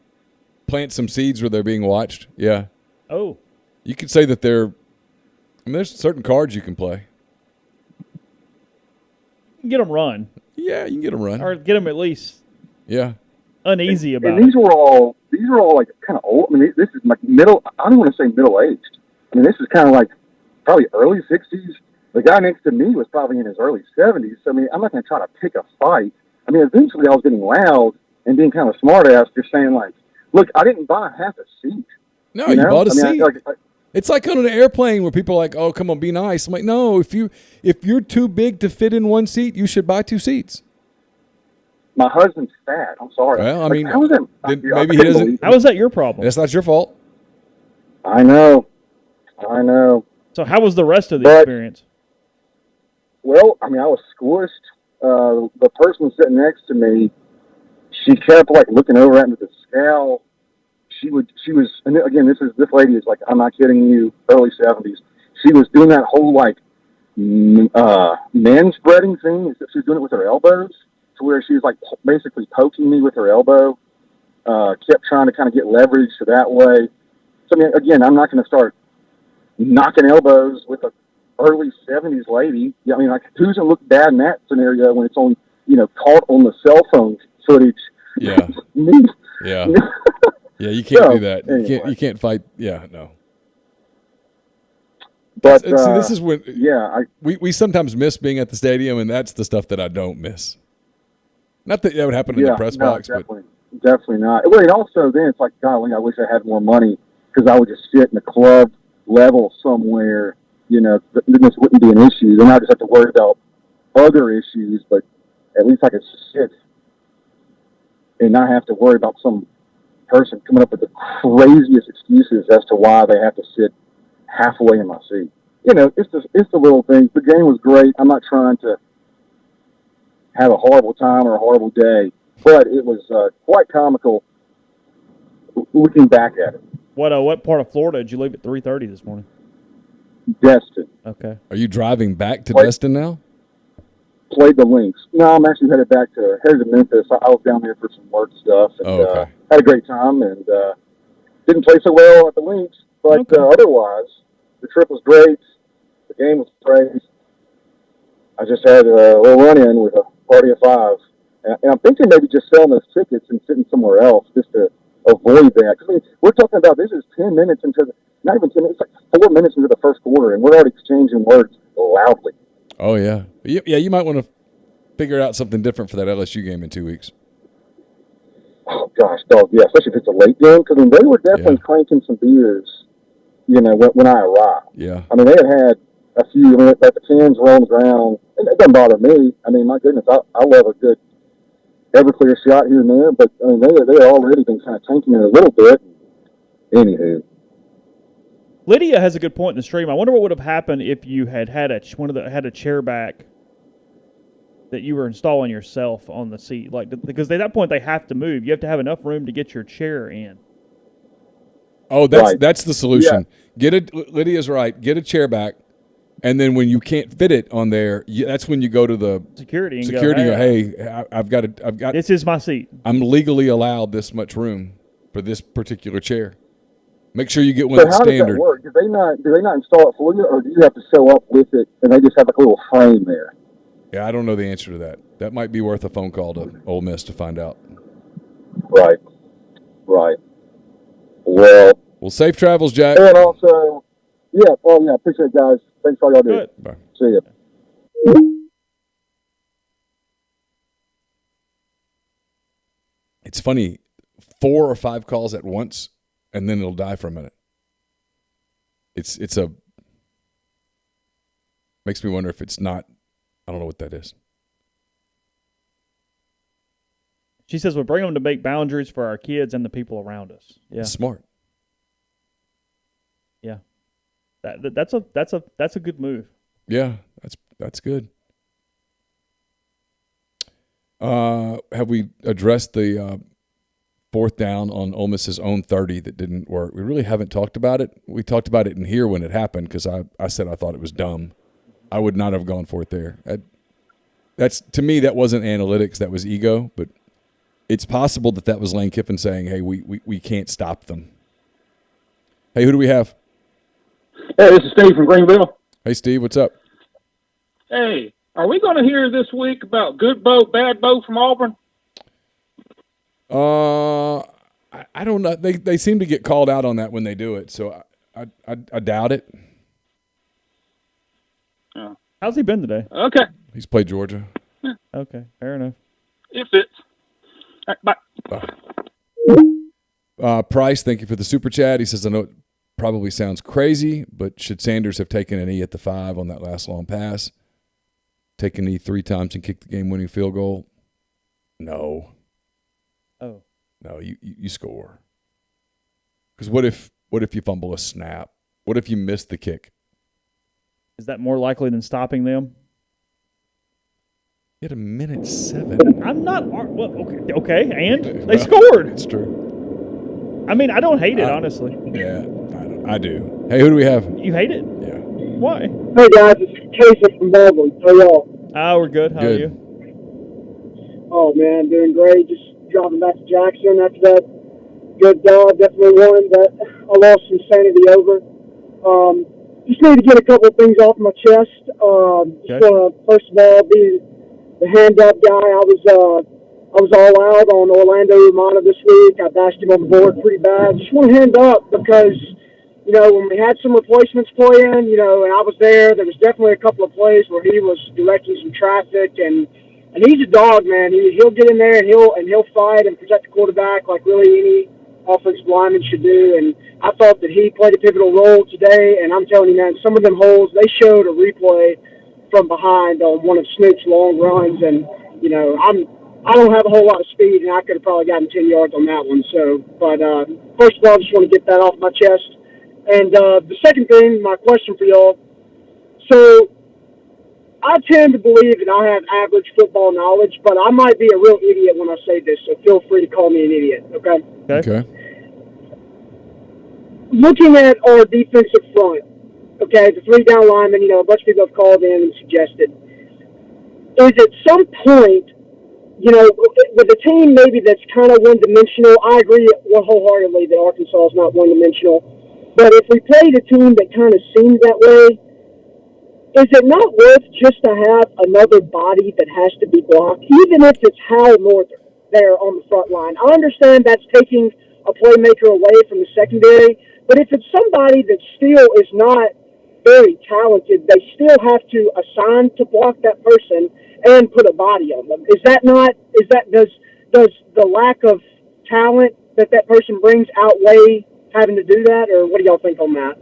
Plant some seeds where they're being watched. Yeah. Oh. You could say that there's certain cards you can play. You can get them run. Yeah, you can get them run. Or get them at least. Yeah. Uneasy about and these were all like kind of old. I mean, this is like middle. I don't want to say middle aged. I mean, this is kind of like probably early 60s. The guy next to me was probably in his early 70s. So I mean, I'm not going to try to pick a fight. I mean, eventually I was getting loud and being kind of smart ass, just saying like, look, I didn't buy half a seat. No, you bought a seat. It's like on an airplane where people are like, oh, come on, be nice. I'm like, no, if you're too big to fit in one seat, you should buy 2 seats. My husband's fat. I'm sorry. Well, I mean, maybe he doesn't. How is that your problem? That's not your fault. I know. So how was the rest of the experience? Well, I mean, I was squished. The person sitting next to me, she kept looking over at me with a scowl. She was, and again, this lady is like, I'm not kidding you, early 70s. She was doing that whole man spreading thing. She was doing it with her elbows. to where she was like basically poking me with her elbow. Kept trying to kind of get leverage so that way. So, I mean, again, I'm not going to start knocking elbows with a early 70s lady. I mean, like, who's going to look bad in that scenario when it's on, caught on the cell phone footage? Yeah. Me. Yeah. Yeah, you can't do that. Anyway. You can't fight. Yeah, no. But see, this is when we sometimes miss being at the stadium, and that's the stuff that I don't miss. Not that would happen in the press box, definitely not. Well, and also then it's like, golly, I wish I had more money because I would just sit in the club level somewhere. Then this wouldn't be an issue. Then I just have to worry about other issues, but at least I could sit and not have to worry about some person coming up with the craziest excuses as to why they have to sit halfway in my seat. It's the little things. The game was great. I'm not trying to have a horrible time or a horrible day, but it was quite comical looking back at it. What part of Florida did you leave at 3:30 this morning? Destin. Okay. Are you driving back to Destin now? Played the Lynx. No, I'm actually headed to Memphis. I was down there for some work stuff and had a great time and didn't play so well at the Lynx, but otherwise the trip was great. The game was great. I just had a little run-in with a party of 5. And I'm thinking maybe just selling those tickets and sitting somewhere else just to avoid that. Because we're talking about this is 10 minutes into not even 10 minutes, it's like 4 minutes into the first quarter, and we're already exchanging words loudly. Oh, yeah. Yeah, you might want to figure out something different for that LSU game in 2 weeks. Oh, gosh, dog, yeah, especially if it's a late game. Because they were definitely cranking some beers, when I arrived. Yeah. I mean, they had a few, like the cans were on the ground. And it doesn't bother me. I mean, my goodness, I love a good Everclear shot here and there, but I mean, they're already been kind of tanking it a little bit. Anywho. Lydia has a good point in the stream. I wonder what would have happened if you had a chair back that you were installing yourself on the seat, because at that point they have to move. You have to have enough room to get your chair in. Oh, that's the solution. Yeah. Lydia's right. Get a chair back, and then when you can't fit it on there, that's when you go to the security and go, hey, I've got. This is my seat. I'm legally allowed this much room for this particular chair. Make sure you get one that's standard. Does that work? Do they not install it for you, or do you have to show up with it and they just have like a little frame there? Yeah, I don't know the answer to that. That might be worth a phone call to Ole Miss to find out. Right. Well, safe travels, Jack. And also, appreciate it, guys. Thanks for all y'all do. Bye. See ya. It's funny, 4 or 5 calls at once, and then it'll die for a minute. Makes me wonder if it's not. I don't know what that is. She says we'll bring them to make boundaries for our kids and the people around us. Yeah, that's smart. Yeah, that's a good move. Yeah, that's good. Have we addressed the 4th down on Ole Miss's own 30 that didn't work? We really haven't talked about it. We talked about it in here when it happened because I said I thought it was dumb. I would not have gone for it there. That's to me, that wasn't analytics, that was ego. But it's possible that was Lane Kiffin saying, "Hey, we can't stop them." Hey, who do we have? Hey, this is Steve from Greenville. Hey, Steve, what's up? Hey, are we going to hear this week about good Bo, bad Bo from Auburn? I don't know. They seem to get called out on that when they do it, so I doubt it. How's he been today? Okay. He's played Georgia. Yeah. Okay, fair enough. It fits. All right, bye. Price, thank you for the super chat. He says, I know it probably sounds crazy, but should Sanders have taken an E at the 5 on that last long pass? Taken an E 3 times and kicked the game-winning field goal? No. Oh. No, you score. Because what if you fumble a snap? What if you miss the kick? Is that more likely than stopping them? You had 1:07. I'm not. Well, okay, and they scored. It's true. I mean, I don't hate it, honestly. Yeah, I do. Hey, who do we have? You hate it? Yeah. Why? Hey guys, it's Casey from Beverly. How y'all? We're good. How are you? y'all, man? Doing great. Just driving back to Jackson after that good dog. Definitely won, but I lost some sanity over. Just need to get a couple of things off my chest. Just want to, first of all, be the hand-up guy. I was all out on Orlando Umana this week. I bashed him on the board pretty bad. Just want to hand up because, you know, when we had some replacements playing, you know, and I was there was definitely a couple of plays where he was directing some traffic, and he's a dog, man. He'll get in there and he'll fight and protect the quarterback like really any offensive lineman should do. And I thought that he played a pivotal role today. And I'm telling you, man, some of them holes, they showed a replay from behind on one of Snoop's long runs, and you know, I don't have a whole lot of speed, and I could have probably gotten 10 yards on that one. So, but first of all, I just want to get that off my chest. And the second thing, my question for y'all. So, I tend to believe that I have average football knowledge, but I might be a real idiot when I say this, so feel free to call me an idiot, okay? Okay. Looking at our defensive front, okay, the 3 down linemen, you know, a bunch of people have called in and suggested. Is at some point, you know, with a team maybe that's kind of one-dimensional, I agree wholeheartedly that Arkansas is not one-dimensional, but if we played a team that kind of seems that way, is it not worth just to have another body that has to be blocked, even if it's Hal Northern there on the front line? I understand that's taking a playmaker away from the secondary, but if it's somebody that still is not very talented, they still have to assign to block that person and put a body on them. Does the lack of talent that person brings outweigh having to do that, or what do y'all think on that?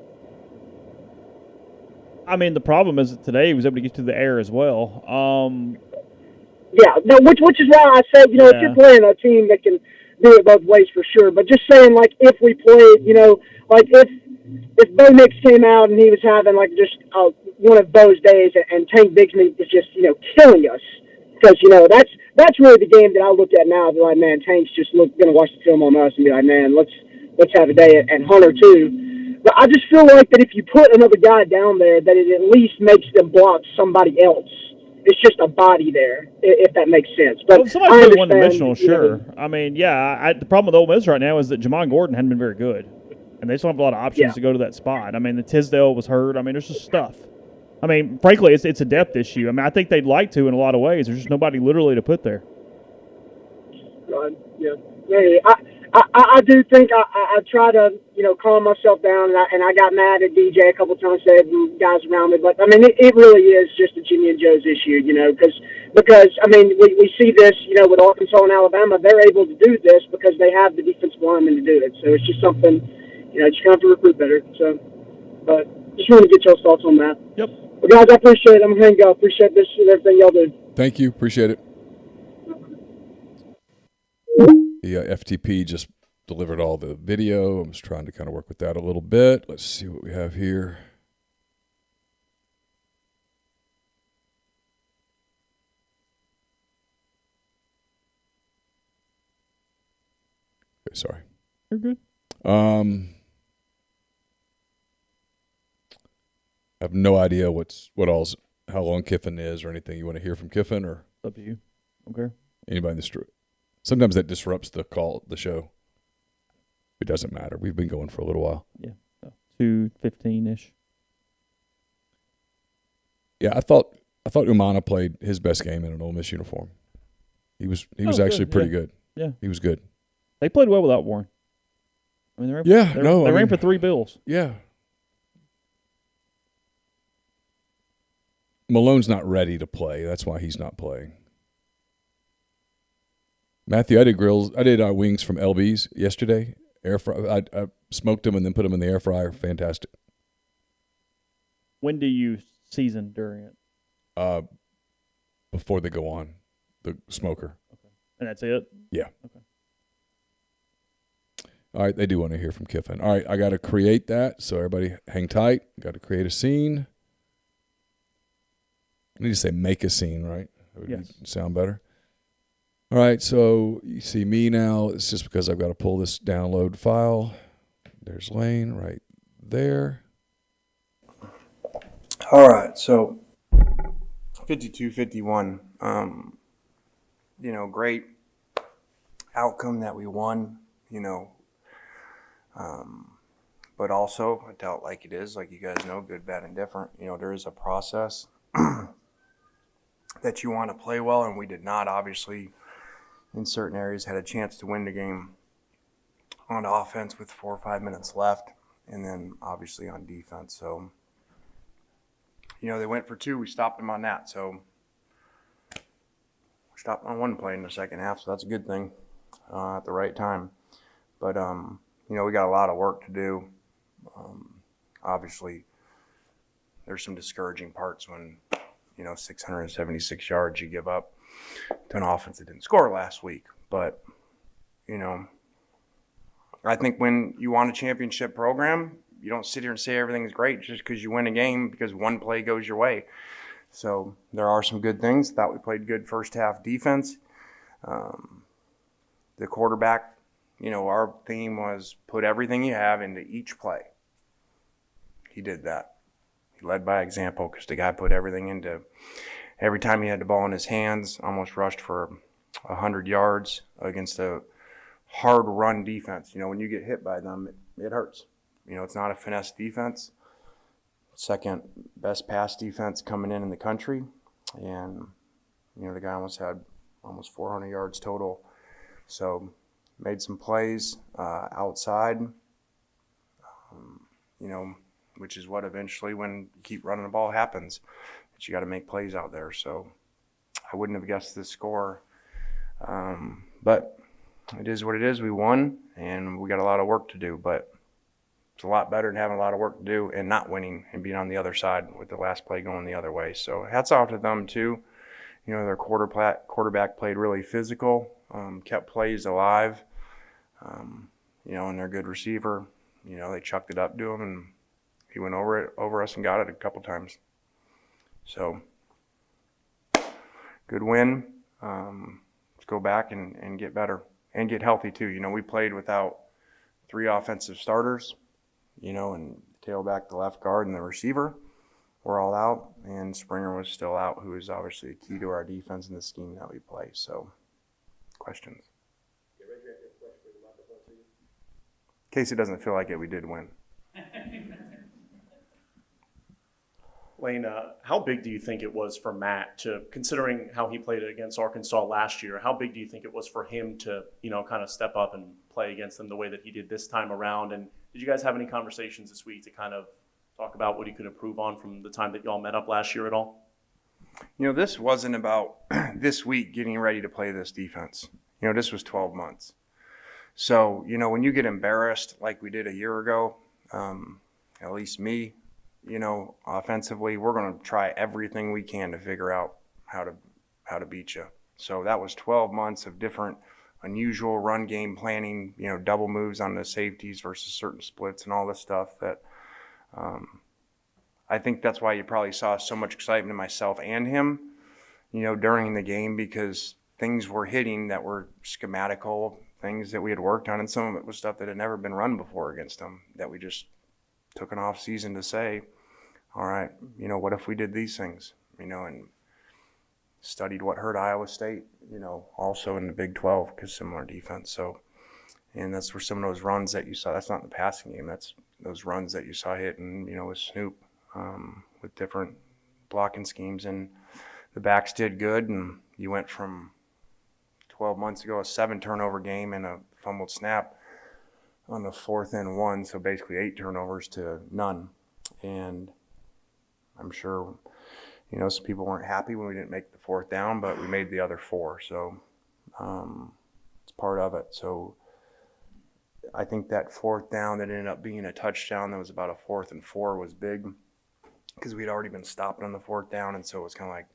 I mean, the problem is that today he was able to get to the air as well. Yeah, no, which is why I said, you know, if you're playing a team that can do it both ways for sure. But just saying, like, if we played, you know, like if Bo Nix came out and he was having like just one of those days, and Tank Bigsby was just, you know, killing us, because you know that's really the game that I look at now. Be like, man, Tank's just going to watch the film on us and be like, man, let's have a day, and Hunter too. But I just feel like that if you put another guy down there, that it at least makes them block somebody else. It's just a body there, if that makes sense. But well, somebody played one-dimensional, sure. I mean, yeah, the problem with Ole Miss right now is that Jamon Gordon hadn't been very good, and they still have a lot of options to go to that spot. I mean, the Tisdale was hurt. I mean, there's just stuff. I mean, frankly, it's a depth issue. I mean, I think they'd like to in a lot of ways. There's just nobody literally to put there. Right. Yeah. I do think I try to, you know, calm myself down, and I got mad at DJ a couple of times, said guys around me, but I mean it really is just a Jimmy and Joe's issue, you know, because I mean we see this, you know, with Arkansas and Alabama, they're able to do this because they have the defensive linemen to do it. So it's just something, you know, just gonna have to recruit better. So, but just want to get y'all's thoughts on that. Yep. But guys, I appreciate it. I'm gonna hang up. Appreciate this and everything y'all do. Thank you. Appreciate it. The FTP just delivered all the video. I was trying to kind of work with that a little bit. Let's see what we have here. Okay, sorry. You're good. I have no idea how long Kiffin is or anything. You want to hear from Kiffin, or up to you? Okay. Anybody in the street? Sometimes that disrupts the show. It doesn't matter. We've been going for a little while. Yeah, 2:15-ish. Yeah, I thought Umana played his best game in an Ole Miss uniform. He was actually pretty good. Yeah, he was good. They played well without Warren. I mean, they ran for 3 bills. Yeah. Malone's not ready to play. That's why he's not playing. Matthew, I did wings from LB's yesterday. Air fry. I smoked them and then put them in the air fryer. Fantastic. When do you season during it? Before they go on the smoker. Okay. And that's it? Yeah. Okay. All right, they do want to hear from Kiffin. All right, I got to create that, so everybody hang tight. Got to create a scene. I need to say make a scene, right? That would sound better. All right, so you see me now. It's just because I've got to pull this download file. There's Lane right there. All right, so 52-51. great outcome that we won, but also I tell it like it is, like you guys know, good, bad, and different. There is a process that you want to play well, and we did not. Obviously, in certain areas, had a chance to win the game on offense with 4 or 5 minutes left, and then obviously on defense. So, they went for 2. We stopped them on that. So, we stopped on 1 play in the second half, so that's a good thing at the right time. But, we got a lot of work to do. Obviously, there's some discouraging parts when, 676 yards you give up to an offense that didn't score last week. But, I think when you want a championship program, you don't sit here and say everything's great just because you win a game because 1 play goes your way. So there are some good things. Thought we played good first half defense. The quarterback, our theme was put everything you have into each play. He did that. He led by example because the guy put everything into every time he had the ball in his hands, almost rushed for 100 yards against a hard run defense. When you get hit by them, it hurts. It's not a finesse defense. Second best pass defense coming in the country. And, the guy had almost 400 yards total. So made some plays outside, which is what eventually when you keep running the ball happens. But you got to make plays out there. So I wouldn't have guessed this score. But it is what it is. We won, and we got a lot of work to do. But it's a lot better than having a lot of work to do and not winning and being on the other side with the last play going the other way. So hats off to them, too. Their quarterback played really physical, kept plays alive, and their good receiver, they chucked it up to him, and he went over us and got it a couple times. So good win. Let's go back and get better and get healthy, too. We played without 3 offensive starters, and tailback, the left guard, and the receiver were all out, and Springer was still out, who is obviously a key to our defense and the scheme that we play. So, questions? In case it doesn't feel like it, we did win. Lane, how big do you think it was for Matt to, considering how he played against Arkansas last year, how big do you think it was for him to, kind of step up and play against them the way that he did this time around? And did you guys have any conversations this week to kind of talk about what he could improve on from the time that y'all met up last year at all? This wasn't about this week getting ready to play this defense. This was 12 months. So, when you get embarrassed like we did a year ago, at least me, offensively, we're going to try everything we can to figure out how to beat you. So that was 12 months of different unusual run game planning, double moves on the safeties versus certain splits and all this stuff that I think that's why you probably saw so much excitement in myself and him, during the game, because things were hitting that were schematical, things that we had worked on, and some of it was stuff that had never been run before against them that we just took an off season to say, all right, what if we did these things, and studied what hurt Iowa State, also in the Big 12 because similar defense. So, and that's where some of those runs that you saw, that's not in the passing game, that's those runs that you saw hitting, with Snoop, with different blocking schemes, and the backs did good, and you went from 12 months ago, a 7 turnover game and a fumbled snap on the 4th and 1, so basically 8 turnovers to none. And I'm sure, some people weren't happy when we didn't make the 4th down, but we made the other 4, so it's part of it. So I think that 4th down that ended up being a touchdown that was about a 4th and 4 was big because we'd already been stopping on the 4th down, and so it was kind of like,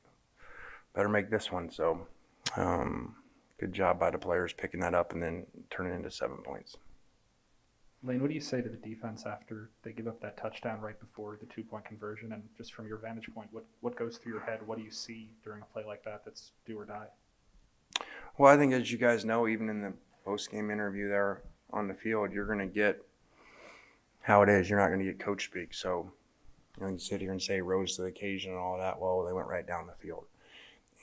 better make this one. So good job by the players picking that up and then turning it into 7 points. Lane, what do you say to the defense after they give up that touchdown right before the 2-point conversion? And just from your vantage point, what goes through your head? What do you see during a play like that that's do or die? Well, I think as you guys know, even in the post-game interview there on the field, you're going to get how it is. You're not going to get coach speak. So, you sit here and say rose to the occasion and all that. Well, they went right down the field.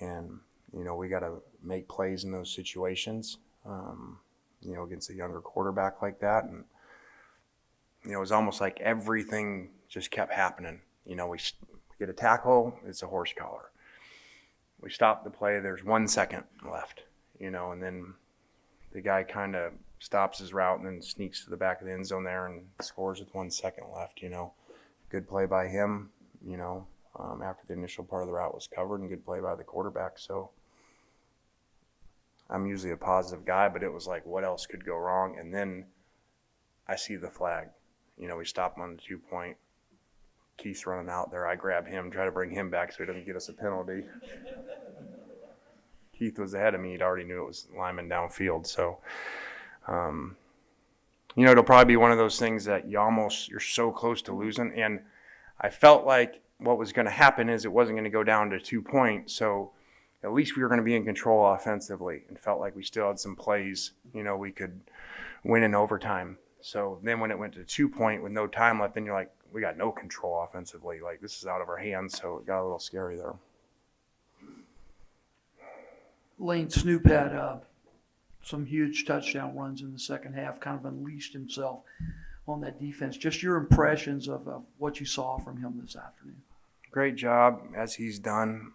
And, we got to make plays in those situations, against a younger quarterback like that. And, it was almost like everything just kept happening. We get a tackle, it's a horse collar. We stop the play, there's 1 second left, and then the guy kind of stops his route and then sneaks to the back of the end zone there and scores with 1 second left, Good play by him, after the initial part of the route was covered, and good play by the quarterback. So I'm usually a positive guy, but it was like, what else could go wrong? And then I see the flag. We stop him on the 2-point. Keith's running out there. I grab him, try to bring him back so he doesn't get us a penalty. Keith was ahead of me. He'd already knew it was lineman downfield. So, it'll probably be one of those things that you're so close to losing. And I felt like what was going to happen is it wasn't going to go down to 2 points. So at least we were going to be in control offensively, and felt like we still had some plays, we could win in overtime. So then when it went to 2 point with no time left, then you're like, we got no control offensively. Like, this is out of our hands. So it got a little scary there. Lane Snoop had some huge touchdown runs in the second half, kind of unleashed himself on that defense. Just your impressions of what you saw from him this afternoon. Great job, as he's done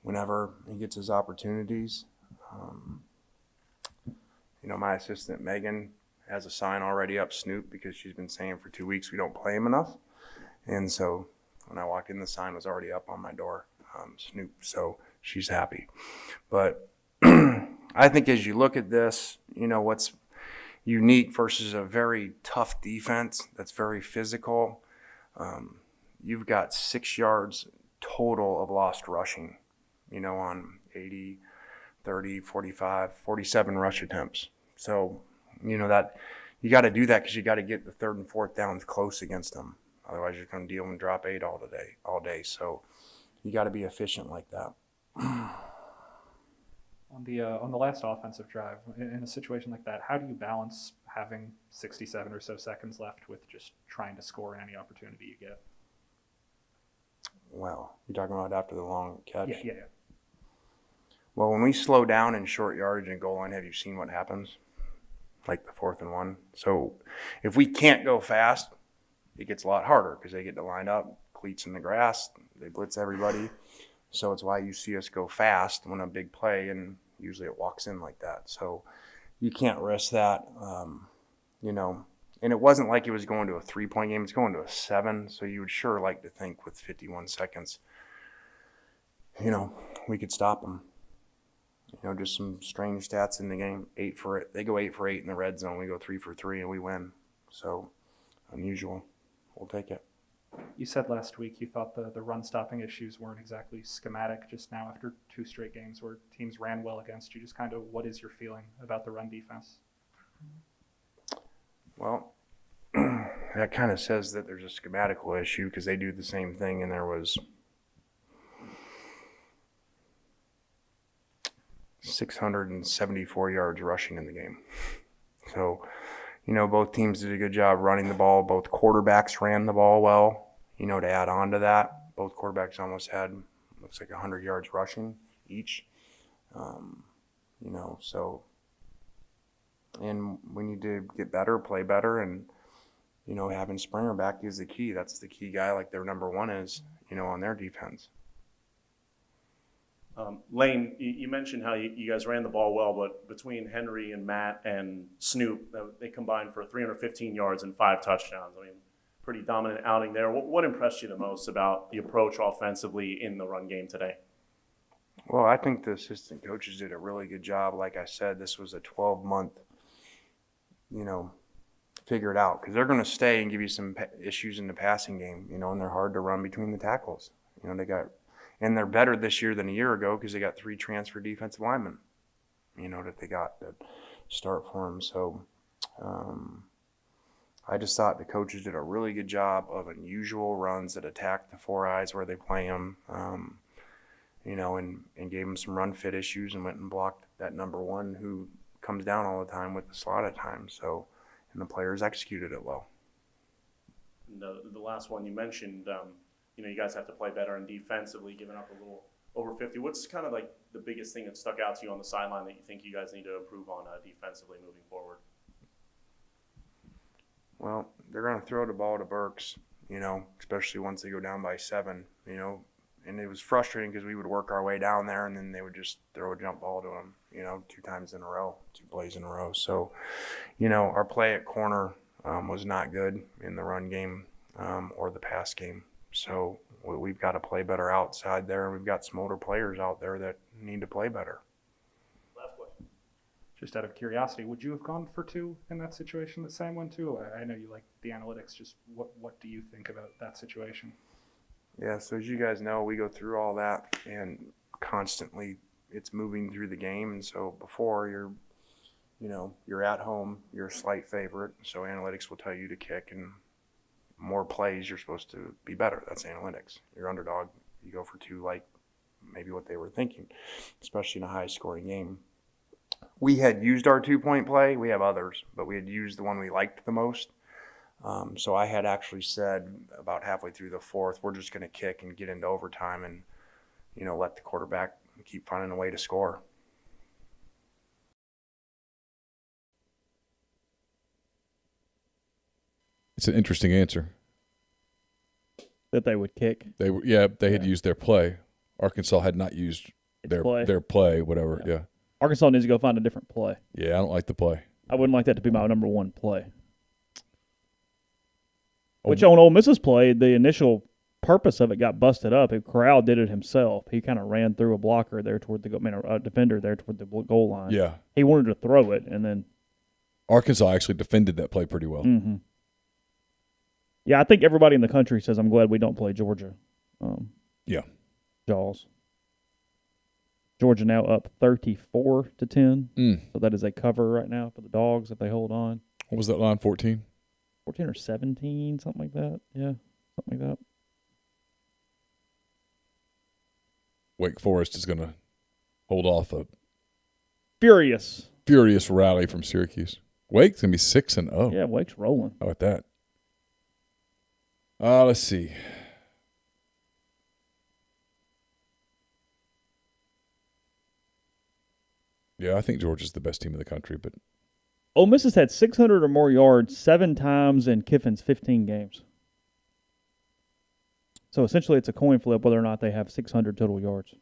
whenever he gets his opportunities. My assistant, Megan, has a sign already up, Snoop, because she's been saying for 2 weeks we don't play him enough. And so when I walked in, the sign was already up on my door, Snoop. So she's happy. But I think as you look at this, what's unique versus a very tough defense that's very physical, you've got 6 yards total of lost rushing, on 80, 30, 45, 47 rush attempts. So, that you got to do that because you got to get the 3rd and 4th downs close against them. Otherwise, you're going to deal and drop 8 all day. So you got to be efficient like that. On the last offensive drive, in a situation like that, how do you balance having 67 or so seconds left with just trying to score in any opportunity you get? Well, you're talking about after the long catch? Yeah. Well, when we slow down in short yardage and goal line, have you seen what happens? Like the 4th and 1. So if we can't go fast, it gets a lot harder because they get to line up, cleats in the grass, they blitz everybody. So it's why you see us go fast when a big play, and usually it walks in like that. So you can't risk that, And it wasn't like it was going to a 3-point game. It's going to a 7. So you would sure like to think with 51 seconds, we could stop them. Just some strange stats in the game. 8 for 8. They go 8 for 8 in the red zone. We go 3 for 3 and we win. So unusual. We'll take it. You said last week you thought the run-stopping issues weren't exactly schematic just now after 2 straight games where teams ran well against you. Just kind of what is your feeling about the run defense? Well, that kind of says that there's a schematical issue because they do the same thing, and there was 674 yards rushing in the game. So, both teams did a good job running the ball. Both quarterbacks ran the ball well. To add on to that, both quarterbacks almost had, looks like 100 yards rushing each. So, and we need to get better, play better, and, having Springer back is the key. That's the key guy, like their number 1 is, on their defense. Lane, you mentioned how you guys ran the ball well, but between Henry and Matt and Snoop, they combined for 315 yards and 5 touchdowns. I mean, pretty dominant outing there. What impressed you the most about the approach offensively in the run game today? Well, I think the assistant coaches did a really good job. Like I said, this was a 12-month, figure it out, because they're going to stay and give you some issues in the passing game, and they're hard to run between the tackles. And they're better this year than a year ago because they got 3 transfer defensive linemen, that they got to start for them. So I just thought the coaches did a really good job of unusual runs that attack the 4 eyes where they play them, and gave them some run fit issues and went and blocked that number 1 who comes down all the time with the slot at times. So, and the players executed it well. And the last one you mentioned, you guys have to play better and defensively, giving up a over 50. What's kind of like the biggest thing that stuck out to you on the sideline that you think you guys need to improve on defensively moving forward? Well, they're going to throw the ball to Burks, especially once they go down by 7, and it was frustrating because we would work our way down there and then they would just throw a jump ball to him, 2 times in a row, 2 plays in a row. So, our play at corner was not good in the run game or the pass game. So we've got to play better outside there. We've got some older players out there that need to play better. Last question. Just out of curiosity, would you have gone for 2 in that situation that Sam went to? I know you like the analytics. Just what do you think about that situation? Yeah, so as you guys know, we go through all that and constantly it's moving through the game. And so before you're at home, you're a slight favorite. So analytics will tell you to kick, and more plays, you're supposed to be better. That's analytics. You're underdog. You go for 2, like maybe what they were thinking, especially in a high-scoring game. We had used our 2-point play. We have others, but we had used the one we liked the most. So I had actually said about halfway through the 4th, we're just going to kick and get into overtime and, let the quarterback keep finding a way to score. It's an interesting answer. That they would kick. They had used their play. Arkansas had not used their play, whatever. Yeah. Arkansas needs to go find a different play. Yeah, I don't like the play. I wouldn't like that to be my number 1 play. Which on Ole Miss's play, the initial purpose of it got busted up. Corral did it himself. He kind of ran through a blocker there toward a defender there toward the goal line. Yeah. He wanted to throw it, and then Arkansas actually defended that play pretty well. Mm-hmm. Yeah, I think everybody in the country says I'm glad we don't play Georgia. Yeah. Jaws. Georgia now up 34-10. So that is a cover right now for the Dogs if they hold on. What was that line, 14? 14 or 17, something like that. Yeah, something like that. Wake Forest is going to hold off a furious rally from Syracuse. Wake's going to be 6-0. Yeah, Wake's rolling. How about that? Let's see. Yeah, I think Georgia's the best team in the country, but Ole Miss has had 600 or more yards 7 times in Kiffin's 15 games. So essentially it's a coin flip whether or not they have 600 total yards.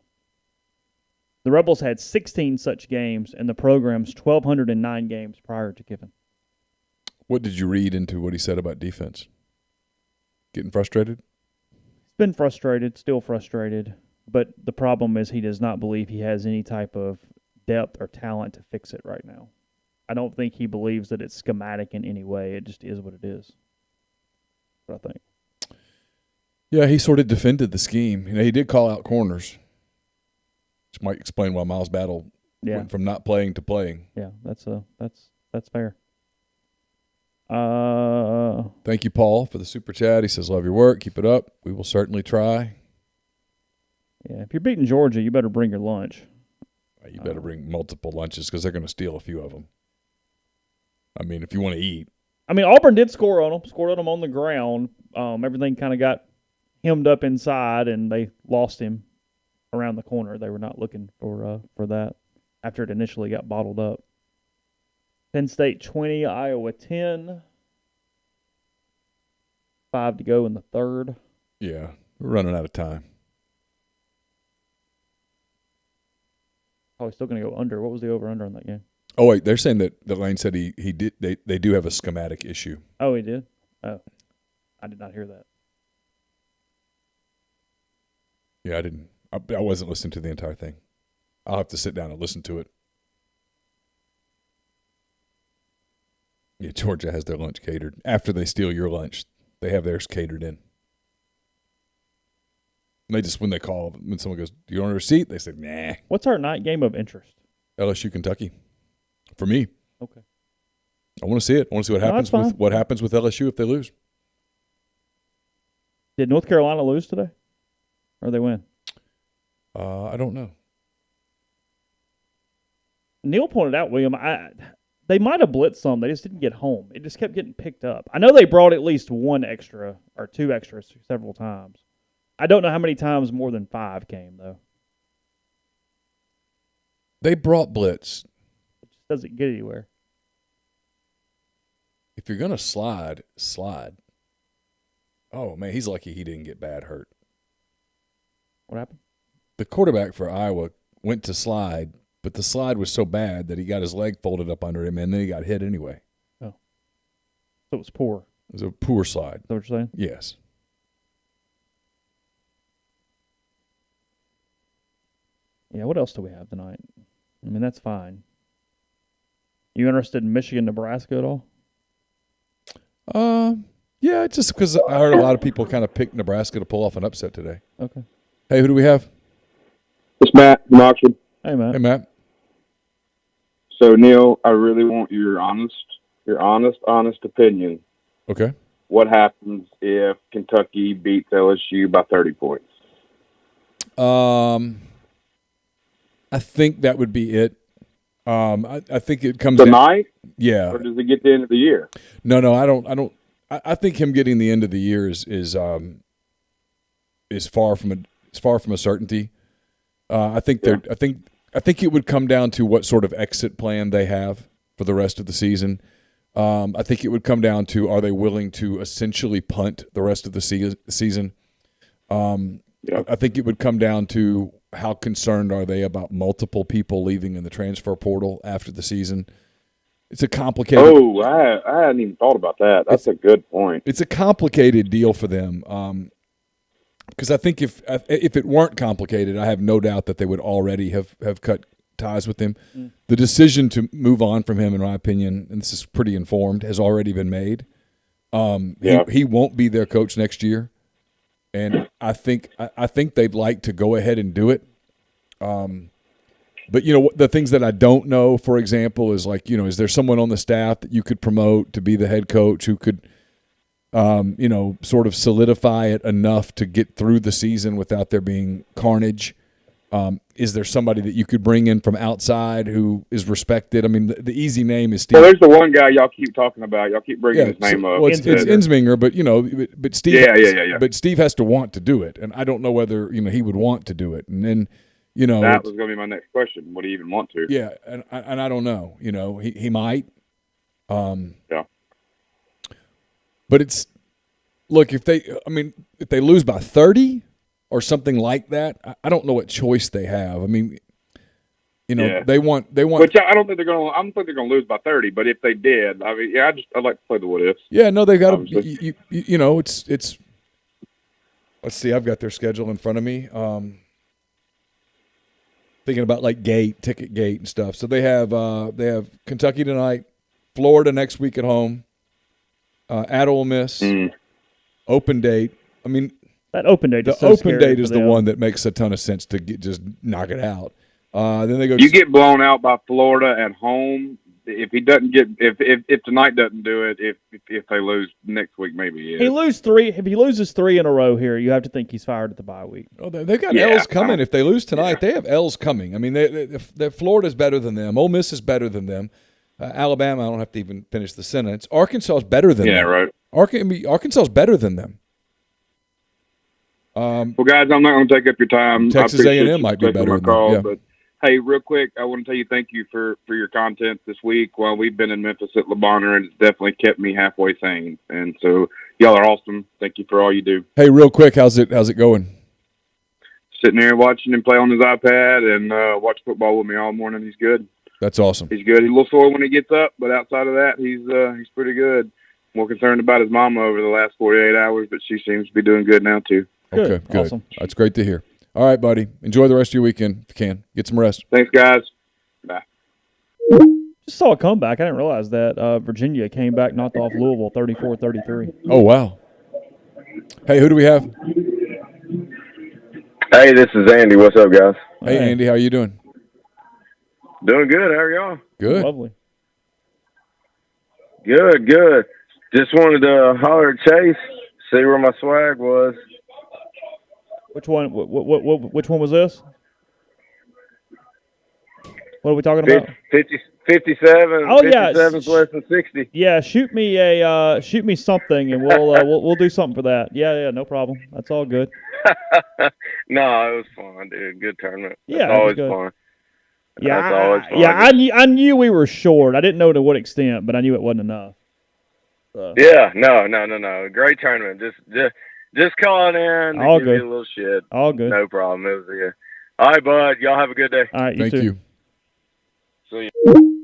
The Rebels had 16 such games in the program's 1,209 games prior to Kiffin. What did you read into what he said about defense? Getting frustrated? He's been frustrated, still frustrated, but the problem is he does not believe he has any type of depth or talent to fix it right now. I don't think he believes that it's schematic in any way. It just is what it is. What I think. Yeah, he sort of defended the scheme. He did call out corners, which might explain why Miles Battle went from not playing to playing. Yeah, that's fair. Thank you, Paul, for the super chat. He says, "Love your work. Keep it up. We will certainly try." Yeah, if you're beating Georgia, you better bring your lunch. You better bring multiple lunches because they're going to steal a few of them. I mean, if you want to eat. I mean, Auburn did scored on them on the ground. Everything kind of got hemmed up inside, and they lost him around the corner. They were not looking for that after it initially got bottled up. Penn State 20, Iowa 10. 5 to go in the third. Yeah, we're running out of time. Probably still going to go under. What was the over-under on that game? Oh, wait, they're saying that Lane said he did. They do have a schematic issue. Oh, he did? Oh, I did not hear that. Yeah, I didn't. I wasn't listening to the entire thing. I'll have to sit down and listen to it. Yeah, Georgia has their lunch catered. After they steal your lunch, they have theirs catered in. And they just, when someone goes, "Do you want a receipt?" They say, "Nah." What's our night game of interest? LSU, Kentucky. For me. Okay. I want to see it. I want to see what happens with LSU if they lose. Did North Carolina lose today? Or they win? I don't know. Neal pointed out, William, they might have blitzed some. They just didn't get home. It just kept getting picked up. I know they brought at least 1 extra or 2 extras several times. I don't know how many times more than 5 came, though. They brought blitz. It just doesn't get anywhere. If you're going to slide. Oh, man, he's lucky he didn't get bad hurt. What happened? The quarterback for Iowa went to slide, but the slide was so bad that he got his leg folded up under him, and then he got hit anyway. Oh. So it was poor. It was a poor slide. Is that what you're saying? Yes. Yeah, what else do we have tonight? I mean, that's fine. You interested in Michigan, Nebraska at all? Yeah, just because I heard a lot of people kind of pick Nebraska to pull off an upset today. Okay. Hey, who do we have? It's Matt from Oxford. Hey, Matt. Hey, Matt. So, Neal, I really want your honest opinion. Okay. What happens if Kentucky beats LSU by 30 points? I think that would be it. I think it comes tonight. Yeah. Or does it get the end of the year? No, I don't. I think him getting the end of the year is far from a certainty. I think it would come down to what sort of exit plan they have for the rest of the season. I think it would come down to, are they willing to essentially punt the rest of the season? I think it would come down to, how concerned are they about multiple people leaving in the transfer portal after the season? It's a complicated. Oh, I hadn't even thought about that. That's a good point. It's a complicated deal for them. Because I think if it weren't complicated, I have no doubt that they would already have cut ties with him. The decision to move on from him, in my opinion, and this is pretty informed, has already been made. He won't be their coach next year. And I think they'd like to go ahead and do it. But, the things that I don't know, for example, is like, is there someone on the staff that you could promote to be the head coach who could, sort of solidify it enough to get through the season without there being carnage? Is there somebody that you could bring in from outside who is respected? I mean, the easy name is Steve. Well, there's the one guy y'all keep talking about. Y'all keep bringing his name up. Well, it's Insminger, but Steve. Yeah. But Steve has to want to do it, and I don't know whether he would want to do it. And then, that was going to be my next question. Would he even want to? Yeah, and I don't know. He might. Yeah. But if they lose by 30. Or something like that. I don't know what choice they have. I mean, they want. Which I don't think they're going. I don't think they're going to lose by 30. But if they did, I'd like to play the what ifs. Yeah, no, they've got to. It's. Let's see. I've got their schedule in front of me. Thinking about like ticket gate and stuff. So they have Kentucky tonight, Florida next week at home, at Ole Miss, open date. I mean. That open date. The open date is the one that makes a ton of sense to just knock it out. Then they go. You get blown out by Florida at home. If he doesn't get, if tonight doesn't do it, if they lose next week, maybe he loses 3. If he loses 3 in a row here, you have to think he's fired at the bye week. Oh, they've got L's coming. If they lose tonight, they have L's coming. I mean, Florida's better than them. Ole Miss is better than them. Alabama, I don't have to even finish the sentence. Arkansas is better than them. Yeah, right. Arkansas is better than them. Well, guys, I'm not going to take up your time. Texas A&M might be better than them. Yeah. But hey, real quick, I want to tell you thank you for your content this week. While we've been in Memphis at Le Bonheur, and it's definitely kept me halfway sane. And so, y'all are awesome. Thank you for all you do. Hey, real quick, how's it going? Sitting here watching him play on his iPad and watch football with me all morning. He's good. That's awesome. He's good. He's a little sore when he gets up, but outside of that, he's pretty good. More concerned about his mama over the last 48 hours, but she seems to be doing good now too. Okay, good. Awesome. That's great to hear. All right, buddy. Enjoy the rest of your weekend if you can. Get some rest. Thanks, guys. Bye. Just saw a comeback. I didn't realize that. Virginia came back, knocked off Louisville 34-33. Oh, wow. Hey, who do we have? Hey, this is Andy. What's up, guys? Hey, Andy. How you doing? Doing good. How are y'all? Good. Lovely. Good. Just wanted to holler at Chase, see where my swag was. Which one? Which one was this? What are we talking about? 57. Oh yeah, 57's less than 60. Yeah, shoot me something, and we'll do something for that. Yeah, no problem. That's all good. No, it was fun, dude. Good tournament. Yeah, it's always good. fun. I knew we were short. I didn't know to what extent, but I knew it wasn't enough. Yeah, no. Great tournament. Just calling in to give you a little shit. All good. No problem. It was good. All right, bud. Y'all have a good day. All right, Thank you. See you.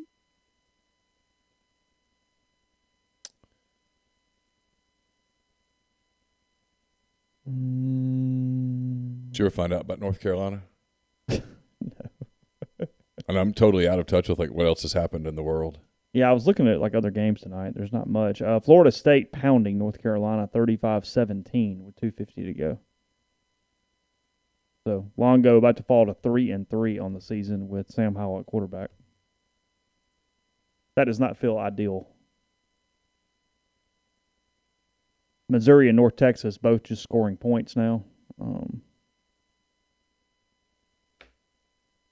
Did you ever find out about North Carolina? No. And I'm totally out of touch with what else has happened in the world. Yeah, I was looking at other games tonight. There's not much. Florida State pounding North Carolina 35-17 with 2:50 to go. So Longo about to fall to 3-3 on the season with Sam Howell at quarterback. That does not feel ideal. Missouri and North Texas both just scoring points now.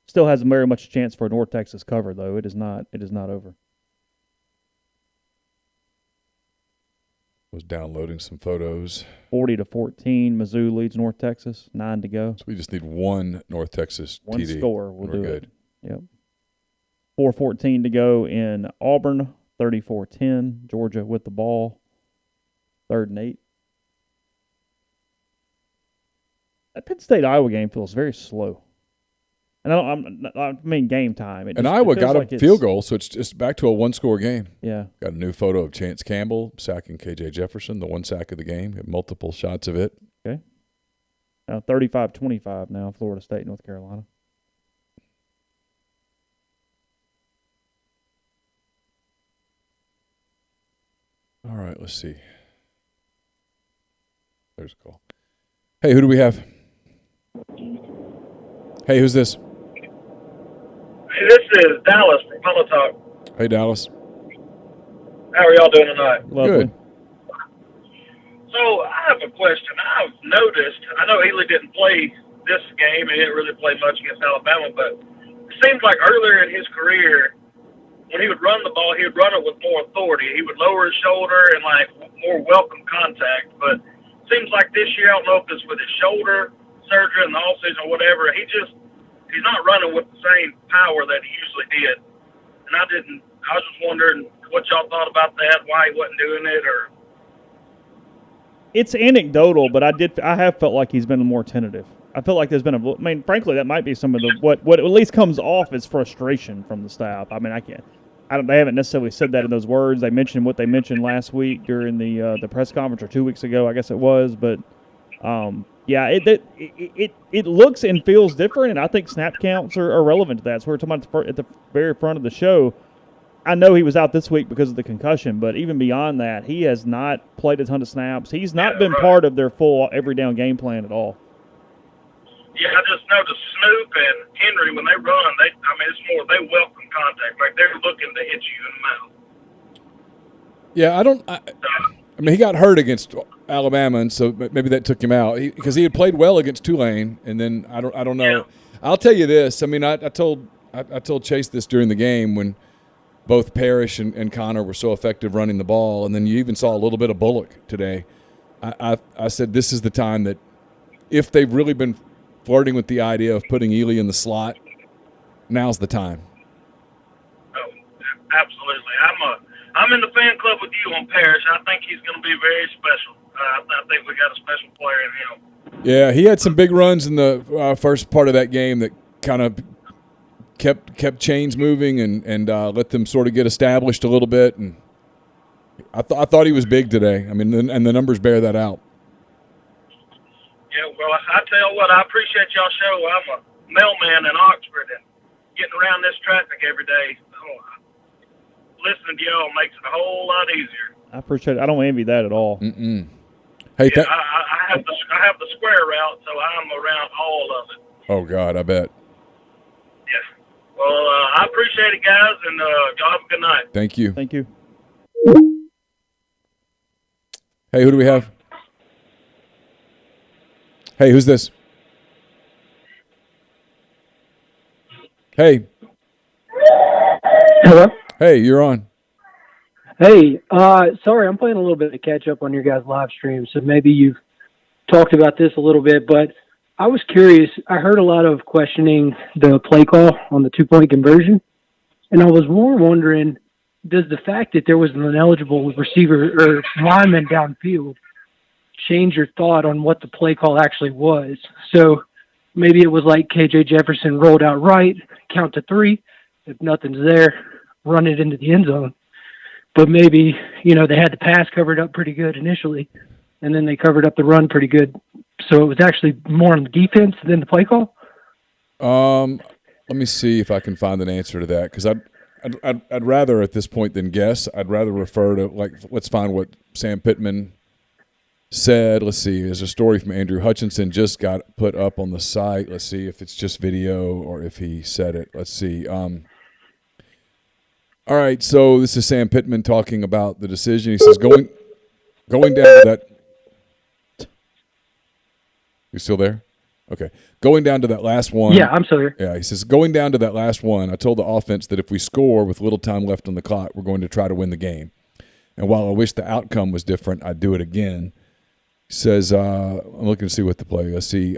Still has very much a chance for a North Texas cover, though. It is not over. Was downloading some photos. 40-14, Mizzou leads North Texas. 9 to go. So we just need one North Texas one TD. Score will do good. It. Yep. 4:14 to go in Auburn. 34-10. Georgia with the ball. 3rd and 8. That Penn State-Iowa game feels very slow. And I mean game time. And Iowa got a field goal, so it's just back to a one-score game. Yeah. Got a new photo of Chance Campbell sacking K.J. Jefferson, the one sack of the game. Had multiple shots of it. Okay. Now 35-25 now, Florida State, North Carolina. All right, let's see. There's a call. Hey, who do we have? Hey, who's this? Hey, this is Dallas from Pillow Talk. Hey, Dallas. How are y'all doing tonight? Good. So I have a question. I've noticed, I know Ely didn't play this game. He didn't really play much against Alabama, but it seems like earlier in his career, when he would run the ball, he would run it with more authority. He would lower his shoulder and more welcome contact. But it seems like this year, I don't know if it's with his shoulder surgery in the offseason or whatever, he's not running with the same power that he usually did. And I was just wondering what y'all thought about that, why he wasn't doing it, or. It's anecdotal, but I have felt like he's been more tentative. I feel like there's been frankly, that might be some of the what at least comes off as frustration from the staff. I mean, they haven't necessarily said that in those words. They mentioned what they mentioned last week during the press conference, or 2 weeks ago, I guess it was. But yeah, it looks and feels different, and I think snap counts are relevant to that. So we're talking about at the very front of the show. I know he was out this week because of the concussion, but even beyond that, he has not played a ton of snaps. He's not been part of their full every down game plan at all. Yeah, I just noticed Snoop and Henry, when they run, it's more, they welcome contact. Like they're looking to hit you in the mouth. Yeah, I mean, he got hurt against Alabama, and so maybe that took him out because he had played well against Tulane, and then I don't know. Yeah. I'll tell you this. I mean, I told Chase this during the game when both Parrish and Connor were so effective running the ball, and then you even saw a little bit of Bullock today. I said this is the time that if they've really been flirting with the idea of putting Ely in the slot, now's the time. Oh, absolutely. I'm in the fan club with you on Parrish. I think he's going to be very special. I think we got a special player in him. Yeah, he had some big runs in the first part of that game that kind of kept chains moving and let them sort of get established a little bit. And I thought he was big today. I mean, and the numbers bear that out. Yeah, well, I tell you what, I appreciate y'all show. I'm a mailman in Oxford, and getting around this traffic every day, listening to y'all makes it a whole lot easier. I appreciate it. I don't envy that at all. Mm-mm. Hey, yeah, I have the square route, so I'm around all of it. Oh, God, I bet. Yeah. Well, I appreciate it, guys, and y'all have a good night. Thank you. Thank you. Hey, who do we have? Hey, who's this? Hey. Hello? Hey, you're on. Hey, sorry, I'm playing a little bit of catch up on your guys' live stream, so maybe you've talked about this a little bit, but I was curious. I heard a lot of questioning the play call on the 2-point conversion, and I was more wondering, does the fact that there was an ineligible receiver or lineman downfield change your thought on what the play call actually was? So maybe it was like KJ Jefferson rolled out right, count to 3. If nothing's there, run it into the end zone. But maybe, they had the pass covered up pretty good initially, and then they covered up the run pretty good. So it was actually more on the defense than the play call? Let me see if I can find an answer to that, because I'd rather at this point than guess. I'd rather refer to, let's find what Sam Pittman said. Let's see. There's a story from Andrew Hutchinson just got put up on the site. Let's see if it's just video or if he said it. Let's see. All right, so this is Sam Pittman talking about the decision. He says, going down to that – you still there? Okay. Going down to that last one. Yeah, I'm still here. Yeah, he says, going down to that last one, I told the offense that if we score with little time left on the clock, we're going to try to win the game. And while I wish the outcome was different, I'd do it again. He says, I'm looking to see what the play is. See,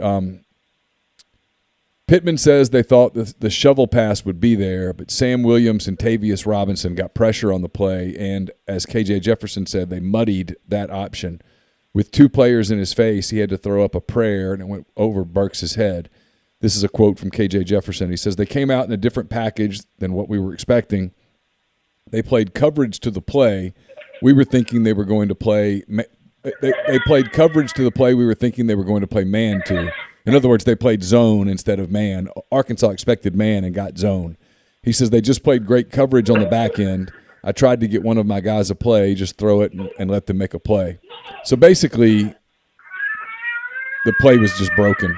Pittman says they thought the shovel pass would be there, but Sam Williams and Tavius Robinson got pressure on the play, and as KJ Jefferson said, they muddied that option. With 2 players in his face, he had to throw up a prayer, and it went over Burks' head. This is a quote from KJ Jefferson. He says, they came out in a different package than what we were expecting. They played coverage to the play. We were thinking they were going to play they played coverage to the play we were thinking they were going to play man to. In other words, they played zone instead of man. Arkansas expected man and got zone. He says they just played great coverage on the back end. I tried to get one of my guys a play, just throw it and let them make a play. So basically, the play was just broken.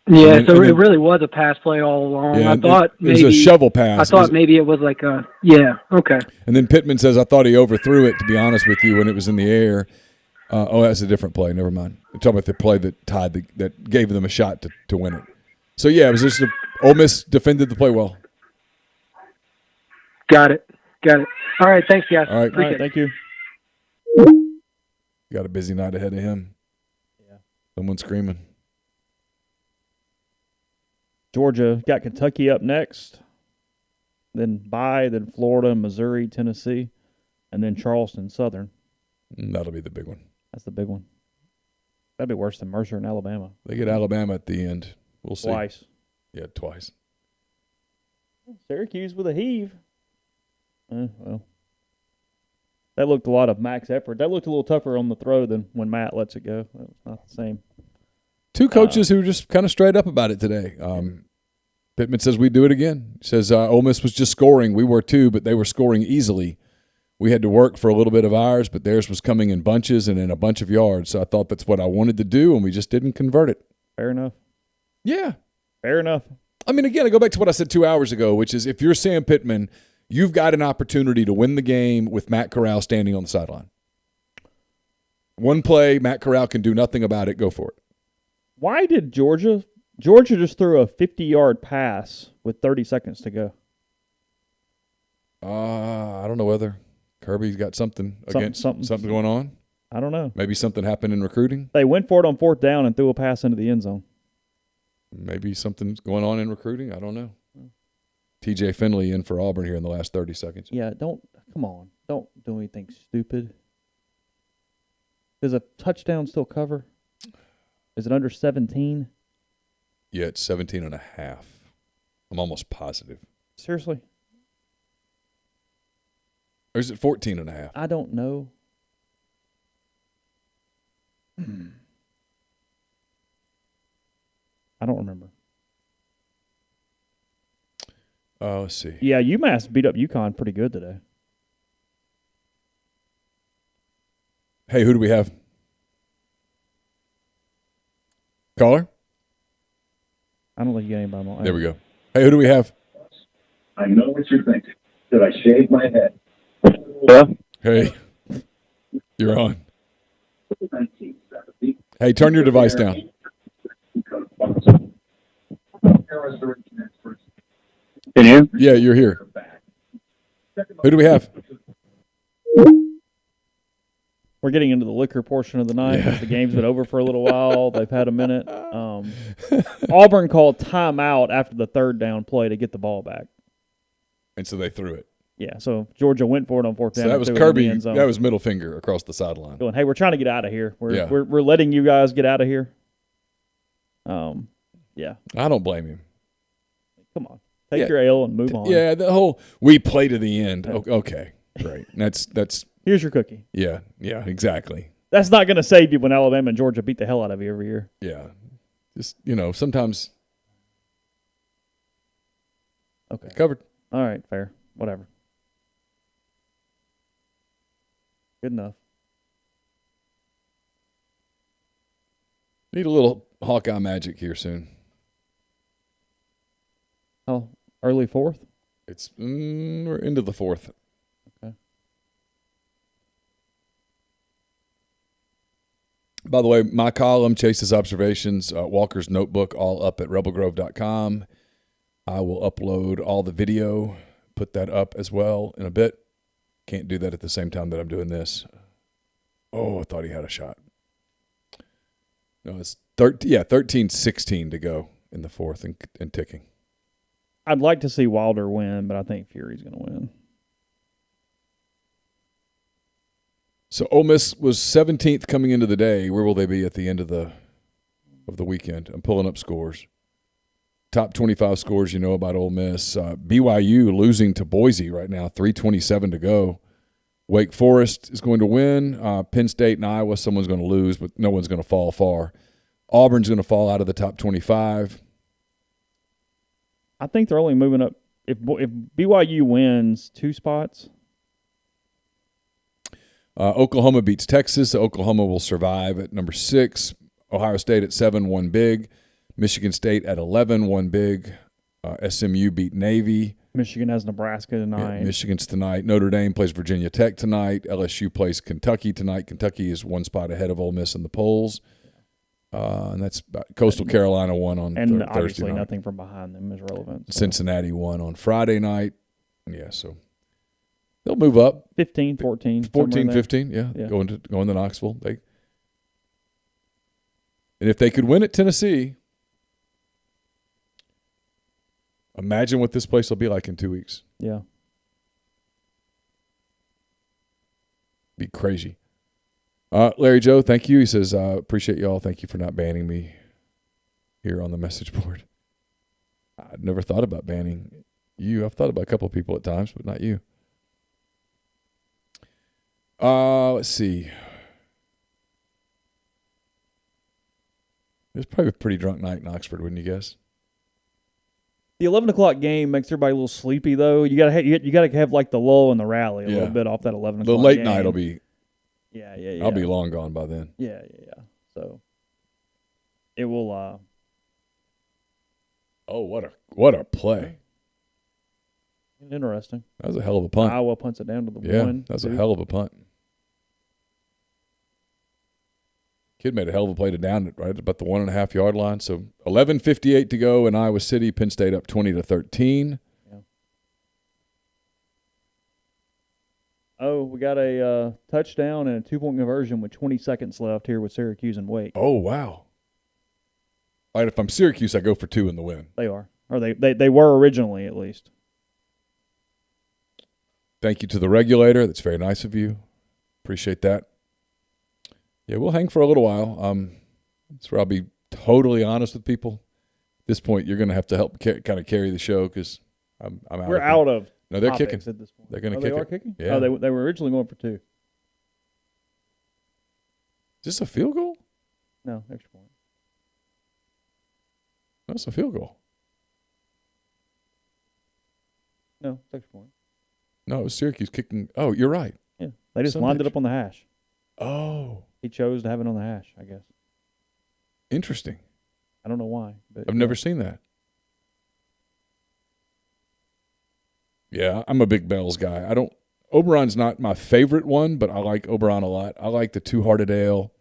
Yeah, it really was a pass play all along. Yeah, I thought it was a shovel pass. I thought maybe it was like a – yeah, okay. And then Pittman says, I thought he overthrew it, to be honest with you, when it was in the air. That's a different play. Never mind. We're talking about the play that tied that gave them a shot to win it. So, yeah, it was just Ole Miss defended the play well. Got it. All right, thanks, guys. All right, thank you. Got a busy night ahead of him. Yeah. Someone screaming. Georgia got Kentucky up next, then Florida, Missouri, Tennessee, and then Charleston Southern. That'll be the big one. That's the big one. That'd be worse than Mercer and Alabama. They get Alabama at the end. We'll see. Twice. Yeah, twice. Syracuse with a heave. Well, that looked a lot of Mac's effort. That looked a little tougher on the throw than when Matt lets it go. That was not the same. 2 coaches who were just kind of straight up about it today. Pittman says we do it again. He says Ole Miss was just scoring. We were too, but they were scoring easily. We had to work for a little bit of ours, but theirs was coming in bunches and in a bunch of yards. So I thought that's what I wanted to do, and we just didn't convert it. Fair enough. Yeah. Fair enough. I mean, again, I go back to what I said 2 hours ago, which is if you're Sam Pittman, you've got an opportunity to win the game with Matt Corral standing on the sideline. One play, Matt Corral can do nothing about it. Go for it. Why did Georgia just threw a 50-yard pass with 30 seconds to go? I don't know whether Kirby's got something going on. I don't know. Maybe something happened in recruiting. They went for it on 4th down and threw a pass into the end zone. Maybe something's going on in recruiting. I don't know. TJ Finley in for Auburn here in the last 30 seconds. Yeah, come on. Don't do anything stupid. Does a touchdown still cover? Is it under 17? Yeah, it's 17.5. I'm almost positive. Seriously? Or is it 14.5? I don't know. I don't remember. Let's see. Yeah, UMass beat up UConn pretty good today. Hey, who do we have? Caller? I don't think you got anybody on. There we go. Hey, who do we have? I know what you're thinking. Did I shave my head? Yeah. Hey, you're on. Hey, turn your device down. Can you? Yeah, you're here. Who do we have? We're getting into the liquor portion of the night. Yeah. The game's been over for a little while. They've had a minute. Auburn called timeout after the third down play to get the ball back. And so they threw it. Yeah, so Georgia went for it on fourth down. So that was Kirby. That was middle finger across the sideline. Going, hey, we're trying to get out of here. We're letting you guys get out of here. Yeah. I don't blame him. Come on. Take your L and move on. Yeah, the whole we play to the end. Okay, great. That's here's your cookie. Yeah, exactly. That's not going to save you when Alabama and Georgia beat the hell out of you every year. Yeah. Just, sometimes. Okay. Covered. All right, fair. Whatever. Good enough. Need a little Hawkeye magic here soon. Oh, early fourth? We're into the fourth. Okay. By the way, my column, Chase's Observations, Walker's Notebook, all up at rebelgrove.com. I will upload all the video, put that up as well in a bit. Can't do that at the same time that I'm doing this. Oh, I thought he had a shot. No, it's 13-16 to go in the fourth and ticking. I'd like to see Wilder win, but I think Fury's going to win. So Ole Miss was 17th coming into the day. Where will they be at the end of the weekend? I'm pulling up scores. Top 25 scores about Ole Miss. BYU losing to Boise right now, 3:27 to go. Wake Forest is going to win. Penn State and Iowa, someone's going to lose, but no one's going to fall far. Auburn's going to fall out of the top 25. I think they're only moving up. If BYU wins 2 spots. Oklahoma beats Texas. So Oklahoma will survive at number 6. Ohio State at 7, won big. Michigan State at 11, won big. SMU beat Navy. Michigan has Nebraska tonight. Yeah, Michigan's tonight. Notre Dame plays Virginia Tech tonight. LSU plays Kentucky tonight. Kentucky is 1 spot ahead of Ole Miss in the polls. And that's Coastal Carolina won on and Thursday obviously night. Nothing from behind them is relevant. So. Cincinnati won on Friday night. Yeah, so they'll move up. 15, 14. 14, 15, yeah. Going to Knoxville. And if they could win at Tennessee, imagine what this place will be like in 2 weeks. Yeah. Be crazy. Larry Joe, thank you. He says, appreciate y'all. Thank you for not banning me here on the message board. I'd never thought about banning you. I've thought about a couple of people at times, but not you. Let's see. It was probably a pretty drunk night in Oxford, wouldn't you guess? The 11 o'clock game makes everybody a little sleepy, though. You gotta have like the lull and the rally a little bit off that 11 o'clock. The late game. night will be. Yeah. I'll be long gone by then. Yeah. So it will. Oh, what a play! Interesting. That was a hell of a punt. Iowa punts it down to the 1. Yeah, that was a hell of a punt. Kid made a hell of a play to down it right about the 1.5 yard line. So 11:58 to go in Iowa City. Penn State up 20-13. Yeah. Oh, we got a touchdown and a 2-point conversion with 20 seconds left here with Syracuse and Wake. Oh wow! All right, if I'm Syracuse, I go for 2 in the win. They are, or they were originally at least. Thank you to the regulator. That's very nice of you. Appreciate that. Yeah, we'll hang for a little while. That's where I'll be totally honest with people. At this point, you're going to have to help kind of carry the show because I'm out. We're out of. No, they're kicking. At this point. They're going to kick They are it. kicking? Yeah. Oh, they were originally going for 2. Is this a field goal? No, extra point. That's a field goal. No, it's extra point. No, it was Syracuse kicking. Oh, you're right. Yeah, they just lined it up on the hash. Oh. He chose to have it on the hash, I guess. Interesting. I don't know why. But I've never seen that. Yeah, I'm a big Bells guy. Oberon's not my favorite one, but I like Oberon a lot. I like the Two-Hearted Ale.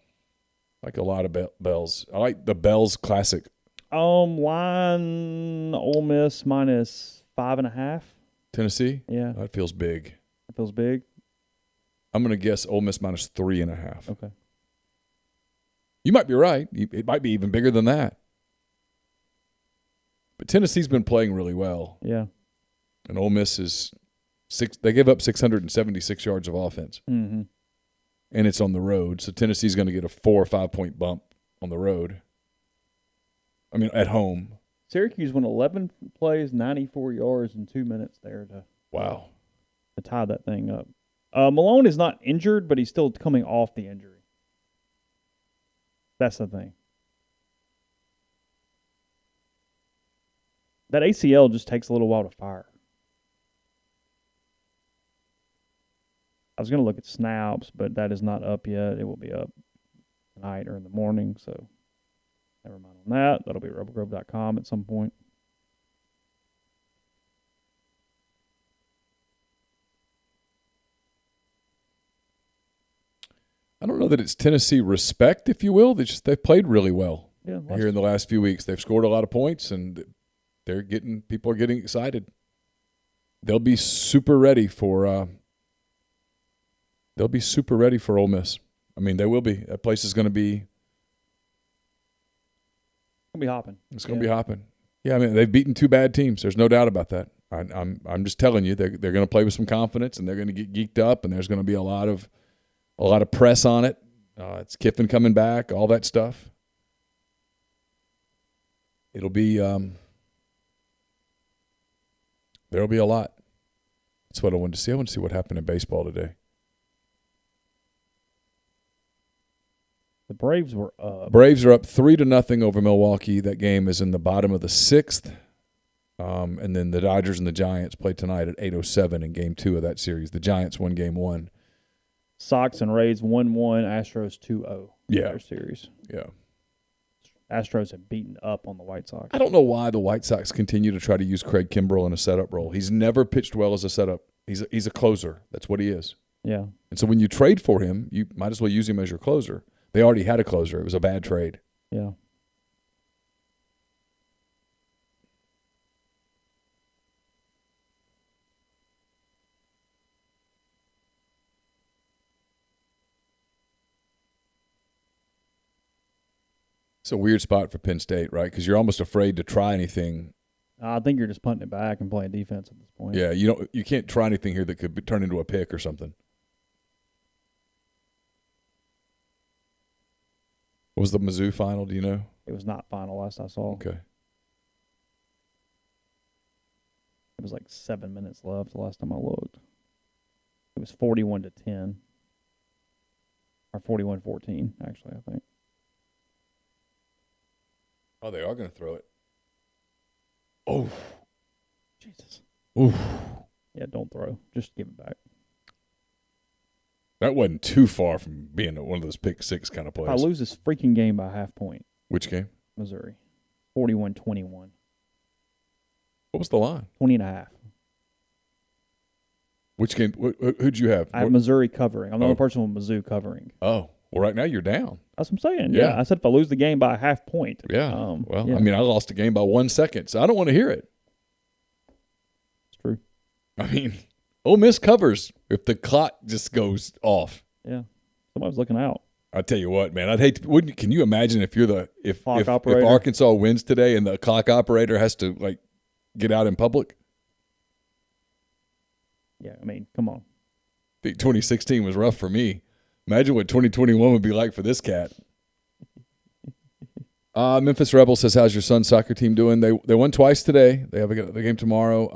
I like a lot of Bells. I like the Bells Classic. Line Ole Miss minus 5.5. Tennessee? Yeah. That feels big. That feels big? I'm going to guess Ole Miss minus 3.5. Okay. You might be right. It might be even bigger than that. But Tennessee's been playing really well. Yeah. And Ole Miss is they gave up 676 yards of offense. Mm-hmm. And it's on the road. So Tennessee's going to get a 4 or 5 point bump on the road. I mean, at home. Syracuse won 11 plays, 94 yards in 2 minutes there to tie that thing up. Malone is not injured, but he's still coming off the injury. That's the thing. That ACL just takes a little while to fire. I was going to look at snaps, but that is not up yet. It will be up tonight or in the morning, so never mind on that. That'll be at rebelgrove.com at some point. I don't know that it's Tennessee respect, if you will. They've played really well here in the last few weeks. They've scored a lot of points, and people are getting excited. They'll be super ready for Ole Miss. I mean, they will be. That place is going to be. It's going to be hopping. It's going to be hopping. Yeah, I mean, they've beaten 2 bad teams. There's no doubt about that. I'm just telling you, they're going to play with some confidence, and they're going to get geeked up, and there's going to be a lot of press on it. It's Kiffin coming back, all that stuff. It'll be there'll be a lot. That's what I wanted to see. I want to see what happened in baseball today. The Braves were up. Braves are up 3-0 over Milwaukee. That game is in the bottom of the 6th. And then the Dodgers and the Giants play tonight at 8:07 in Game 2 of that series. The Giants won Game 1. Sox and Rays 1-1, Astros 2-0. Yeah. Their series. Yeah. Astros have beaten up on the White Sox. I don't know why the White Sox continue to try to use Craig Kimbrell in a setup role. He's never pitched well as a setup. He's a closer. That's what he is. Yeah. And so when you trade for him, you might as well use him as your closer. They already had a closer. It was a bad trade. Yeah. It's a weird spot for Penn State, right? Because you're almost afraid to try anything. I think you're just punting it back and playing defense at this point. Yeah, you can't try anything here that could turn into a pick or something. What was the Mizzou final? Do you know? It was not final last I saw. Okay. It was like 7 minutes left the last time I looked. It was 41-10. Or 41-14, actually, I think. Oh, they are going to throw it. Oh. Jesus. Oof. Yeah, don't throw. Just give it back. That wasn't too far from being one of those pick six kind of plays. I lose this freaking game by a half point. Which game? Missouri. 41-21. What was the line? 20.5. Which game? Who'd you have? I have Missouri covering. I'm the only person with Mizzou covering. Oh. Well, right now you're down. That's what I'm saying. Yeah. I said if I lose the game by a half point. Yeah. I mean, I lost the game by 1 second, so I don't want to hear it. It's true. I mean, Ole Miss covers if the clock just goes off. Yeah. Somebody's looking out. I tell you what, man, I'd hate to, can you imagine if you're if operator. Arkansas wins today and the clock operator has to get out in public? Yeah, I mean, come on. I think 2016 was rough for me. Imagine what 2021 would be like for this cat. Memphis Rebel says, how's your son's soccer team doing? They won twice today. They have a game tomorrow.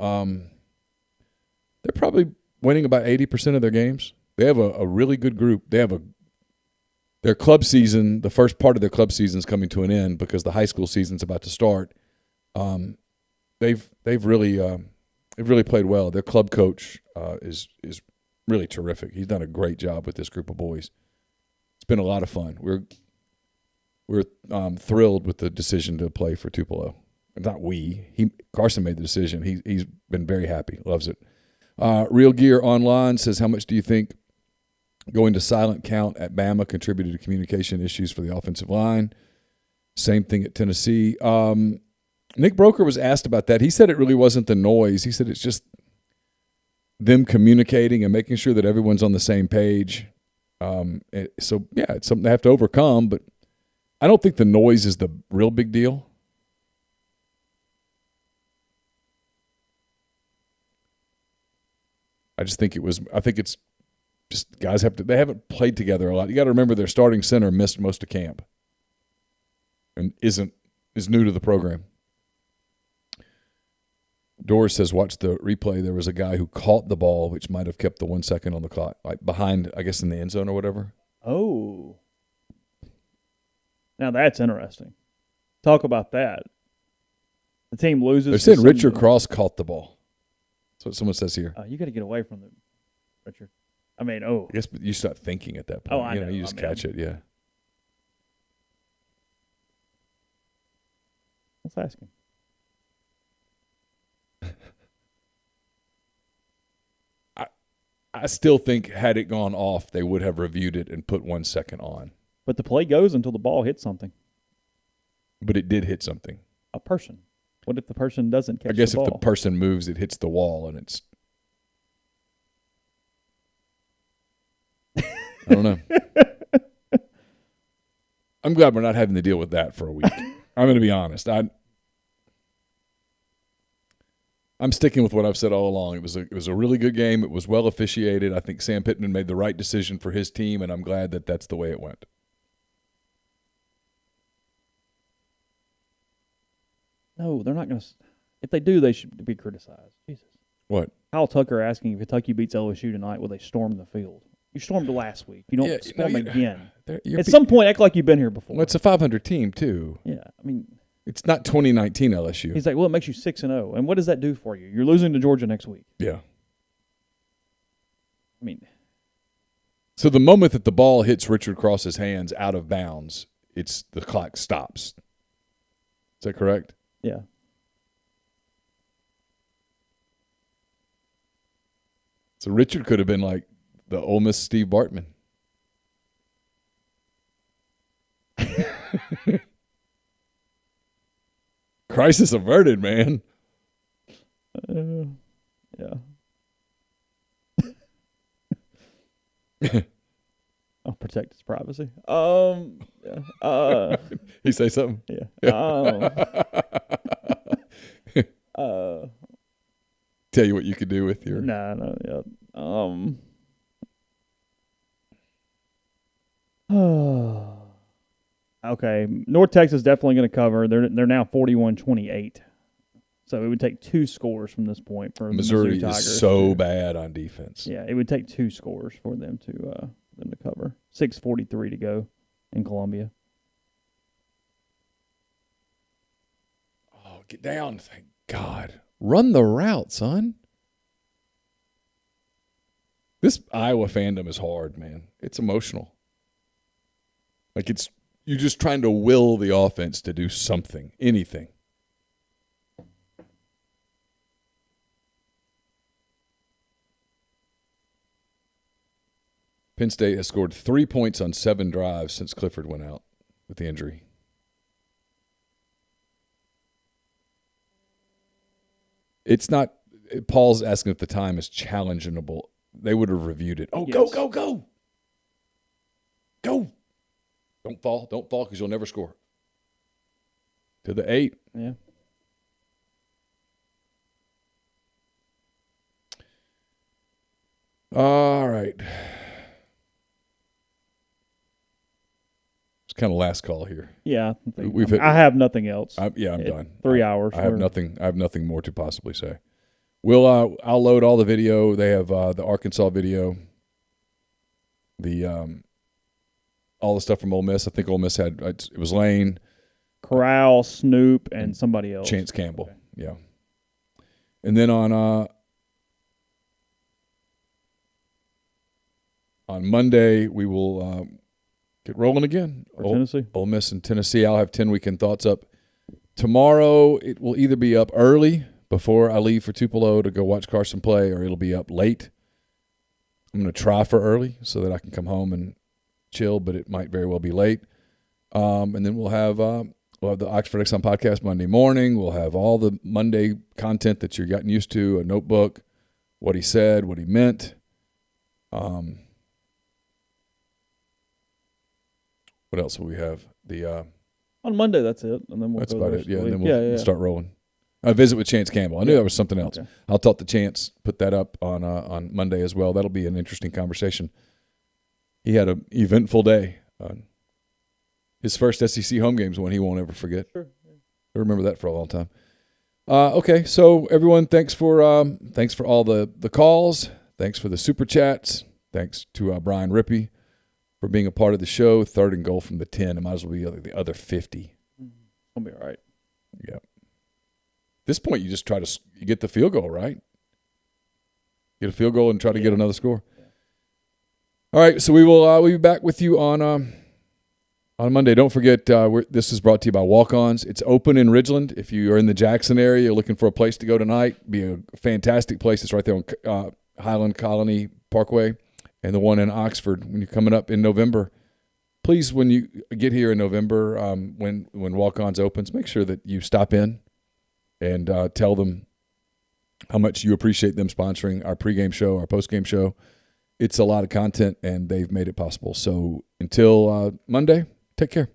They're probably winning about 80% of their games. They have a really good group. They have their club season, the first part of their club season is coming to an end because the high school season's about to start. They've really played well. Their club coach is really terrific. He's done a great job with this group of boys. It's been a lot of fun. We're thrilled with the decision to play for Tupelo. Not we. Carson made the decision. He's been very happy. Loves it. Real Gear Online says, how much do you think going to silent count at Bama contributed to communication issues for the offensive line? Same thing at Tennessee. Nick Broker was asked about that. He said it really wasn't the noise. He said it's just them communicating and making sure that everyone's on the same page. It's something they have to overcome, but I don't think the noise is the real big deal. I think it's just guys they haven't played together a lot. You got to remember their starting center missed most of camp and is new to the program. Doris says, watch the replay. There was a guy who caught the ball, which might have kept the 1 second on the clock, like behind, I guess, in the end zone or whatever. Oh. Now that's interesting. Talk about that. The team loses. They said Richard Cross caught the ball. That's what someone says here. You got to get away from the Richard. I mean, I guess you start thinking at that point. I know. You just catch it, yeah. Let's ask him. I still think had it gone off, they would have reviewed it and put 1 second on. But the play goes until the ball hits something. But it did hit something. A person. What if the person doesn't catch the ball? I guess if the person moves, it hits the wall, and it's... I don't know. I'm glad we're not having to deal with that for a week. I'm going to be honest. I'm sticking with what I've said all along. It was a really good game. It was well officiated. I think Sam Pittman made the right decision for his team, and I'm glad that that's the way it went. No, they're not going to. If they do, they should be criticized. Jesus. What? Kyle Tucker asking if Kentucky beats LSU tonight, will they storm the field? You stormed last week. You don't storm again. At some point, act like you've been here before. Well, it's a 500 team, too. Yeah, I mean. It's not 2019 LSU. He's like, well, it makes you 6-0. And what does that do for you? You're losing to Georgia next week. Yeah. I mean. So the moment that the ball hits Richard Cross's hands out of bounds, the clock stops. Is that correct? Yeah. So Richard could have been like the Ole Miss Steve Bartman. Crisis averted, man. Yeah. I'll protect his privacy. Yeah. He say something? Yeah. Tell you what you could do with your... No, yeah. Okay, North Texas definitely going to cover. They're now 41-28. So it would take 2 scores from this point for Missouri the Tigers. Is so bad on defense. Yeah, it would take 2 scores for them to cover. 6:43 to go in Columbia. Oh, get down! Thank God. Run the route, son. This Iowa fandom is hard, man. It's emotional. Like you're just trying to will the offense to do something, anything. Penn State has scored 3 points on 7 drives since Clifford went out with the injury. It's not – Paul's asking if the time is challengeable. They would have reviewed it. Oh, yes. Go. Go. Don't fall because you'll never score. To the 8. Yeah. All right. It's kind of last call here. Yeah. I have nothing else. I'm done. 3 hours. I have nothing more to possibly say. I'll load all the video. They have the Arkansas video. All the stuff from Ole Miss. I think Ole Miss had it was Lane, Corral, Snoop, and somebody else. Chance Campbell. Okay. Yeah. And then on Monday we will get rolling again. Tennessee. Ole Miss and Tennessee. I'll have 10 weekend thoughts up. Tomorrow it will either be up early before I leave for Tupelo to go watch Carson play, or it'll be up late. I'm going to try for early so that I can come home and chill, but it might very well be late. And then we'll have the Oxford Exxon podcast Monday morning. We'll have all the Monday content that you're gotten used to, a notebook, what he said, what he meant. What else will we have? On Monday, that's it, and then that's about it. Yeah, and then we'll start rolling. A visit with Chance Campbell. I knew that was something else. Okay. I'll talk to Chance, put that up on Monday as well. That'll be an interesting conversation. He had an eventful day. His first SEC home games, one he won't ever forget. Sure. I remember that for a long time. Okay, so everyone, thanks for all the calls. Thanks for the super chats. Thanks to Brian Rippy for being a part of the show. 3rd and goal from the 10. It might as well be the other 50. I'll be all right. Yeah. At this point, you just try to get the field goal, right? Get a field goal and try to get another score. Yeah. All right, so we'll be back with you on Monday. Don't forget, this is brought to you by Walk-Ons. It's open in Ridgeland. If you are in the Jackson area, you're looking for a place to go tonight, be a fantastic place. It's right there on Highland Colony Parkway, and the one in Oxford when you're coming up in November. Please, when you get here in November, when Walk-Ons opens, make sure that you stop in and tell them how much you appreciate them sponsoring our pregame show, our postgame show. It's a lot of content, and they've made it possible. So until Monday, take care.